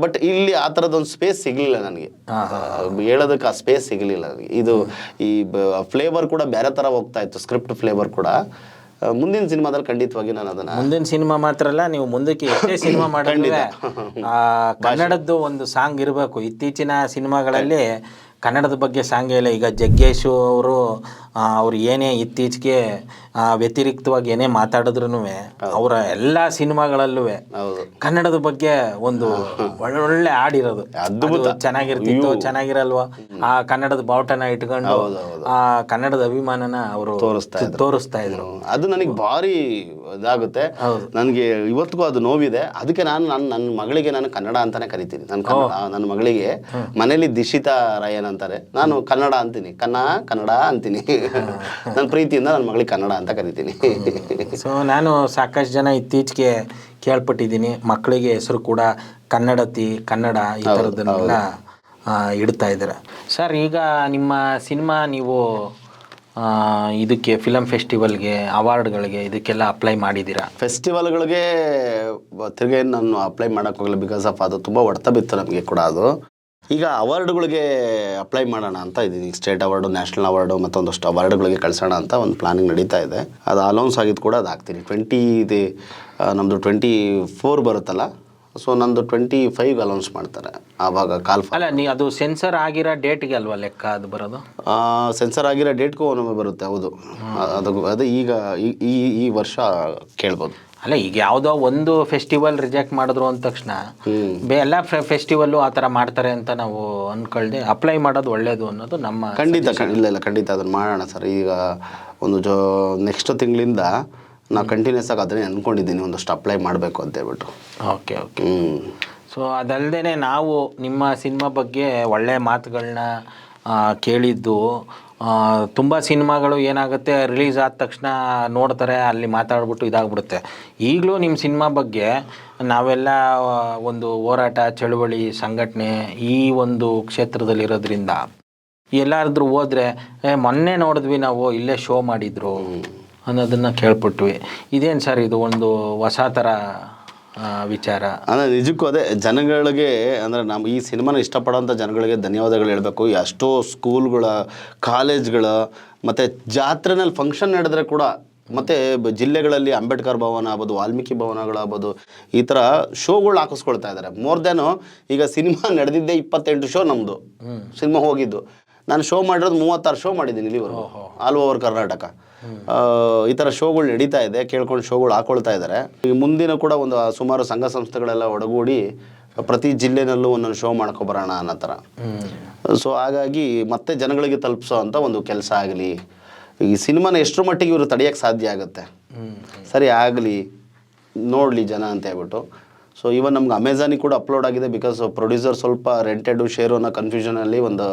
ಬಟ್ ಇಲ್ಲಿ ಆ ಥರದ್ದೊಂದು ಸ್ಪೇಸ್ ಸಿಗಲಿಲ್ಲ ನನಗೆ, ಹೇಳೋದಕ್ಕೆ ಆ ಸ್ಪೇಸ್ ಸಿಗಲಿಲ್ಲ ನನಗೆ. ಈ ಫ್ಲೇವರ್ ಕೂಡ ಬೇರೆ ಥರ ಹೋಗ್ತಾ ಇತ್ತು, ಸ್ಕ್ರಿಪ್ಟ್ ಫ್ಲೇವರ್ ಕೂಡ. ಮುಂದಿನ ಸಿನಿಮಾದಲ್ಲಿ ಖಂಡಿತವಾಗಿ ನಾನು ಅದನ್ನು, ಮುಂದಿನ ಸಿನಿಮಾ ಮಾತ್ರ ಅಲ್ಲ, ನೀವು ಮುಂದಕ್ಕೆ ಎಷ್ಟೇ ಸಿನಿಮಾ ಮಾಡಿದ್ರೆ ಕನ್ನಡದ್ದು ಒಂದು ಸಾಂಗ್ ಇರಬೇಕು. ಇತ್ತೀಚಿನ ಸಿನಿಮಾಗಳಲ್ಲಿ ಕನ್ನಡದ ಬಗ್ಗೆ ಸಾಂಗೇ ಇಲ್ಲ. ಈಗ ಜಗ್ಗೇಶು ಅವರು ಏನೇ ಇತ್ತೀಚೆಗೆ ವ್ಯತಿರಿಕ್ತವಾಗಿ ಏನೇ ಮಾತಾಡಿದ್ರು ಅವರ ಎಲ್ಲ ಸಿನಿಮಾಗಳಲ್ಲೂ ಕನ್ನಡದ ಬಗ್ಗೆ ಒಂದು ಒಳ್ಳೊಳ್ಳೆ ಹಾಡಿರೋದು ಚೆನ್ನಾಗಿರ್ತಿತ್ತು, ಚೆನ್ನಾಗಿರಲ್ವ? ಆ ಕನ್ನಡದ ಬಾವುಟನ ಇಟ್ಕೊಂಡು ಆ ಕನ್ನಡದ ಅಭಿಮಾನನ ಅವರು ತೋರಿಸ್ತಾ ಇದ್ರು. ಅದು ನನಗೆ ಭಾರಿ ಇದಾಗುತ್ತೆ. ನನಗೆ ಇವತ್ತಿಗೂ ಅದು ನೋವಿದೆ. ಅದಕ್ಕೆ ನನ್ನ ಮಗಳಿಗೆ ನಾನು ಕನ್ನಡ ಅಂತಾನೆ ಕರಿತೀನಿ. ನನ್ನ ಮಗಳಿಗೆ ಮನೇಲಿ ದಿಶಿತಾ ರಯನ್ ಅಂತಾರೆ, ನಾನು ಕನ್ನಡ ಅಂತೀನಿ, ಕನ್ನಡ ಅಂತೀನಿ. ನನ್ನ ಪ್ರೀತಿಯಿಂದ ನನ್ನ ಮಗಳಿಗೆ ಕನ್ನಡ ಅಂತ ಕರಿತೀನಿ. ಸೊ ನಾನು ಸಾಕಷ್ಟು ಜನ ಇತ್ತೀಚೆಗೆ ಕೇಳ್ಪಟ್ಟಿದ್ದೀನಿ, ಮಕ್ಕಳಿಗೆ ಹೆಸರು ಕೂಡ ಕನ್ನಡ ಈ ಥರದ್ದನ್ನೆಲ್ಲ ಇಡ್ತಾ ಇದ್ದಾರೆ. ಸರ್, ಈಗ ನಿಮ್ಮ ಸಿನಿಮಾ ನೀವು ಇದಕ್ಕೆ ಫಿಲಮ್ ಫೆಸ್ಟಿವಲ್ಗೆ, ಅವಾರ್ಡ್ಗಳಿಗೆ ಇದಕ್ಕೆಲ್ಲ ಅಪ್ಲೈ ಮಾಡಿದ್ದೀರಾ? ಫೆಸ್ಟಿವಲ್ಗಳಿಗೆ ತಿರ್ಗಿ ನಾನು ಅಪ್ಲೈ ಮಾಡೋಕ್ಕೆ ಹೋಗಲ್ಲ, ಬಿಕಾಸ್ ಆಫ್ ಅದು ತುಂಬ ಹೊಡ್ತ ಬಿತ್ತು ನಮಗೆ ಕೂಡ. ಅದು ಈಗ ಅವಾರ್ಡ್ಗಳಿಗೆ ಅಪ್ಲೈ ಮಾಡೋಣ ಅಂತ ಇದ್ದೀನಿ. ಸ್ಟೇಟ್ ಅವಾರ್ಡು, ನ್ಯಾಷನಲ್ ಅವಾರ್ಡು ಮತ್ತೊಂದಷ್ಟು ಅವಾರ್ಡ್ಗಳಿಗೆ ಕಳಿಸೋಣ ಅಂತ ಒಂದು ಪ್ಲಾನಿಂಗ್ ನಡೀತಾ ಇದೆ. ಅದು ಅಲೌನ್ಸ್ ಆಗಿದ್ದು ಕೂಡ ಅದು ಹಾಕ್ತೀನಿ. ನಮ್ಮದು 24 ಬರುತ್ತಲ್ಲ, ಸೊ ನಂದು 25 ಅಲೌನ್ಸ್ ಮಾಡ್ತಾರೆ. ಆವಾಗ ಅಲ್ಲ, ಅದು ಸೆನ್ಸರ್ ಆಗಿರೋ ಡೇಟ್ಗೆ ಅಲ್ವಾ ಲೆಕ್ಕ ಅದು ಬರೋದು? ಸೆನ್ಸರ್ ಆಗಿರೋ ಡೇಟ್ಗೂ ಒಮ್ಮೆ ಬರುತ್ತೆ. ಹೌದು, ಅದು ಈಗ ಈ ವರ್ಷ ಕೇಳ್ಬೋದು. ಅಲ್ಲ, ಈಗ ಯಾವುದೋ ಒಂದು ಫೆಸ್ಟಿವಲ್ ರಿಜೆಕ್ಟ್ ಮಾಡಿದ್ರು ಅಂದ ತಕ್ಷಣ ಎಲ್ಲ ಫೆಸ್ಟಿವಲ್ಲು ಆ ಥರ ಮಾಡ್ತಾರೆ ಅಂತ ನಾವು ಅಂದ್ಕೊಳ್ದೆ ಅಪ್ಲೈ ಮಾಡೋದು ಒಳ್ಳೆಯದು ಅನ್ನೋದು ನಮ್ಮ ಖಂಡಿತ ಅದನ್ನು ಮಾಡೋಣ ಸರ್. ಈಗ ನೆಕ್ಸ್ಟ್ ತಿಂಗಳಿಂದ ನಾವು ಕಂಟಿನ್ಯೂಸ್ ಆಗಿ ಅದನ್ನೇ ಅಂದ್ಕೊಂಡಿದ್ದೀನಿ, ಒಂದಷ್ಟು ಅಪ್ಲೈ ಮಾಡಬೇಕು ಅಂತ ಹೇಳ್ಬಿಟ್ಟು. ಓಕೆ. ಸೊ ಅದಲ್ಲದೆ ನಾವು ನಿಮ್ಮ ಸಿನಿಮಾ ಬಗ್ಗೆ ಒಳ್ಳೆಯ ಮಾತುಗಳನ್ನ ಕೇಳಿದ್ದು ತುಂಬ ಸಿನಿಮಾಗಳು ಏನಾಗುತ್ತೆ ರಿಲೀಸ್ ಆದ ತಕ್ಷಣ ನೋಡ್ತಾರೆ, ಅಲ್ಲಿ ಮಾತಾಡ್ಬಿಟ್ಟು ಇದಾಗ್ಬಿಡುತ್ತೆ. ಈಗಲೂ ನಿಮ್ಮ ಸಿನಿಮಾ ಬಗ್ಗೆ ನಾವೆಲ್ಲ ಒಂದು ಹೋರಾಟ, ಚಳುವಳಿ, ಸಂಘಟನೆ ಈ ಒಂದು ಕ್ಷೇತ್ರದಲ್ಲಿರೋದ್ರಿಂದ ಎಲ್ಲಾದ್ರೂ ಹೋದರೆ ಮೊನ್ನೆ ನೋಡಿದ್ವಿ ನಾವು ಇಲ್ಲೇ ಶೋ ಮಾಡಿದ್ರು ಅನ್ನೋದನ್ನು ಕೇಳ್ಪಟ್ವಿ. ಇದೇನು ಸರ್ ಇದು ಒಂದು ಹೊಸ ಥರ ವಿಚಾರ? ಅಂದರೆ ನಿಜಕ್ಕೂ ಅದೇ ಜನಗಳಿಗೆ, ಅಂದರೆ ನಮ್ಮ ಈ ಸಿನಿಮಾನ ಇಷ್ಟಪಡೋಂಥ ಜನಗಳಿಗೆ ಧನ್ಯವಾದಗಳು ಹೇಳಬೇಕು. ಎಷ್ಟೋ ಸ್ಕೂಲ್ಗಳ, ಕಾಲೇಜ್ಗಳ ಮತ್ತು ಜಾತ್ರೆನಲ್ಲಿ ಫಂಕ್ಷನ್ ನಡೆದ್ರೆ ಕೂಡ, ಮತ್ತು ಜಿಲ್ಲೆಗಳಲ್ಲಿ ಅಂಬೇಡ್ಕರ್ ಭವನ ಆಗ್ಬೋದು, ವಾಲ್ಮೀಕಿ ಭವನಗಳಾಗ್ಬೋದು, ಈ ಥರ ಶೋಗಳು ಹಾಕಿಸ್ಕೊಳ್ತಾ ಇದ್ದಾರೆ. ಮೋರ್ ದ್ಯಾನು ಈಗ ಸಿನಿಮಾ ನಡೆದಿದ್ದೇ 28 ಶೋ ನಮ್ಮದು ಸಿನಿಮಾ ಹೋಗಿದ್ದು. ನಾನು ಶೋ ಮಾಡಿರೋದು 36 ಶೋ ಮಾಡಿದ್ದೀನಿ ಇಲ್ಲಿವರೆಗೂ, ಆಲ್ ಓವರ್ ಕರ್ನಾಟಕ. ಈ ಥರ ಶೋಗಳು ನಡೀತಾ ಇದೆ, ಕೇಳ್ಕೊಂಡು ಶೋಗಳು ಹಾಕೊಳ್ತಾ ಇದ್ದಾರೆ. ಈ ಮುಂದಿನ ಕೂಡ ಒಂದು ಸುಮಾರು ಸಂಘ ಸಂಸ್ಥೆಗಳೆಲ್ಲ ಒಡಗೂಡಿ ಪ್ರತಿ ಜಿಲ್ಲೆನಲ್ಲೂ ಒಂದೊಂದು ಶೋ ಮಾಡ್ಕೊಬರೋಣ ಅನ್ನೋ ಥರ. ಸೊ ಹಾಗಾಗಿ ಮತ್ತೆ ಜನಗಳಿಗೆ ತಲುಪಿಸೋ ಅಂಥ ಒಂದು ಕೆಲಸ ಆಗಲಿ. ಈ ಸಿನಿಮಾನ ಎಷ್ಟರ ಮಟ್ಟಿಗೆ ಇವರು ತಡೆಯೋಕ್ಕೆ ಸಾಧ್ಯ ಆಗುತ್ತೆ, ಸರಿ ಆಗಲಿ ನೋಡಲಿ ಜನ ಅಂತ ಹೇಳ್ಬಿಟ್ಟು. ಸೊ ಇವನ್ ನಮ್ಗೆ ಅಮೆಝಾನಿಗೆ ಕೂಡ ಅಪ್ಲೋಡ್ ಆಗಿದೆ. ಬಿಕಾಸ್ ಪ್ರೊಡ್ಯೂಸರ್ ಸ್ವಲ್ಪ ರೆಂಟೆಡು ಶೇರು ಅನ್ನೋ ಕನ್ಫ್ಯೂಷನಲ್ಲಿ ಒಂದು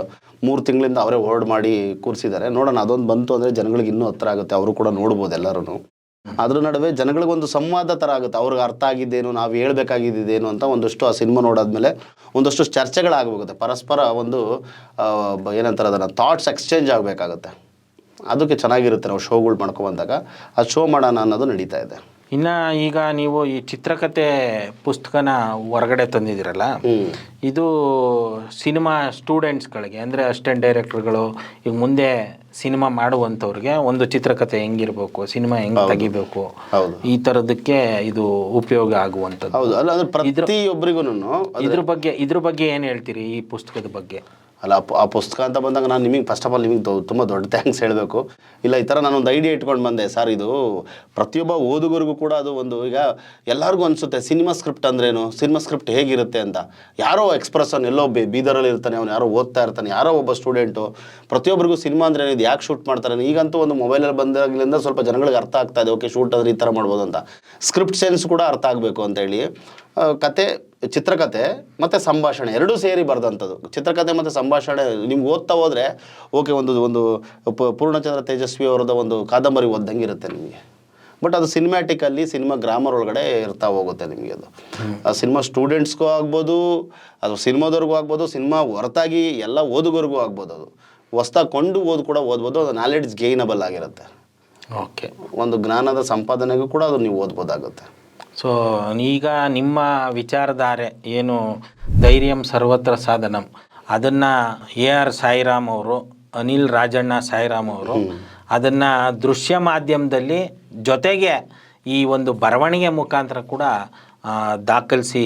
3 ತಿಂಗಳಿಂದ ಅವರೇ ಹೋಲ್ಡ್ ಮಾಡಿ ಕೂರಿಸಿದ್ದಾರೆ. ನೋಡೋಣ, ಅದೊಂದು ಬಂತು ಅಂದರೆ ಜನಗಳಿಗೆ ಇನ್ನೂ ಹತ್ರ ಆಗುತ್ತೆ, ಅವರು ಕೂಡ ನೋಡ್ಬೋದು ಎಲ್ಲರೂ. ಅದ್ರ ನಡುವೆ ಜನಗಳಿಗೊಂದು ಸಂವಾದ ಥರ ಆಗುತ್ತೆ, ಅವ್ರಿಗೆ ಅರ್ಥ ಆಗಿದ್ದೇನು, ನಾವು ಹೇಳ್ಬೇಕಾಗಿದ್ದೇನು ಅಂತ ಒಂದಷ್ಟು ಆ ಸಿನಿಮಾ ನೋಡಾದ್ಮೇಲೆ ಒಂದಷ್ಟು ಚರ್ಚೆಗಳಾಗಬೇಕಾಗುತ್ತೆ. ಪರಸ್ಪರ ಒಂದು ಏನಂತಾರೆ ಅದನ್ನು ಥಾಟ್ಸ್ ಎಕ್ಸ್ಚೇಂಜ್ ಆಗಬೇಕಾಗುತ್ತೆ. ಅದಕ್ಕೆ ಚೆನ್ನಾಗಿರುತ್ತೆ ನಾವು ಶೋಗಳು ಮಾಡ್ಕೊಬಂದಾಗ. ಅದು ಶೋ ಮಾಡೋಣ ಅನ್ನೋದು ನಡೀತಾ ಇದೆ. ಇನ್ನು ಈಗ ನೀವು ಈ ಚಿತ್ರಕಥೆ ಪುಸ್ತಕನ ಹೊರಗಡೆ ತಂದಿದ್ದೀರಲ್ಲ, ಇದು ಸಿನಿಮಾ ಸ್ಟೂಡೆಂಟ್ಸ್ಗಳಿಗೆ ಅಂದರೆ ಅಸಿಸ್ಟೆಂಟ್ ಡೈರೆಕ್ಟರ್ಗಳು ಈಗ ಮುಂದೆ ಸಿನಿಮಾ ಮಾಡುವಂಥವ್ರಿಗೆ ಒಂದು ಚಿತ್ರಕಥೆ ಹೆಂಗಿರ್ಬೇಕು, ಸಿನಿಮಾ ಹೆಂಗೆ ತೆಗಿಬೇಕು, ಈ ಥರದಕ್ಕೆ ಇದು ಉಪಯೋಗ ಆಗುವಂಥದ್ದು. ಹೌದು, ಅಲ್ಲ ಅಂದ್ರೆ ಪ್ರತಿಯೊಬ್ಬರಿಗೂ ಇದ್ರ ಬಗ್ಗೆ ಏನು ಹೇಳ್ತೀರಿ ಈ ಪುಸ್ತಕದ ಬಗ್ಗೆ? ಅಲ್ಲ, ಆ ಪುಸ್ತಕ ಅಂತ ಬಂದಾಗ ನಾನು ನಿಮಗೆ ಫಸ್ಟ್ ಆಫ್ ಆಲ್ ನಿಮಗೆ ತುಂಬ ದೊಡ್ಡ ಥ್ಯಾಂಕ್ಸ್ ಹೇಳಬೇಕು. ಇಲ್ಲ, ಈ ಥರ ನಾನೊಂದು ಐಡಿಯಾ ಇಟ್ಕೊಂಡು ಬಂದೆ ಸರ್. ಇದು ಪ್ರತಿಯೊಬ್ಬ ಓದುಗರಿಗೂ ಕೂಡ ಅದು ಒಂದು, ಈಗ ಎಲ್ಲರಿಗೂ ಅನಿಸುತ್ತೆ ಸಿನಿಮಾ ಸ್ಕ್ರಿಪ್ಟ್ ಅಂದ್ರೇನು, ಸಿನಿಮಾ ಸ್ಕ್ರಿಪ್ಟ್ ಹೇಗಿರುತ್ತೆ ಅಂತ. ಯಾರೋ ಎಕ್ಸ್ಪ್ರೆಸ್ ಎಲ್ಲೋ ಬೀದರಲ್ಲಿ ಇರ್ತಾನೆ, ಅವನು ಯಾರೋ ಓದ್ತಾ ಇರ್ತಾನೆ, ಯಾರೋ ಒಬ್ಬ ಸ್ಟೂಡೆಂಟು. ಪ್ರತಿಯೊಬ್ಬರಿಗೂ ಸಿನಿಮಾ ಅಂದ್ರೆ ಇದು ಯಾಕೆ ಶೂಟ್ ಮಾಡ್ತಾರೆ. ಈಗಂತೂ ಒಂದು ಮೊಬೈಲಲ್ಲಿ ಬಂದಾಗಲಿಂದ ಸ್ವಲ್ಪ ಜನಗಳಿಗೆ ಅರ್ಥ ಆಗ್ತಾ ಇದೆ, ಓಕೆ ಶೂಟ್ ಆದರೆ ಈ ಥರ ಮಾಡ್ಬೋದು ಅಂತ. ಸ್ಕ್ರಿಪ್ಟ್ ಸೆನ್ಸ್ ಕೂಡ ಅರ್ಥ ಆಗಬೇಕು ಅಂತೇಳಿ ಕತೆ, ಚಿತ್ರಕಥೆ ಮತ್ತು ಸಂಭಾಷಣೆ ಎರಡೂ ಸೇರಿ ಬರೆದಂಥದ್ದು. ಚಿತ್ರಕಥೆ ಮತ್ತು ಸಂಭಾಷಣೆ ನಿಮ್ಗೆ ಓದ್ತಾ ಹೋದರೆ ಓಕೆ, ಒಂದು ಪೂರ್ಣಚಂದ್ರ ತೇಜಸ್ವಿ ಅವರದ ಒಂದು ಕಾದಂಬರಿ ಓದ್ದಂಗೆ ಇರುತ್ತೆ ನಿಮಗೆ. ಬಟ್ ಅದು ಸಿನಿಮ್ಯಾಟಿಕಲ್ಲಿ ಸಿನಿಮಾ ಗ್ರಾಮರ್ ಒಳಗಡೆ ಇರ್ತಾ ಹೋಗುತ್ತೆ ನಿಮಗೆ. ಅದು ಆ ಸಿನಿಮಾ ಸ್ಟೂಡೆಂಟ್ಸ್ಗೂ ಆಗ್ಬೋದು, ಅದು ಸಿನಿಮಾದವ್ರಿಗೂ ಆಗ್ಬೋದು, ಸಿನಿಮಾ ಹೊರತಾಗಿ ಎಲ್ಲ ಓದುಗರಿಗೂ ಆಗ್ಬೋದು. ಅದು ಹೊಸ್ದಾಗಿ ಕೊಂಡು ಕೂಡ ಓದ್ಬೋದು. ಅದು ನಾಲೆಡ್ಜ್ ಗೇನಬಲ್ ಆಗಿರುತ್ತೆ. ಓಕೆ, ಒಂದು ಜ್ಞಾನದ ಸಂಪಾದನೆಗೂ ಕೂಡ ಅದು ನೀವು ಓದ್ಬೋದಾಗುತ್ತೆ. ಸೊ ಈಗ ನಿಮ್ಮ ವಿಚಾರಧಾರೆ ಏನು, ಧೈರ್ಯಂ ಸರ್ವತ್ರ ಸಾಧನಂ, ಅದನ್ನು AR ಸಾಯಿರಾಮ್ ಅವರು, ಅನಿಲ್ ರಾಜಣ್ಣ ಸಾಯಿರಾಮ್ ಅವರು ಅದನ್ನು ದೃಶ್ಯ ಮಾಧ್ಯಮದಲ್ಲಿ ಜೊತೆಗೆ ಈ ಒಂದು ಬರವಣಿಗೆ ಮುಖಾಂತರ ಕೂಡ ದಾಖಲಿಸಿ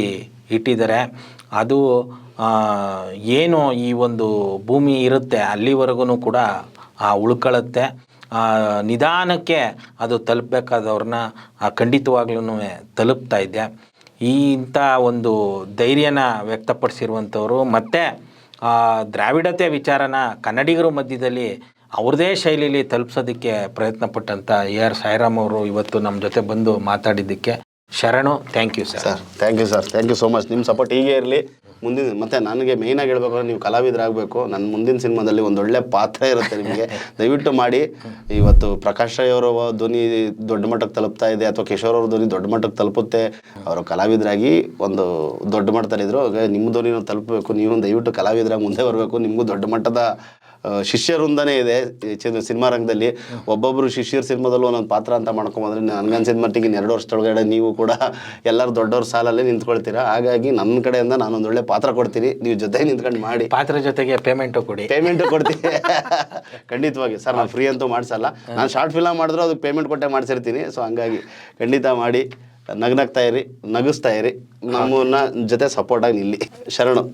ಇಟ್ಟಿದ್ದಾರೆ. ಅದು ಏನು ಈ ಒಂದು ಭೂಮಿ ಇರುತ್ತೆ ಅಲ್ಲಿವರೆಗೂ ಕೂಡ ಉಳ್ಕೊಳ್ಳುತ್ತೆ. ನಿಧಾನಕ್ಕೆ ಅದು ತಲುಪಬೇಕಾದವ್ರನ್ನ ಖಂಡಿತವಾಗ್ಲೂ ತಲುಪ್ತಾ ಇದೆ. ಇಂಥ ಒಂದು ಧೈರ್ಯನ ವ್ಯಕ್ತಪಡಿಸಿರುವಂಥವ್ರು ಮತ್ತು ದ್ರಾವಿಡತೆ ವಿಚಾರನ ಕನ್ನಡಿಗರ ಮಧ್ಯದಲ್ಲಿ ಅವ್ರದ್ದೇ ಶೈಲಿಯಲ್ಲಿ ತಲುಪಿಸೋದಕ್ಕೆ ಪ್ರಯತ್ನಪಟ್ಟಂಥ AR ಸಾಯಿರಾಮ್ ಅವರು ಇವತ್ತು ನಮ್ಮ ಜೊತೆ ಬಂದು ಮಾತಾಡಿದ್ದಕ್ಕೆ ಶರಣು. Thank you sir. Thank you sir, thank you so much. ನಿಮ್ಮ ಸಪೋರ್ಟ್ ಹೀಗೆ ಇರಲಿ. ಮುಂದಿನ ಮತ್ತು ನನಗೆ ಮೇಯ್ನಾಗಿ ಹೇಳ್ಬೇಕಂದ್ರೆ ನೀವು ಕಲಾವಿದರಾಗಬೇಕು. ನನ್ನ ಮುಂದಿನ ಸಿನಿಮಾದಲ್ಲಿ ಒಂದೊಳ್ಳೆ ಪಾತ್ರ ಇರುತ್ತೆ ನಿಮಗೆ. ದಯವಿಟ್ಟು ಮಾಡಿ. ಇವತ್ತು ಪ್ರಕಾಶ್ ರೈ ಅವರ ಧ್ವನಿ ದೊಡ್ಡ ಮಟ್ಟಕ್ಕೆ ತಲುಪ್ತಾ ಇದೆ, ಅಥವಾ ಕಿಶೋರ್ ಅವ್ರ ಧ್ವನಿ ದೊಡ್ಡ ಮಟ್ಟಕ್ಕೆ ತಲುಪುತ್ತೆ. ಅವರು ಕಲಾವಿದರಾಗಿ ಒಂದು ದೊಡ್ಡ ಮಟ್ಟದಲ್ಲಿದ್ದರು. ನಿಮ್ಮ ಧ್ವನಿನೂ ತಲುಪಬೇಕು. ನೀವು ದಯವಿಟ್ಟು ಕಲಾವಿದರಾಗಿ ಮುಂದೆ ಬರಬೇಕು. ನಿಮಗೂ ದೊಡ್ಡ ಮಟ್ಟದ ಶಿಷ್ಯರಿಂದನೇ ಇದೆ ಸಿನಿಮಾ ರಂಗದಲ್ಲಿ. ಒಬ್ಬೊಬ್ಬರು ಶಿಷ್ಯರ ಸಿನಿಮಾದಲ್ಲೂ ಒಂದೊಂದು ಪಾತ್ರ ಅಂತ ಮಾಡ್ಕೊಂಬಂದ್ರೆ ನನಗನ್ಸಿದ ಮಟ್ಟಿಗೆ 2 ವರ್ಷದೊಳಗಡೆ ನೀವು ಕೂಡ ಎಲ್ಲರೂ ದೊಡ್ಡವ್ರ ಸಾಲಲ್ಲೇ ನಿಂತ್ಕೊಳ್ತೀರಾ. ಹಾಗಾಗಿ ನನ್ನ ಕಡೆಯಿಂದ ನಾನೊಂದು ಒಳ್ಳೆ ಪಾತ್ರ ಕೊಡ್ತೀನಿ, ನೀವು ಜೊತೆಗೆ ನಿಂತ್ಕೊಂಡು ಮಾಡಿ. ಪಾತ್ರ ಜೊತೆಗೆ ಪೇಮೆಂಟು ಕೊಡ್ತೀನಿ ಖಂಡಿತವಾಗಿ ಸರ್. ನಾನು ಫ್ರೀ ಅಂತೂ ಮಾಡಿಸಲ್ಲ. ನಾನು ಶಾರ್ಟ್ ಫಿಲಮ್ ಮಾಡಿದ್ರು ಅದಕ್ಕೆ ಪೇಮೆಂಟ್ ಕೊಟ್ಟೆ ಮಾಡಿಸಿರ್ತೀನಿ. ಸೊ ಹಂಗಾಗಿ ಖಂಡಿತ ಮಾಡಿ. ನಗಿಸ್ತಾ ಇರಿ, ನಮ್ಮನ್ನ ಜೊತೆ ಸಪೋರ್ಟಾಗಿ ನಿಲ್ಲಿ. ಶರಣು.